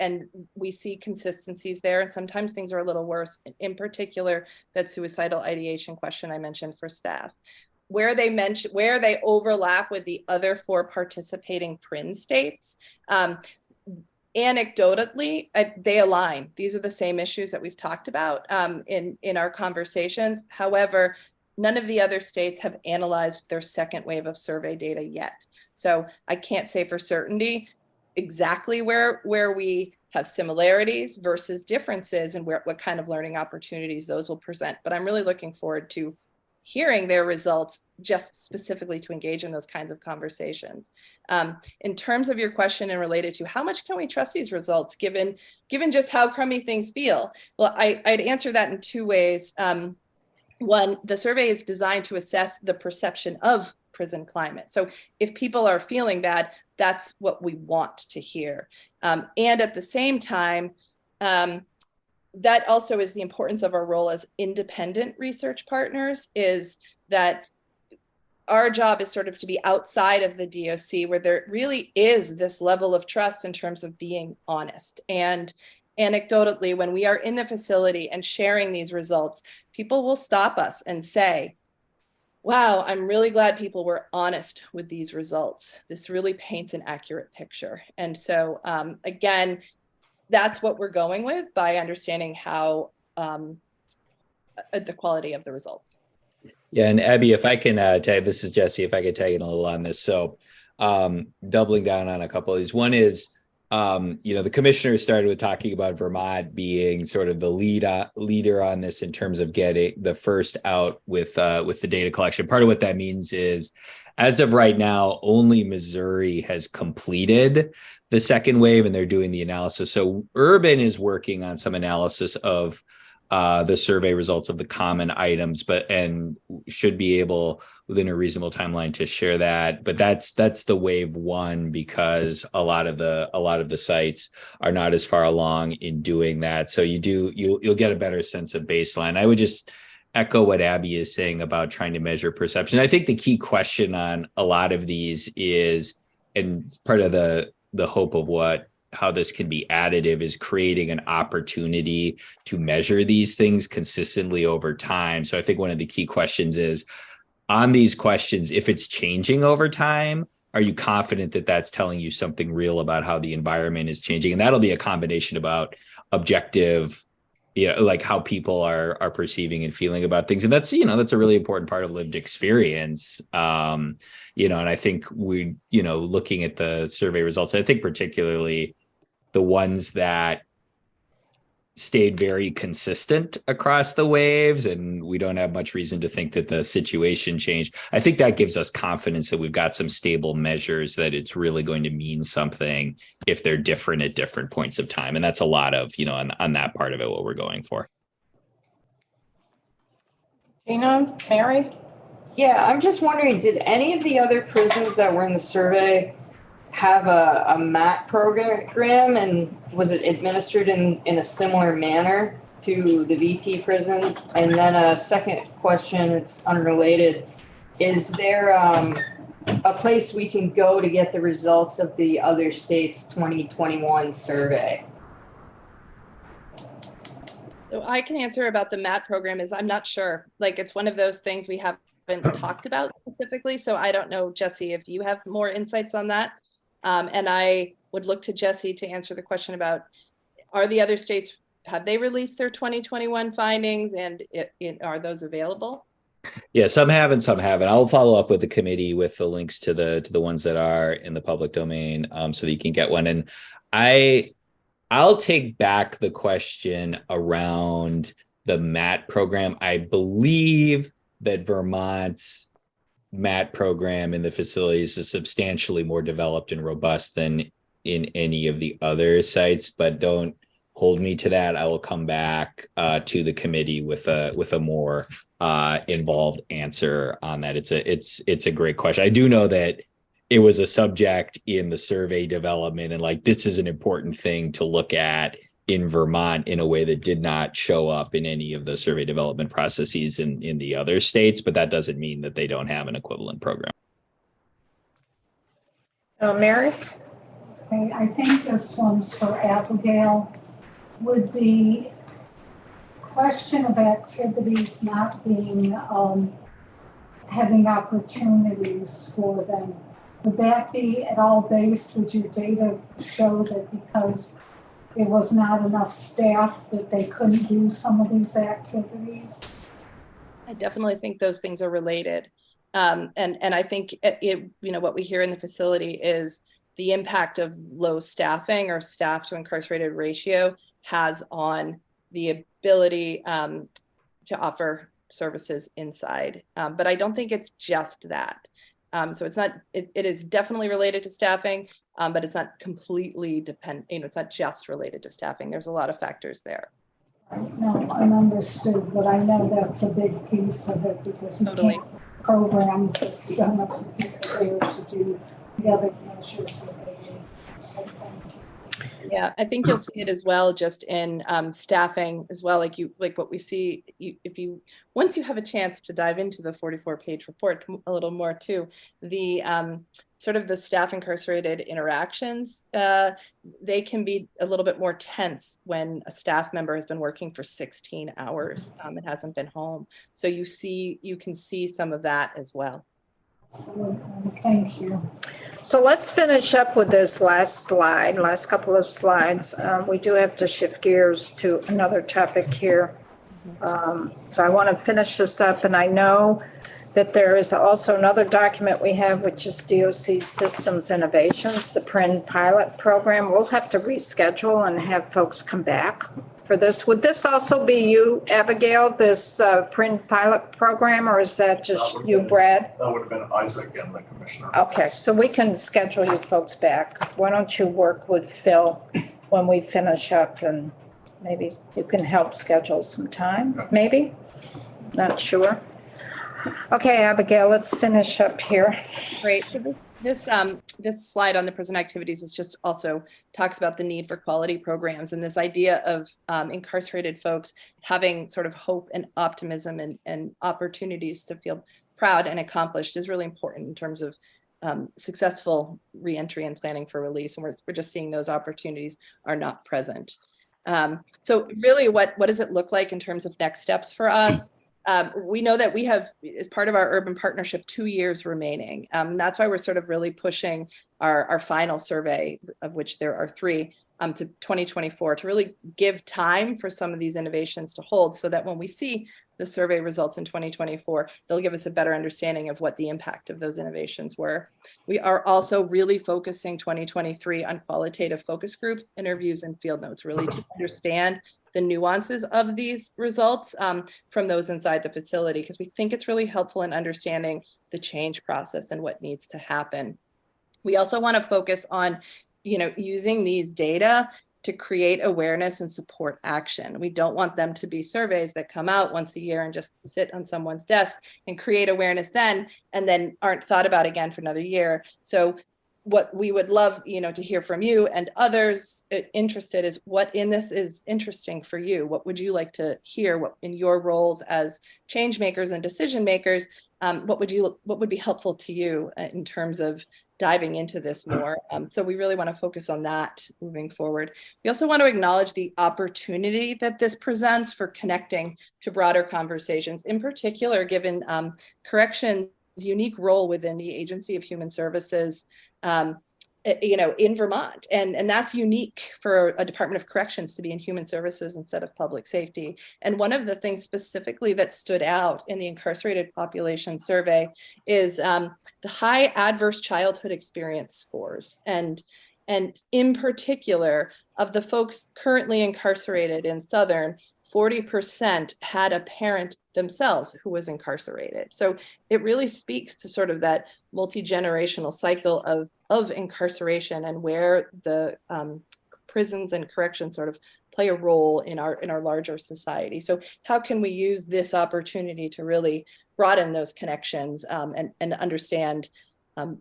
we see consistencies there, and sometimes things are a little worse, in particular that suicidal ideation question I mentioned for staff. where they overlap with the other 4 participating PRIN states. Anecdotally, they align. These are the same issues that we've talked about in our conversations. However, none of the other states have analyzed their second wave of survey data yet. So I can't say for certainty exactly where we have similarities versus differences and what kind of learning opportunities those will present. But I'm really looking forward to hearing their results just specifically to engage in those kinds of conversations. In terms of your question and related to how much can we trust these results given just how crummy things feel? Well, I'd answer that in 2 ways. One, the survey is designed to assess the perception of prison climate. So if people are feeling bad, that's what we want to hear. And at the same time, that also is the importance of our role as independent research partners, is that our job is sort of to be outside of the DOC where there really is this level of trust in terms of being honest. And anecdotally, when we are in the facility and sharing these results, people will stop us and say, wow, I'm really glad people were honest with these results. This really paints an accurate picture. And so again, that's what we're going with by understanding how the quality of the results. Yeah, and Abby, if I can tag, this is Jesse, if I could tag in a little on this. So doubling down on a couple of these. One is, the commissioner started with talking about Vermont being sort of the leader on this in terms of getting the first out with the data collection. Part of what that means is, as of right now, only Missouri has completed the second wave, and they're doing the analysis. So Urban is working on some analysis of the survey results of the common items, and should be able within a reasonable timeline to share that. But that's the wave 1, because a lot of the sites are not as far along in doing that. So you'll get a better sense of baseline. I would just echo what Abby is saying about trying to measure perception. I think the key question on a lot of these is, and part of the hope of how this can be additive, is creating an opportunity to measure these things consistently over time. So I think one of the key questions is, on these questions, if it's changing over time, are you confident that that's telling you something real about how the environment is changing? And that'll be a combination about objective, like how people are perceiving and feeling about things. And that's, that's a really important part of lived experience. And I think looking at the survey results, I think particularly the ones that stayed very consistent across the waves, and we don't have much reason to think that the situation changed. I think that gives us confidence that we've got some stable measures that it's really going to mean something if they're different at different points of time. And that's a lot of, on that part of it, what we're going for. Gina, Mary? Yeah, I'm just wondering, did any of the other prisons that were in the survey have a MAT program, and was it administered in a similar manner to the VT prisons? And then a second question, it's unrelated. Is there a place we can go to get the results of the other states' 2021 survey? So I can answer about the MAT program. I'm not sure. Like, it's one of those things we haven't talked about specifically. So I don't know, Jesse, if you have more insights on that. And I would look to Jesse to answer the question about, are the other states, have they released their 2021 findings, and are those available? Yeah, some have and some haven't. I'll follow up with the committee with the links to the ones that are in the public domain, so that you can get one. And I'll take back the question around the MAT program. I believe that Vermont's MAT program in the facilities is substantially more developed and robust than in any of the other sites, but don't hold me to that. I will come back to the committee with a more involved answer on that. It's a great question. I do know that it was a subject in the survey development, and this is an important thing to look at in Vermont in a way that did not show up in any of the survey development processes in the other states, but that doesn't mean that they don't have an equivalent program. Mary? I think this one's for Abigail. Would the question of activities not being having opportunities for them. Would that be at all based, would your data show that because there was not enough staff that they couldn't do some of these activities? I definitely think those things are related. And I think what we hear in the facility is the impact of low staffing or staff to incarcerated ratio has on the ability to offer services inside. But I don't think it's just that. So it's not, it is definitely related to staffing, but it's not completely dependent, it's not just related to staffing. There's a lot of factors there. No, I'm understood, but I know that's a big piece of it because you can't programs that you don't have to be prepared to do the other measures that they do. So thank you. Yeah, I think you'll see it as well, just in staffing as well. Like what we see, once you have a chance to dive into the 44-page report a little more too, the sort of the staff incarcerated interactions, they can be a little bit more tense when a staff member has been working for 16 hours and hasn't been home. So you can see some of that as well. Thank you. So let's finish up with this last couple of slides. We do have to shift gears to another topic here. So I want to finish this up, and I know that there is also another document we have, which is DOC Systems Innovations, the PRIN pilot program. We'll have to reschedule and have folks come back for this. Would this also be you, Abigail, this PRIN pilot program, or is that just you, Brad? That would have been Isaac and the commissioner. Okay, so we can schedule you folks back. Why don't you work with Phil when we finish up, and maybe you can help schedule some time, maybe? Not sure. Okay, Abigail, let's finish up here. Great. So this slide on the prison activities is just also talks about the need for quality programs, and this idea of incarcerated folks having sort of hope and optimism and opportunities to feel proud and accomplished is really important in terms of successful reentry and planning for release. And we're just seeing those opportunities are not present. So really, what does it look like in terms of next steps for us? We know that we have, as part of our urban partnership, 2 years remaining. That's why we're sort of really pushing our final survey, of which there are 3, to 2024, to really give time for some of these innovations to hold, so that when we see the survey results in 2024, they'll give us a better understanding of what the impact of those innovations were. We are also really focusing 2023 on qualitative focus group interviews and field notes, really to understand the nuances of these results from those inside the facility, because we think it's really helpful in understanding the change process and what needs to happen. We also want to focus on, using these data to create awareness and support action. We don't want them to be surveys that come out once a year and just sit on someone's desk and create awareness then, and then aren't thought about again for another year. So what we would love, to hear from you and others interested is what in this is interesting for you. What would you like to hear? What in your roles as change makers and decision makers, what would be helpful to you in terms of diving into this more? So we really want to focus on that moving forward. We also want to acknowledge the opportunity that this presents for connecting to broader conversations, in particular, given corrections' unique role within the Agency of Human Services, in Vermont. And that's unique for a Department of Corrections to be in human services instead of public safety. And one of the things specifically that stood out in the incarcerated population survey is the high adverse childhood experience scores. And in particular, of the folks currently incarcerated in Southern, 40% had a parent themselves who was incarcerated. So it really speaks to sort of that multi-generational cycle of incarceration, and where the prisons and corrections sort of play a role in our larger society. So how can we use this opportunity to really broaden those connections and understand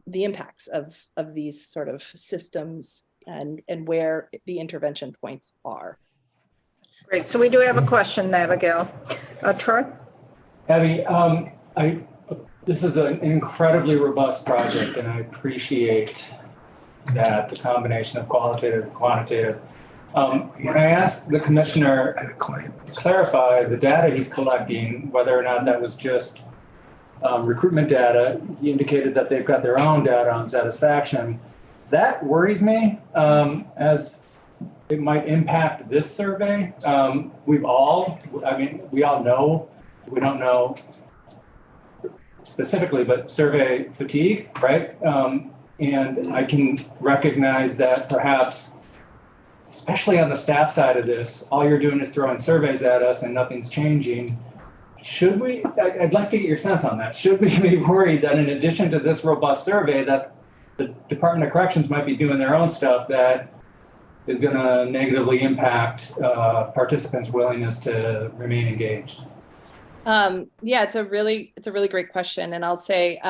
the impacts of these sort of systems and where the intervention points are? Great. So we do have a question, Abigail. Troy? Abby, this is an incredibly robust project, and I appreciate that, the combination of qualitative and quantitative. When I asked the commissioner to clarify the data he's collecting, whether or not that was just recruitment data. He indicated that they've got their own data on satisfaction. That worries me as it might impact this survey. We all know, we don't know specifically, but survey fatigue, right? And I can recognize that perhaps, especially on the staff side of this, all you're doing is throwing surveys at us and nothing's changing. Should we, I'd like to get your sense on that. Should we be worried that in addition to this robust survey that the Department of Corrections might be doing their own stuff that is going to negatively impact participants' willingness to remain engaged? Yeah, it's a really great question. And I'll say,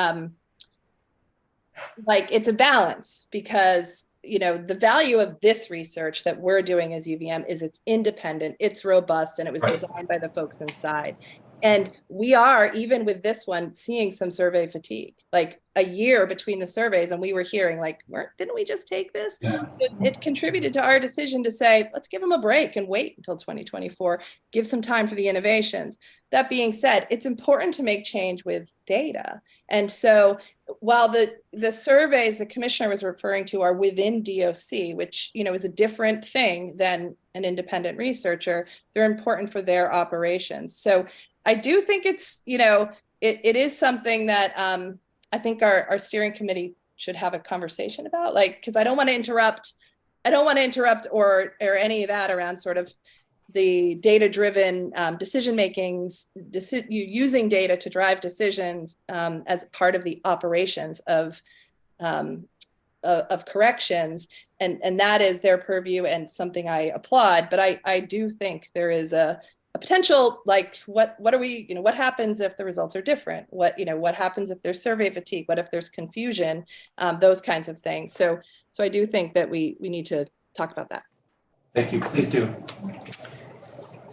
it's a balance because, the value of this research that we're doing as UVM is it's independent, it's robust, and it was designed by the folks inside. And we are, even with this one, seeing some survey fatigue, like a year between the surveys. And we were hearing didn't we just take this? Yeah. It contributed to our decision to say, let's give them a break and wait until 2024, give some time for the innovations. That being said, it's important to make change with data. And so while the surveys the commissioner was referring to are within DOC, which, is a different thing than an independent researcher, they're important for their operations. So I do think it's, it is something that I think our steering committee should have a conversation about, because I don't want to interrupt or any of that around sort of the data-driven decision-making, using data to drive decisions as part of the operations of corrections. And that is their purview and something I applaud. But I do think there is a potential, what are we, what happens if the results are different? What happens if there's survey fatigue? What if there's confusion? Those kinds of things. So I do think that we need to talk about that. Thank you. Please do.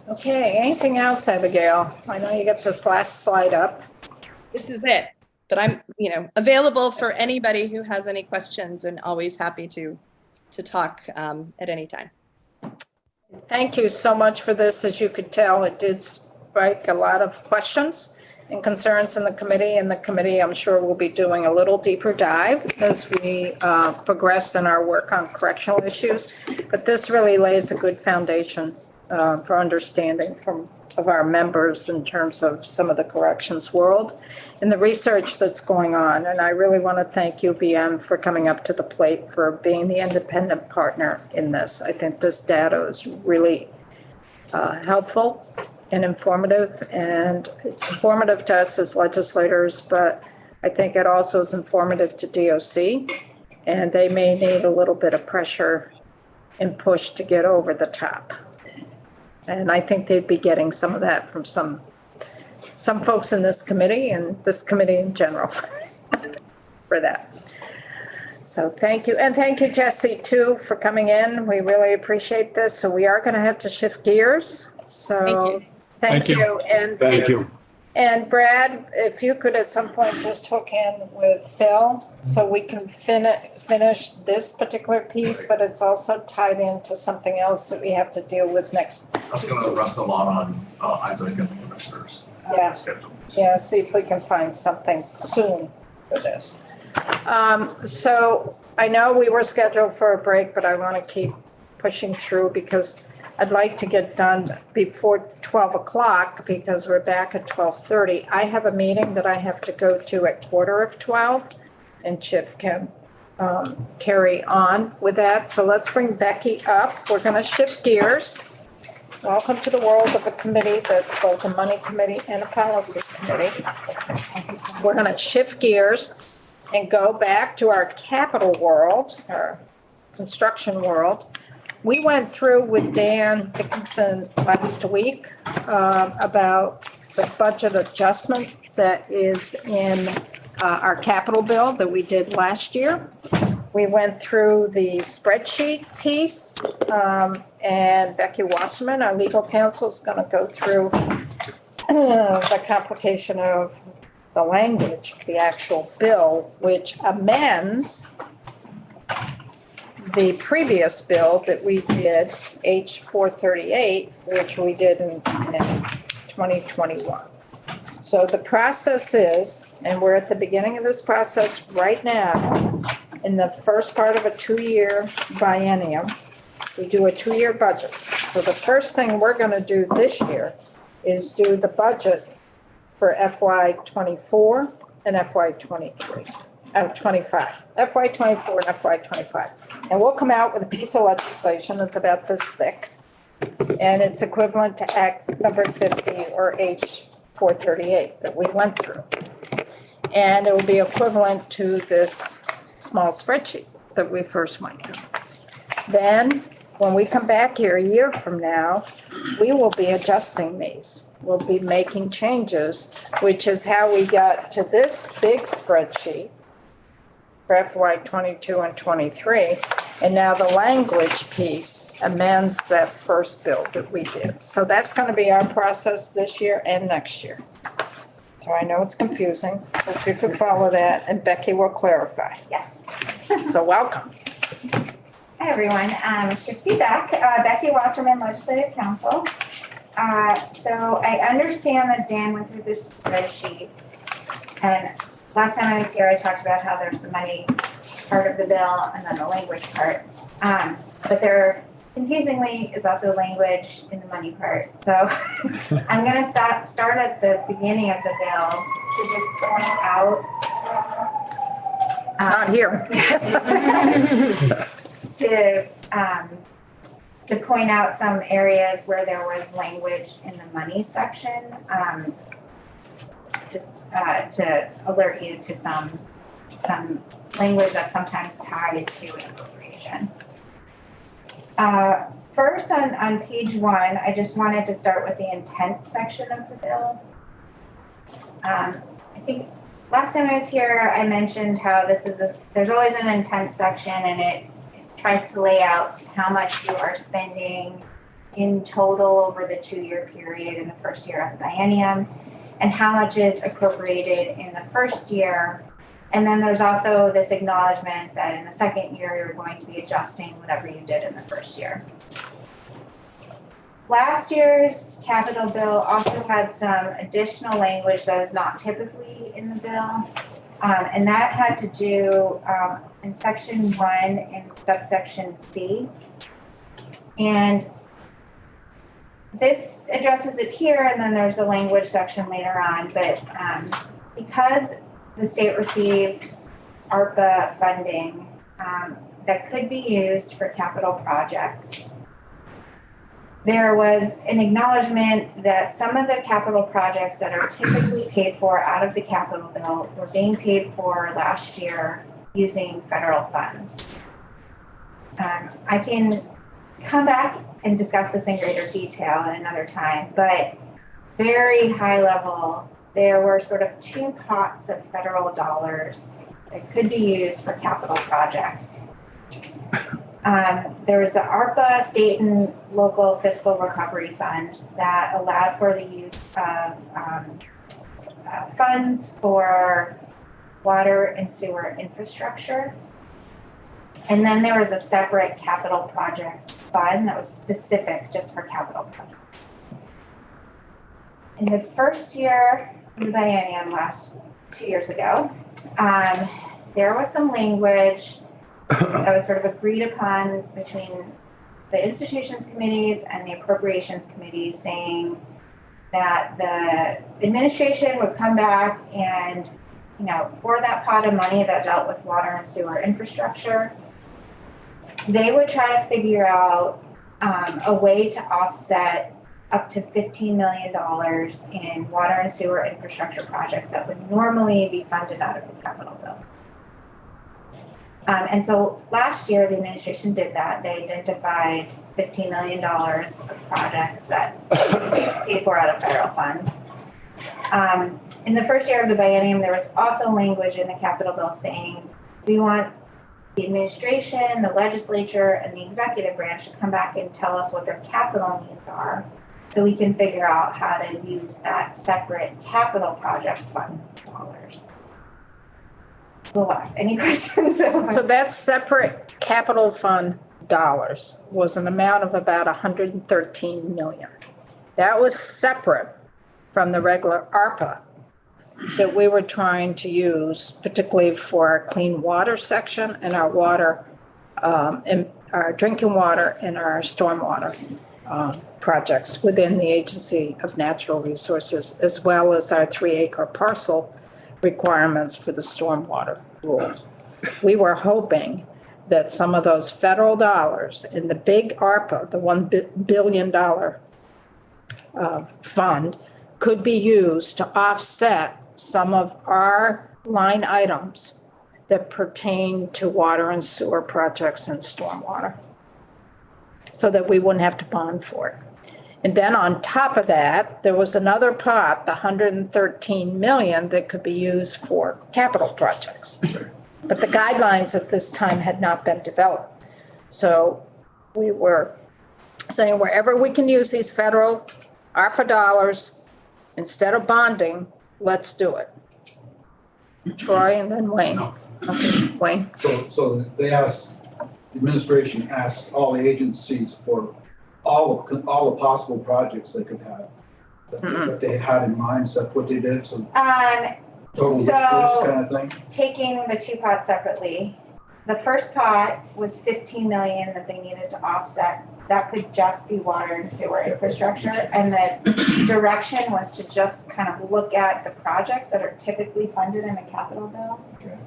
Okay, anything else, Abigail? I know you got this last slide up. This is it, but I'm, available for anybody who has any questions and always happy to talk at any time. Thank you so much for this. As you could tell, it did spike a lot of questions and concerns in the committee. And the committee, I'm sure, will be doing a little deeper dive as we progress in our work on correctional issues. But this really lays a good foundation for understanding of our members in terms of some of the corrections world and the research that's going on. And I really want to thank UVM for coming up to the plate for being the independent partner in this. I think this data is really helpful and informative, and it's informative to us as legislators, but I think it also is informative to DOC, and they may need a little bit of pressure and push to get over the top. And I think they'd be getting some of that from some folks in this committee and this committee in general for that. So thank you. And thank you, Jesse, too, for coming in. We really appreciate this. So we are going to have to shift gears. So thank you. And Thank you. And Brad, if you could at some point just hook in with Phil so we can finish this particular piece, but it's also tied into something else that we have to deal with next. I was going to rest a lot on Isaac and the commissioners' schedule. Yeah, see if we can find something soon for this. So I know we were scheduled for a break, but I want to keep pushing through because I'd like to get done before 12 o'clock because we're back at 12:30. I have a meeting that I have to go to at 11:45, and Chip can carry on with that. So let's bring Becky up. We're going to shift gears. Welcome to the world of a committee that's both a money committee and a policy committee. We're going to shift gears and go back to our capital world, our construction world. We went through with Dan Dickinson last week about the budget adjustment that is in our capital bill that we did last year. We went through the spreadsheet piece, and Becky Wasserman, our legal counsel, is going to go through the complication of the language of the actual bill, which amends the previous bill that we did, H 438, which we did in 2021. So the process is, and we're at the beginning of this process right now, in the first part of a 2-year biennium, we do a 2-year budget. So the first thing we're gonna do this year is do the budget for FY '24 and FY '23, 25, FY '24 and FY '25. And we'll come out with a piece of legislation that's about this thick. And it's equivalent to Act number 50 or H 438 that we went through. And it will be equivalent to this small spreadsheet that we first went to. Then, when we come back here a year from now, we will be adjusting these. We'll be making changes, which is how we got to this big spreadsheet for FY '22 and '23. And now the language piece amends that first bill that we did. So that's going to be our process this year and next year. So I know it's confusing, but you could follow that and Becky will clarify. Yeah. So welcome. Hi, everyone. It's good to be back. Becky Wasserman, Legislative Counsel. So I understand that Dan went through this spreadsheet. And last time I was here, I talked about how there's the money part of the bill and then the language part. But there, confusingly, is also language in the money part. So I'm going to start at the beginning of the bill to just point out. It's not here. To point out some areas where there was language in the money section, to alert you to some language that's sometimes tied to an appropriation. First, on page 1, I just wanted to start with the intent section of the bill. I think last time I was here, I mentioned how there's always an intent section, and it tries to lay out how much you are spending in total over the 2-year period in the first year of the biennium, and how much is appropriated in the first year. And then there's also this acknowledgement that in the second year, you're going to be adjusting whatever you did in the first year. Last year's capital bill also had some additional language that is not typically in the bill. And that had to do in section 1 in subsection C. And this addresses it here, and then there's a language section later on. But because the state received ARPA funding that could be used for capital projects, there was an acknowledgement that some of the capital projects that are typically paid for out of the capital bill were being paid for last year using federal funds. I can come back and discuss this in greater detail at another time, but very high level, there were sort of 2 pots of federal dollars that could be used for capital projects. There was the ARPA, State and Local Fiscal Recovery Fund, that allowed for the use of funds for water and sewer infrastructure. And then there was a separate capital projects fund that was specific just for capital projects. In the first year of the biennium, last 2 years ago, there was some language that was sort of agreed upon between the institutions committees and the appropriations committees, saying that the administration would come back and, for that pot of money that dealt with water and sewer infrastructure, they would try to figure out a way to offset up to $15 million in water and sewer infrastructure projects that would normally be funded out of the capital bill. And so last year, the administration did that. They identified $15 million of projects that paid for out of federal funds. In the first year of the biennium, there was also language in the capital bill saying we want the administration, the legislature, and the executive branch to come back and tell us what their capital needs are, so we can figure out how to use that separate capital projects fund dollars. So any questions? So that separate capital fund dollars was an amount of about 113 million. That was separate from the regular ARPA that we were trying to use, particularly for our clean water section and our water, and our drinking water and our stormwater projects within the Agency of Natural Resources, as well as our 3-acre parcel requirements for the stormwater rule. We were hoping that some of those federal dollars in the big ARPA, the $1 billion fund, could be used to offset some of our line items that pertain to water and sewer projects and stormwater, so that we wouldn't have to bond for it. And then on top of that, there was another pot, the 113 million, that could be used for capital projects. But the guidelines at this time had not been developed. So we were saying wherever we can use these federal ARPA dollars, instead of bonding, let's do it. Troy and then Wayne. Okay, Wayne. So they asked, the administration asked all the agencies for all the possible projects they could have that they had in mind. Is that what they did? So total wish list kind of thing? Taking the two pots separately, the first pot was 15 million that they needed to offset. That could just be water and sewer infrastructure. And the direction was to just kind of look at the projects that are typically funded in the capital bill. Okay.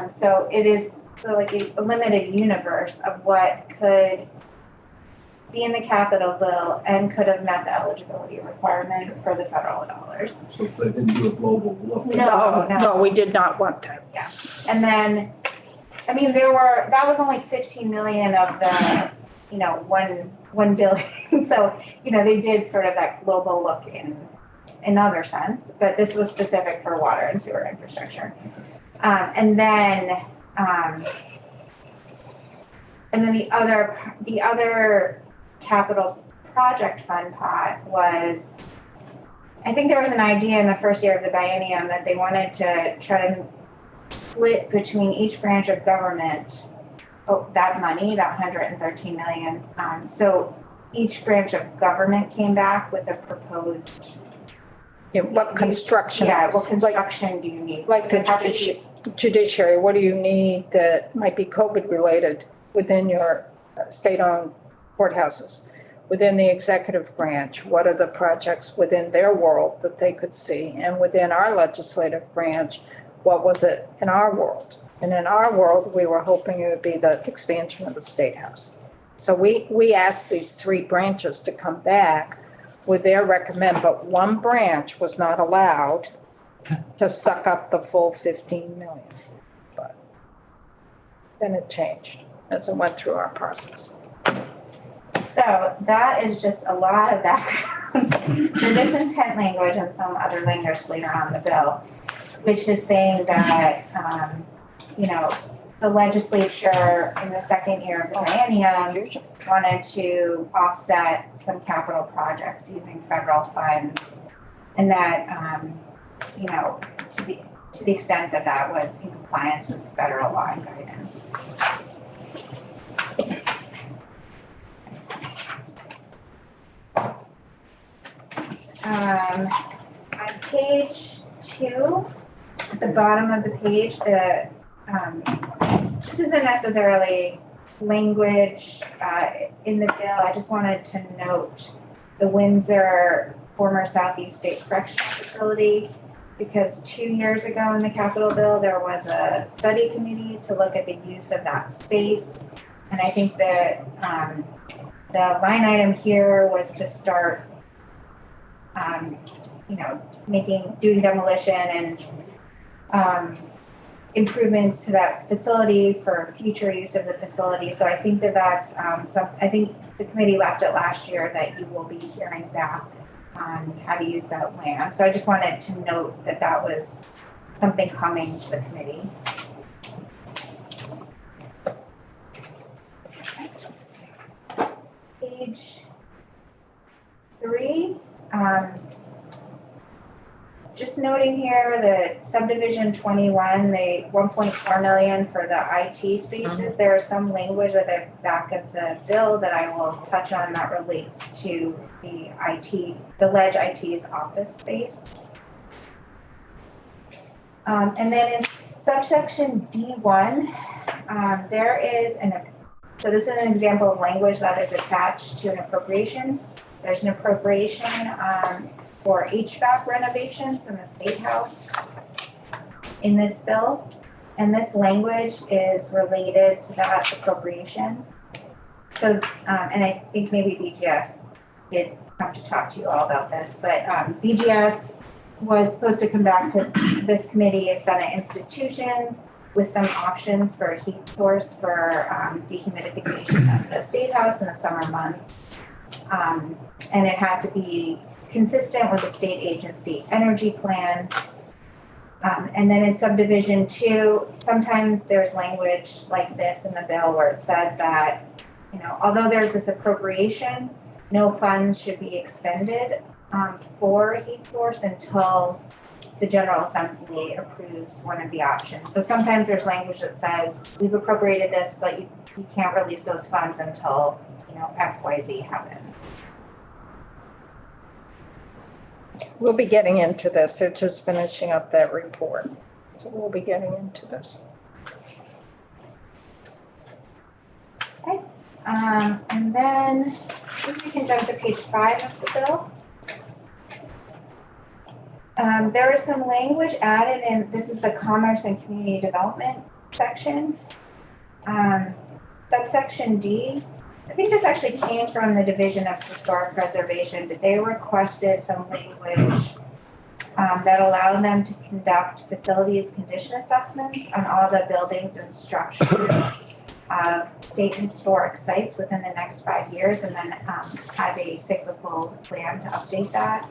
So it is like a limited universe of what could be in the capital bill and could have met the eligibility requirements for the federal dollars. So they didn't do a global look. No, we did not want that. Yeah. And then, I mean, that was only 15 million of the, 1 billion. So, they did sort of that global look in another sense, but this was specific for water and sewer infrastructure. And then the other capital project fund pot was, I think there was an idea in the first year of the biennium that they wanted to try to split between each branch of government that money, that 113 million. So each branch of government came back with a proposed. What construction? Yeah, what construction do you need? Like the judiciary, what do you need that might be COVID related within your state-owned courthouses? Within the executive branch, what are the projects within their world that they could see? And within our legislative branch, what was it in our world? And in our world, we were hoping it would be the expansion of the State House. So we asked these 3 branches to come back with their recommend, but one branch was not allowed to suck up the full 15 million. But then it changed as it went through our process. So that is just a lot of background for this intent language and some other language later on in the bill, which is saying that, the legislature in the second year of the biennium wanted to offset some capital projects using federal funds, and that, to the extent that that was in compliance with federal law and guidance. On page 2, at the bottom of the page, this isn't necessarily language in the bill. I just wanted to note the Windsor former Southeast State Correctional Facility, because 2 years ago in the Capitol bill, there was a study committee to look at the use of that space. And I think that the line item here was to start doing demolition and improvements to that facility for future use of the facility. So I think that's I think the committee left it last year that you will be hearing back on how to use that land. So I just wanted to note that that was something coming to the committee. Page 3. Just noting here that subdivision 21, the 1.4 million for the IT spaces, there is some language at the back of the bill that I will touch on that relates to the Ledge IT's office space. And then in subsection D1, there is so this is an example of language that is attached to an appropriation. There's an appropriation for HVAC renovations in the State House in this bill. And this language is related to that appropriation. So, and I think maybe BGS did come to talk to you all about this, but BGS was supposed to come back to this committee at Senate institutions with some options for a heat source for dehumidification of the State House in the summer months. And it had to be consistent with the state agency energy plan. And then in subdivision 2, sometimes there's language like this in the bill where it says that, you know, although there's this appropriation, no funds should be expended for a heat source until the General Assembly approves one of the options. So sometimes there's language that says, we've appropriated this, but you can't release those funds until, you know, XYZ happens. We'll be getting into this. They're just finishing up that report. So we'll be getting into this. Okay. And then if we can jump to page 5 of the bill. There is some language added in, this is the Commerce and Community Development section. Subsection D, I think this actually came from the Division of Historic Preservation, but they requested some language that allowed them to conduct facilities condition assessments on all the buildings and structures of state historic sites within the next 5 years, and then have a cyclical plan to update that.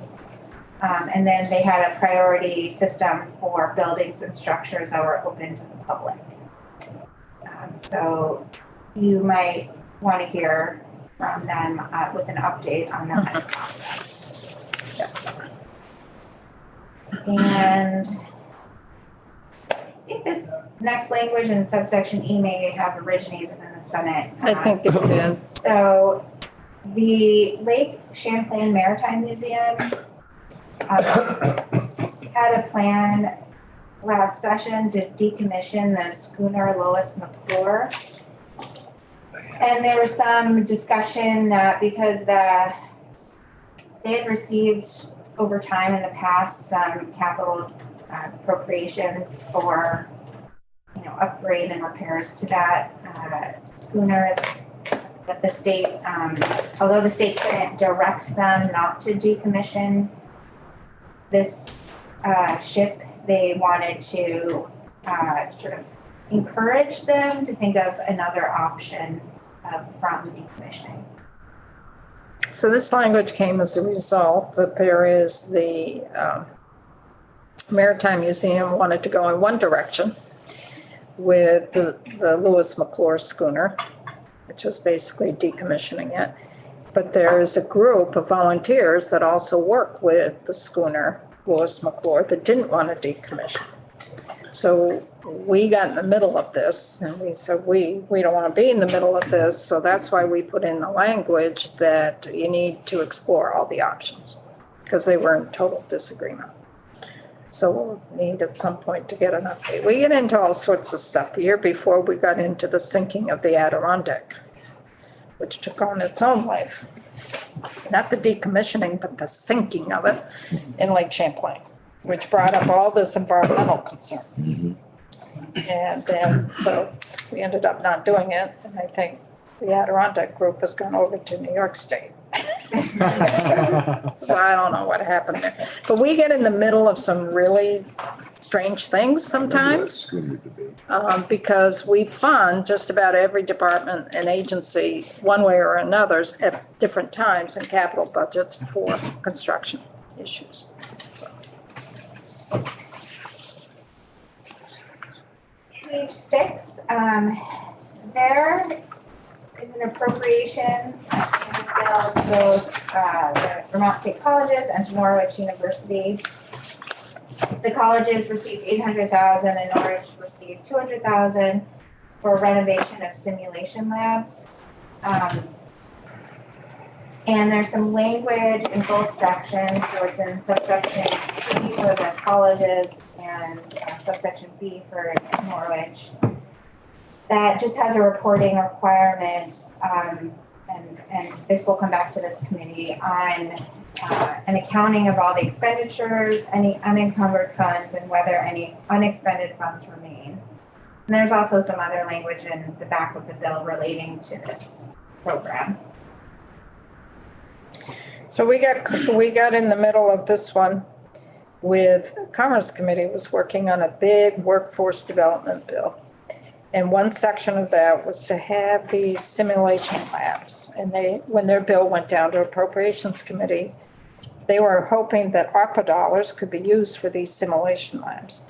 And then they had a priority system for buildings and structures that were open to the public. So you might want to hear from them with an update on that process. And I think this next language in subsection E may have originated within the Senate. I think it did. So the Lake Champlain Maritime Museum had a plan last session to decommission the schooner Lois McClure. And there was some discussion that because they had received over time in the past some capital appropriations for, you know, upgrade and repairs to that schooner, that the state, although the state couldn't direct them not to decommission this ship, they wanted to sort of encourage them to think of another option from decommissioning. So this language came as a result that there is the Maritime Museum wanted to go in one direction with the Lewis McClure schooner, which was basically decommissioning it. But there is a group of volunteers that also work with the schooner Lewis McClure that didn't want to decommission. So we got in the middle of this and we said, we don't want to be in the middle of this. So that's why we put in the language that you need to explore all the options because they were in total disagreement. So we'll need at some point to get an update. We get into all sorts of stuff. The year before we got into the sinking of the Adirondack, which took on its own life. Not the decommissioning, but the sinking of it in Lake Champlain, which brought up all this environmental concern. And then, so we ended up not doing it. And I think the Adirondack group has gone over to New York State. So I don't know what happened there. But we get in the middle of some really strange things sometimes because we fund just about every department and agency one way or another at different times in capital budgets for construction issues. So. Page 6, there is an appropriation in this bill to both the Vermont State Colleges and to Norwich University. The colleges received $800,000 and Norwich received $200,000 for renovation of simulation labs. And there's some language in both sections, so it's in subsection C for the colleges and and subsection B for Norwich. That just has a reporting requirement, and this will come back to this committee on an accounting of all the expenditures, any unencumbered funds, and whether any unexpended funds remain. And there's also some other language in the back of the bill relating to this program. So we got in the middle of this one with Commerce Committee was working on a big workforce development bill. And one section of that was to have these simulation labs. And when their bill went down to Appropriations Committee, they were hoping that ARPA dollars could be used for these simulation labs.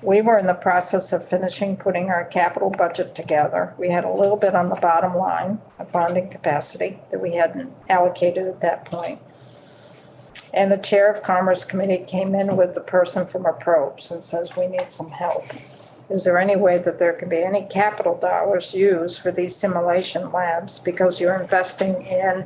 We were in the process of finishing putting our capital budget together. We had a little bit on the bottom line of bonding capacity that we hadn't allocated at that point. And the chair of Commerce Committee came in with the person from Approach and says, we need some help. Is there any way that there could be any capital dollars used for these simulation labs, because you're investing in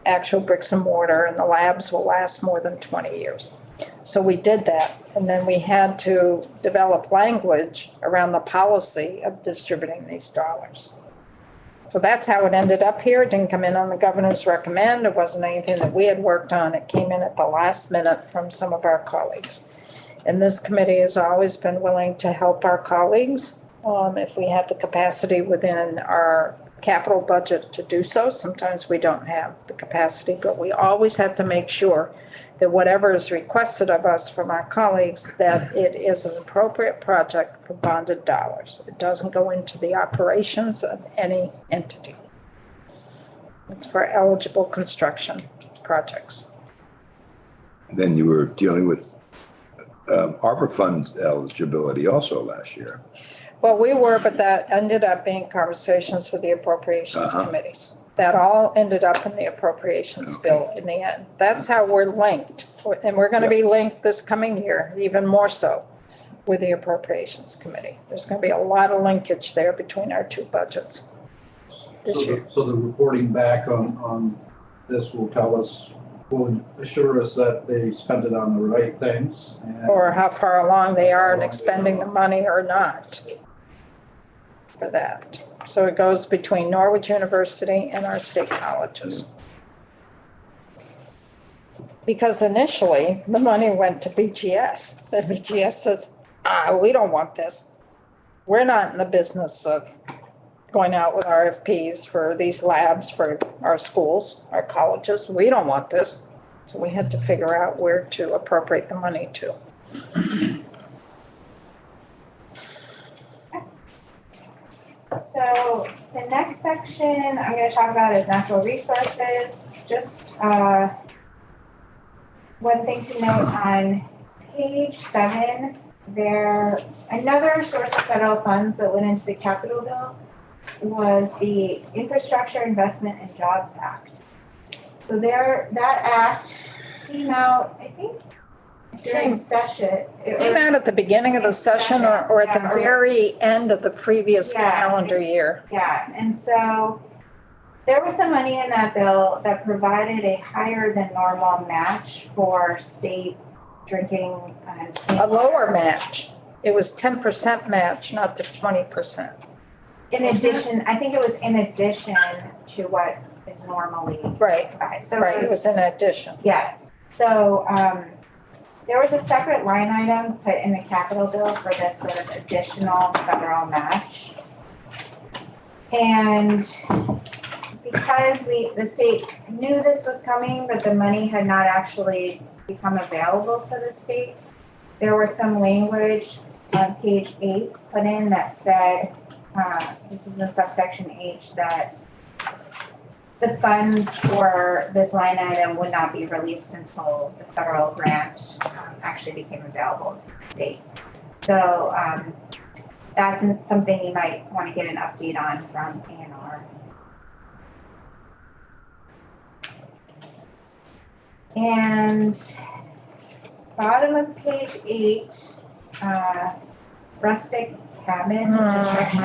actual bricks and mortar and the labs will last more than 20 years. So we did that, and then we had to develop language around the policy of distributing these dollars. So that's how it ended up here. It didn't come in on the governor's recommend. It wasn't anything that we had worked on. It came in at the last minute from some of our colleagues. And this committee has always been willing to help our colleagues if we have the capacity within our capital budget to do so. Sometimes we don't have the capacity, but we always have to make sure that whatever is requested of us from our colleagues, that it is an appropriate project for bonded dollars. It doesn't go into the operations of any entity. It's for eligible construction projects. Then you were dealing with ARPA fund eligibility also last year. Well, we were, but that ended up being conversations with the appropriations committees. That all ended up in the appropriations bill in the end. That's how we're linked. And we're going to be linked this coming year, even more so, with the appropriations committee. There's going to be a lot of linkage there between our two budgets this year. So the reporting back on this will tell us, will assure us that they spent it on the right things. Or how far along they are in expending the money or not for that. So it goes between Norwich University and our state colleges. Because initially, the money went to BGS. The BGS says, we don't want this. We're not in the business of going out with RFPs for these labs for our schools, our colleges. We don't want this. So we had to figure out where to appropriate the money to. So the next section I'm going to talk about is natural resources. Just one thing to note on page 7, another source of federal funds that went into the capital bill was the Infrastructure Investment and Jobs Act. So that act came out, I think, during session. It came out at the beginning of the session or at the very end of the previous calendar year. Yeah, and so there was some money in that bill that provided a higher than normal match for state drinking. A lower match. It was 10% match, not the 20%. In addition, I think it was in addition to what is normally provided. So it was in addition. Yeah. So there was a separate line item put in the capital bill for this sort of additional federal match. And because the state knew this was coming, but the money had not actually become available for the state, there was some language on page 8 put in that said, this is in subsection H, that the funds for this line item would not be released until the federal grant actually became available to the state. So that's something you might want to get an update on from A&R. And bottom of page 8, rustic cabin construction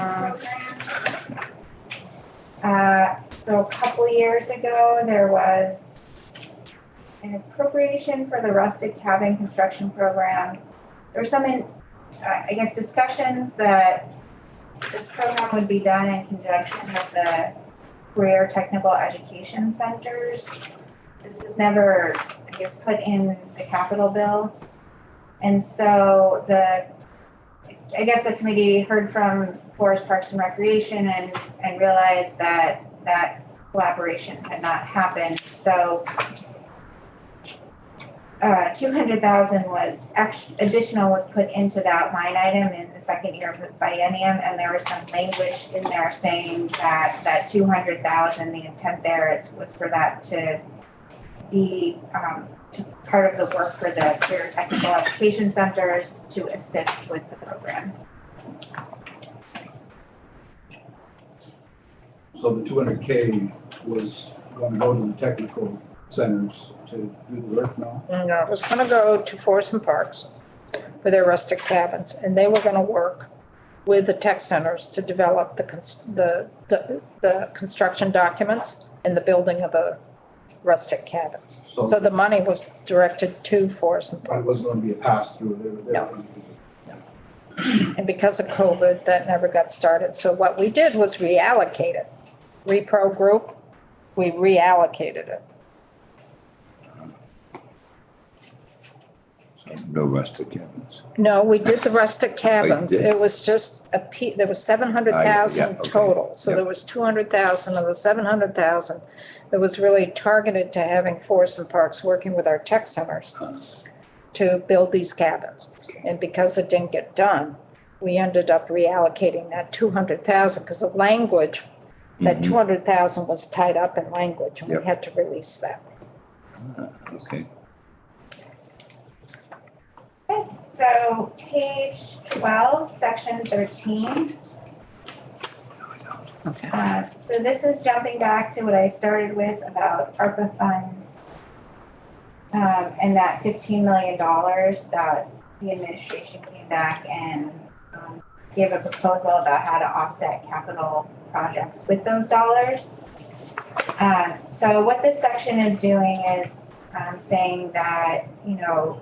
program. So a couple years ago, there was an appropriation for the rustic cabin construction program. There was some I guess, discussions that this program would be done in conjunction with the career technical education centers. This is never, I guess, put in the capital bill. And so I guess the committee heard from Forest Parks and Recreation and realized that that collaboration had not happened. So 200,000 was additional was put into that line item in the second year of the biennium, and there was some language in there saying that 200,000, the intent there was for that to be part of the work for the career technical education centers to assist with the program. So the 200K was going to go to the technical centers to do the work now? No, it was gonna go to Forest and Parks for their rustic cabins, and they were gonna work with the tech centers to develop the construction documents and the building of the rustic cabins. So the money was directed to Forest and But it Parks. wasn't going to be a pass-through? No. And because of COVID, that never got started. So what we did was reallocate it. Repro group, we reallocated it. No rustic cabins. No, we did the rustic cabins. did? It was just there was 700,000 okay. total. So Yep. there was 200,000 of the 700,000 that was really targeted to having Forest and Parks working with our tech centers to build these cabins. And because it didn't get done, we ended up reallocating that 200,000 because the language, that 200,000 was tied up in language and we Yep. had to release that. Okay. Okay, so page 12, section 13. So this is jumping back to what I started with about ARPA funds and that $15 million that the administration came back and gave a proposal about how to offset capital projects with those dollars. So what this section is doing is saying that, you know,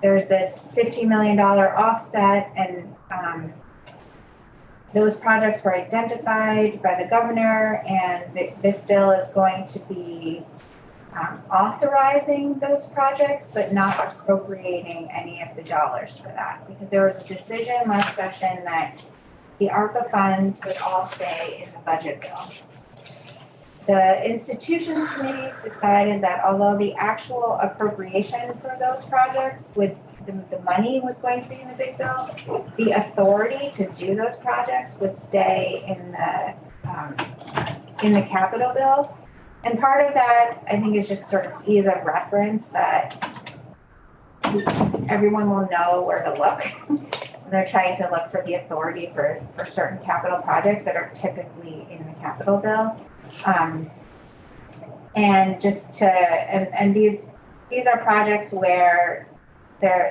there's this $50 million offset and those projects were identified by the governor and this bill is going to be authorizing those projects but not appropriating any of the dollars for that because there was a decision last session that the ARPA funds would all stay in the budget bill. The institutions committees decided that although the actual appropriation for those projects the money was going to be in the big bill, the authority to do those projects would stay in the capital bill. And part of that, I think, is just sort of ease of reference that everyone will know where to look. They're trying to look for the authority for certain capital projects that are typically in the capital bill. And just to, and these are projects where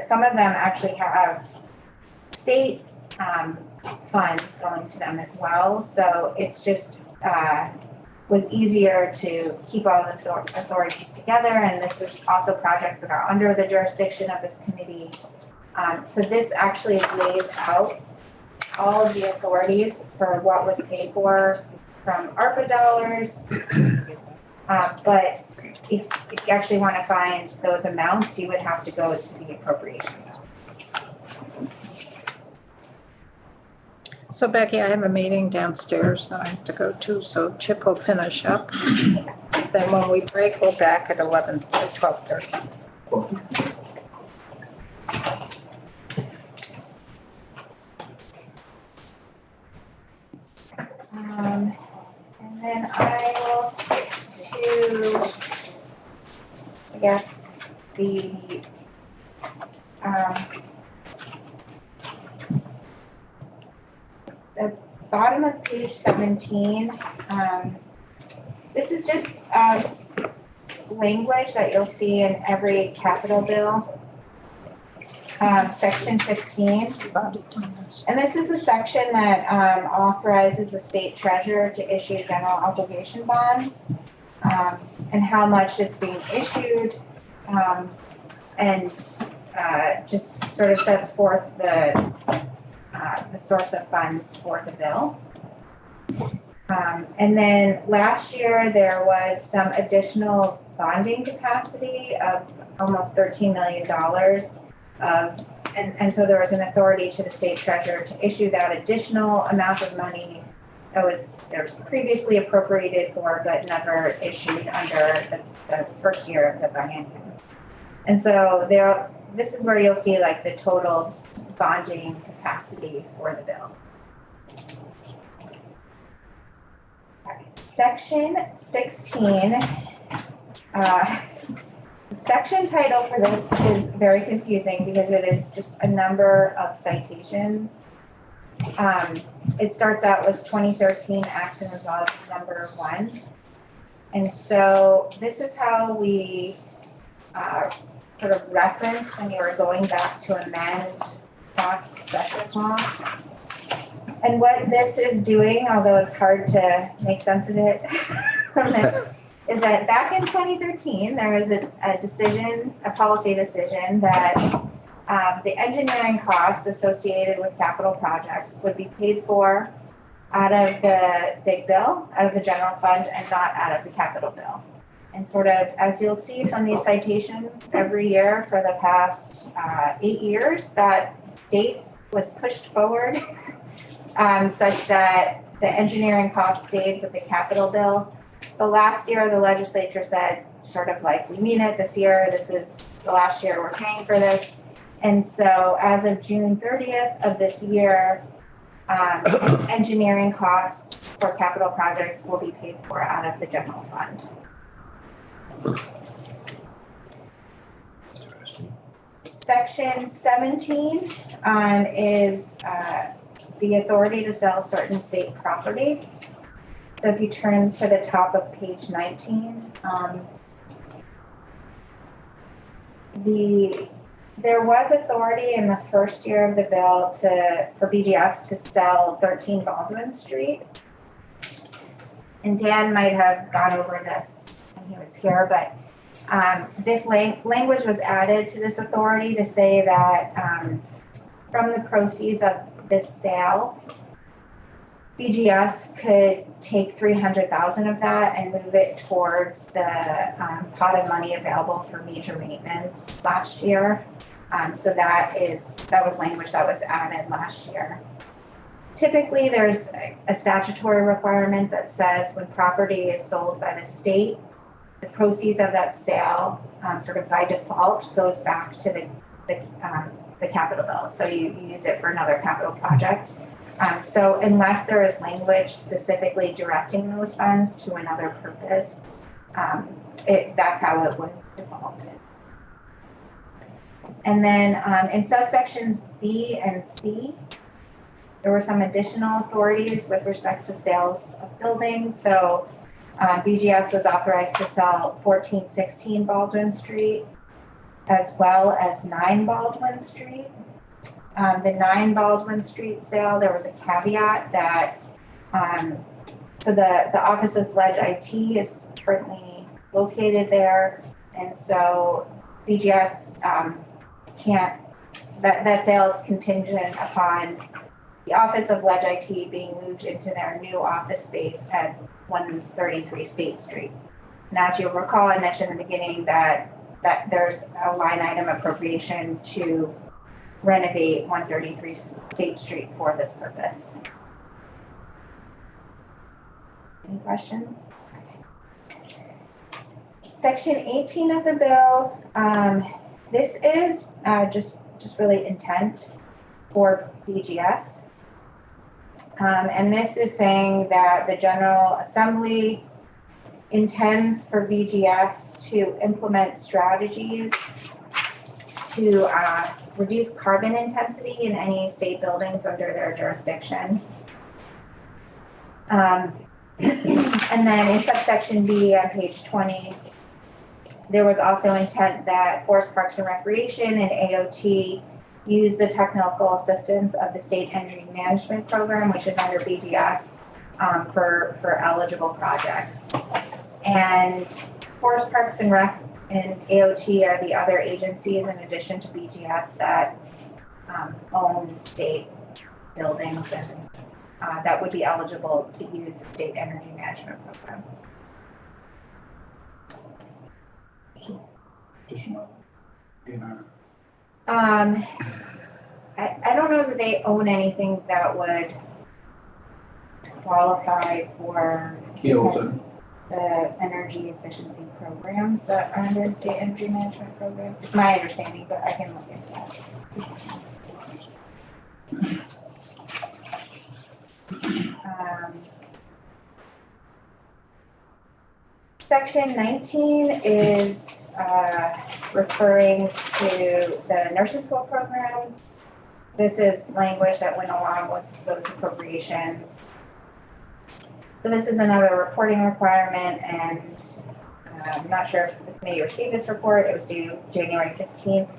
some of them actually have state funds going to them as well. So it's just was easier to keep all the authorities together. And this is also projects that are under the jurisdiction of this committee. So this actually lays out all of the authorities for what was paid for from ARPA dollars. But if you actually want to find those amounts, you would have to go to the appropriations. So Becky, I have a meeting downstairs that I have to go to, so Chip will finish up. Then when we break, we're back at 12:30. And then I will skip to, I guess, the bottom of page 17. This is just language that you'll see in every capital bill. Section 15. And this is a section that authorizes the state treasurer to issue general obligation bonds and how much is being issued and just sort of sets forth the source of funds for the bill. And then last year, there was some additional bonding capacity of almost $13 million and so there was an authority to the state treasurer to issue that additional amount of money that was previously appropriated for but never issued under the first year of the biennium. And so this is where you'll see like the total bonding capacity for the bill. Section 16, the section title for this is very confusing because it is just a number of citations. It starts out with 2013 Acts and Resolves number 1. And so this is how we sort of referenced when you were going back to amend past session law. And what this is doing, although it's hard to make sense of it from this, is that back in 2013, there was a policy decision that the engineering costs associated with capital projects would be paid for out of the big bill, out of the general fund, and not out of the capital bill. And sort of, as you'll see from these citations, every year for the past 8 years, that date was pushed forward such that the engineering costs stayed with the capital bill. The last year, the legislature said, sort of like, we mean it this year, this is the last year we're paying for this. And so as of June 30th of this year, engineering costs for capital projects will be paid for out of the general fund. Section 17 is the authority to sell certain state property. So if you turn to the top of page 19, there was authority in the first year of the bill for BGS to sell 13 Baldwin Street. And Dan might have gone over this when he was here, but this language was added to this authority to say that from the proceeds of this sale, BGS could take $300,000 of that and move it towards the pot of money available for major maintenance last year. So that was language that was added last year. Typically, there's a statutory requirement that says when property is sold by the state, the proceeds of that sale, sort of by default, goes back to the capital bill. So you use it for another capital project. So unless there is language specifically directing those funds to another purpose, that's how it would default. And then in subsections B and C, there were some additional authorities with respect to sales of buildings. So BGS was authorized to sell 1416 Baldwin Street, as well as 9 Baldwin Street. The 9 Baldwin Street sale, there was a caveat that, so the Office of Ledge IT is currently located there. And so BGS that sale is contingent upon the Office of Ledge IT being moved into their new office space at 133 State Street. And as you'll recall, I mentioned in the beginning that there's a line item appropriation to renovate 133 State Street for this purpose. Any questions? Section 18 of the bill, this is just really intent for BGS. And this is saying that the General Assembly intends for BGS to implement strategies to reduce carbon intensity in any state buildings under their jurisdiction. And then in subsection B on page 20, there was also intent that Forest Parks and Recreation and AOT use the technical assistance of the State Energy Management Program, which is under BGS, for eligible projects. And Forest Parks and Rec and AOT are the other agencies in addition to BGS that own state buildings and that would be eligible to use the state energy management program. So, additional, I don't know that they own anything that would qualify for the energy efficiency programs that are under the state energy management program. It's my understanding, but I can look into that. Section 19 is referring to the nursing school programs. This is language that went along with those appropriations. So this is another reporting requirement, and I'm not sure if the committee received this report. It was due January 15th.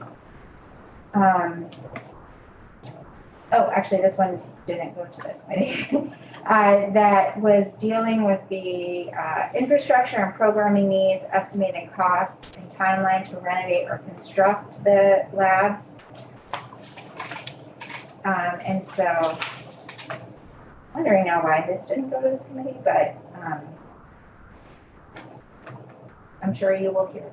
Oh, actually, this one didn't go to this committee. That was dealing with the infrastructure and programming needs, estimating costs, and timeline to renovate or construct the labs. And so, wondering now why this didn't go to this committee, but I'm sure you will hear.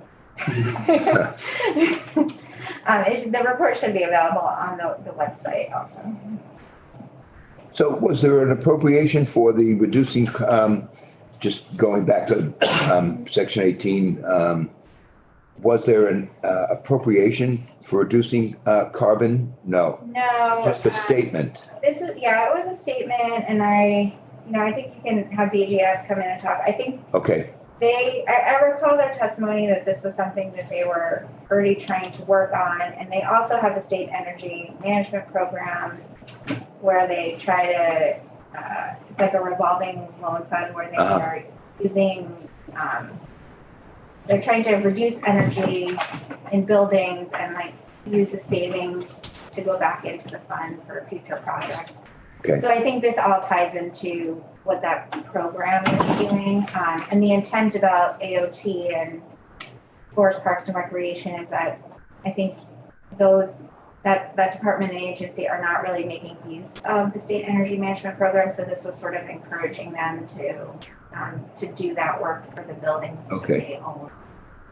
The report should be available on the website also. So was there an appropriation for the reducing, just going back to section 18, was there an appropriation for reducing carbon? No. No. Just a statement. It was a statement, and I think you can have BGS come in and talk. I think Okay. I recall their testimony that this was something that they were already trying to work on, and they also have the state energy management program where they try to, it's like a revolving loan fund where they are using, they're trying to reduce energy in buildings and like use the savings to go back into the fund for future projects. Okay. So I think this all ties into what that program is doing. And the intent about AOT and Forest Parks and Recreation is that I think that department and agency are not really making use of the state energy management program. So this was sort of encouraging them to do that work for the buildings that they own.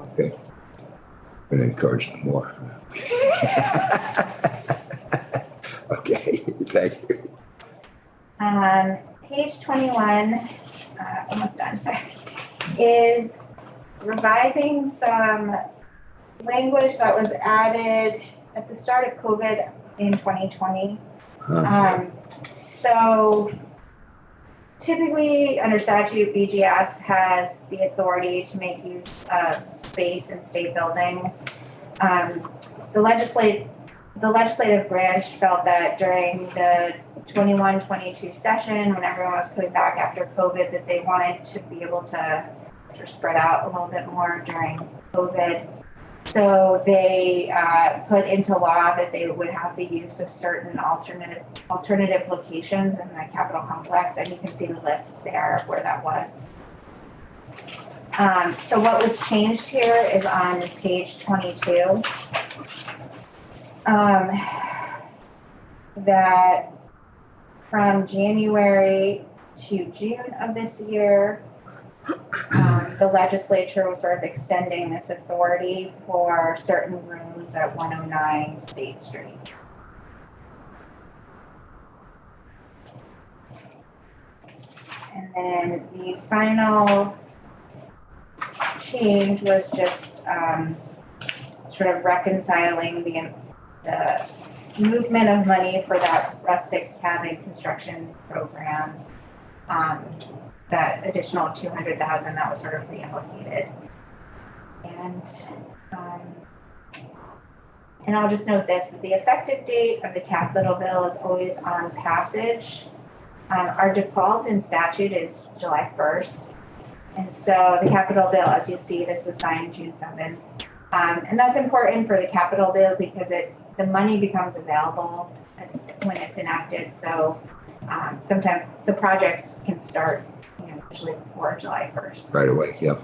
Okay. And encourage them more. Okay, thank you. Page 21, almost done, is revising some language that was added at the start of COVID in 2020. So typically under statute, BGS has the authority to make use of space in state buildings. The legislative branch felt that during the 21-22 session, when everyone was coming back after COVID, that they wanted to be able to spread out a little bit more during COVID. So they put into law that they would have the use of certain alternative locations in the Capitol complex, and you can see the list there of where that was. So what was changed here is on page 22. That from January to June of this year, the legislature was sort of extending this authority for certain rooms at 109 State Street. And then the final change was just sort of reconciling the movement of money for that rustic cabin construction program, that additional $200,000 that was sort of reallocated. And I'll just note this, that the effective date of the capital bill is always on passage. Our default in statute is July 1st. And so the capital bill, as you see, this was signed June 7th. And that's important for the capital bill because the money becomes available when it's enacted. So sometimes projects can start, usually before July 1st. Right away, yep.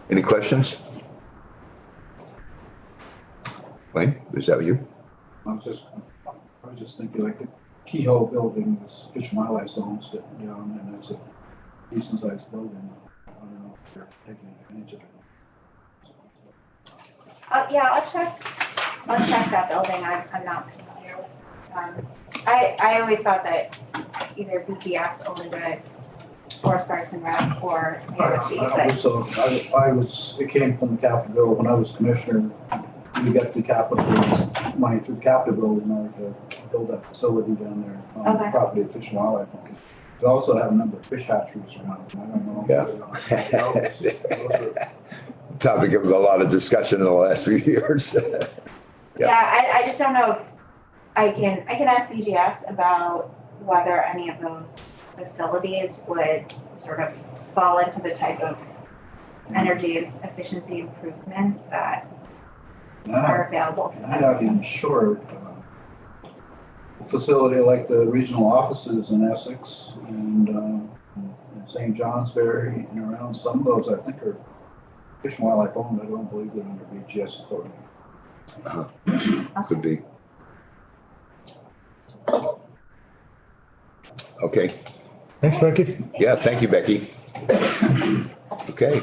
Any questions? Wayne, is that you? I was just thinking like the Kehoe building, this Fish and Wildlife owns it down, and it's a decent sized building. I don't know if they're taking advantage of it. Yeah, I'll check that building. I'm not familiar with. I always thought that either BGS owned it, Forest Parks and Rec, or AOT, So it came from the capital bill when I was commissioner. We got the capital money through the capital bill in order to build that facility down there on the property of Fish and Wildlife. We also have a number of fish hatcheries around. I don't know. Yeah. Topic of a lot of discussion in the last few years. Yeah, I just don't know if I can ask BGS about whether any of those facilities would sort of fall into the type of energy efficiency improvements that are available for them. I'm not even sure. A facility like the regional offices in Essex and St. Johnsbury and around, some of those I think are Fish and Wildlife owned. I don't believe they're under BGS authority. Could be. Okay. Thanks, Becky. Yeah, thank you, Becky. Okay,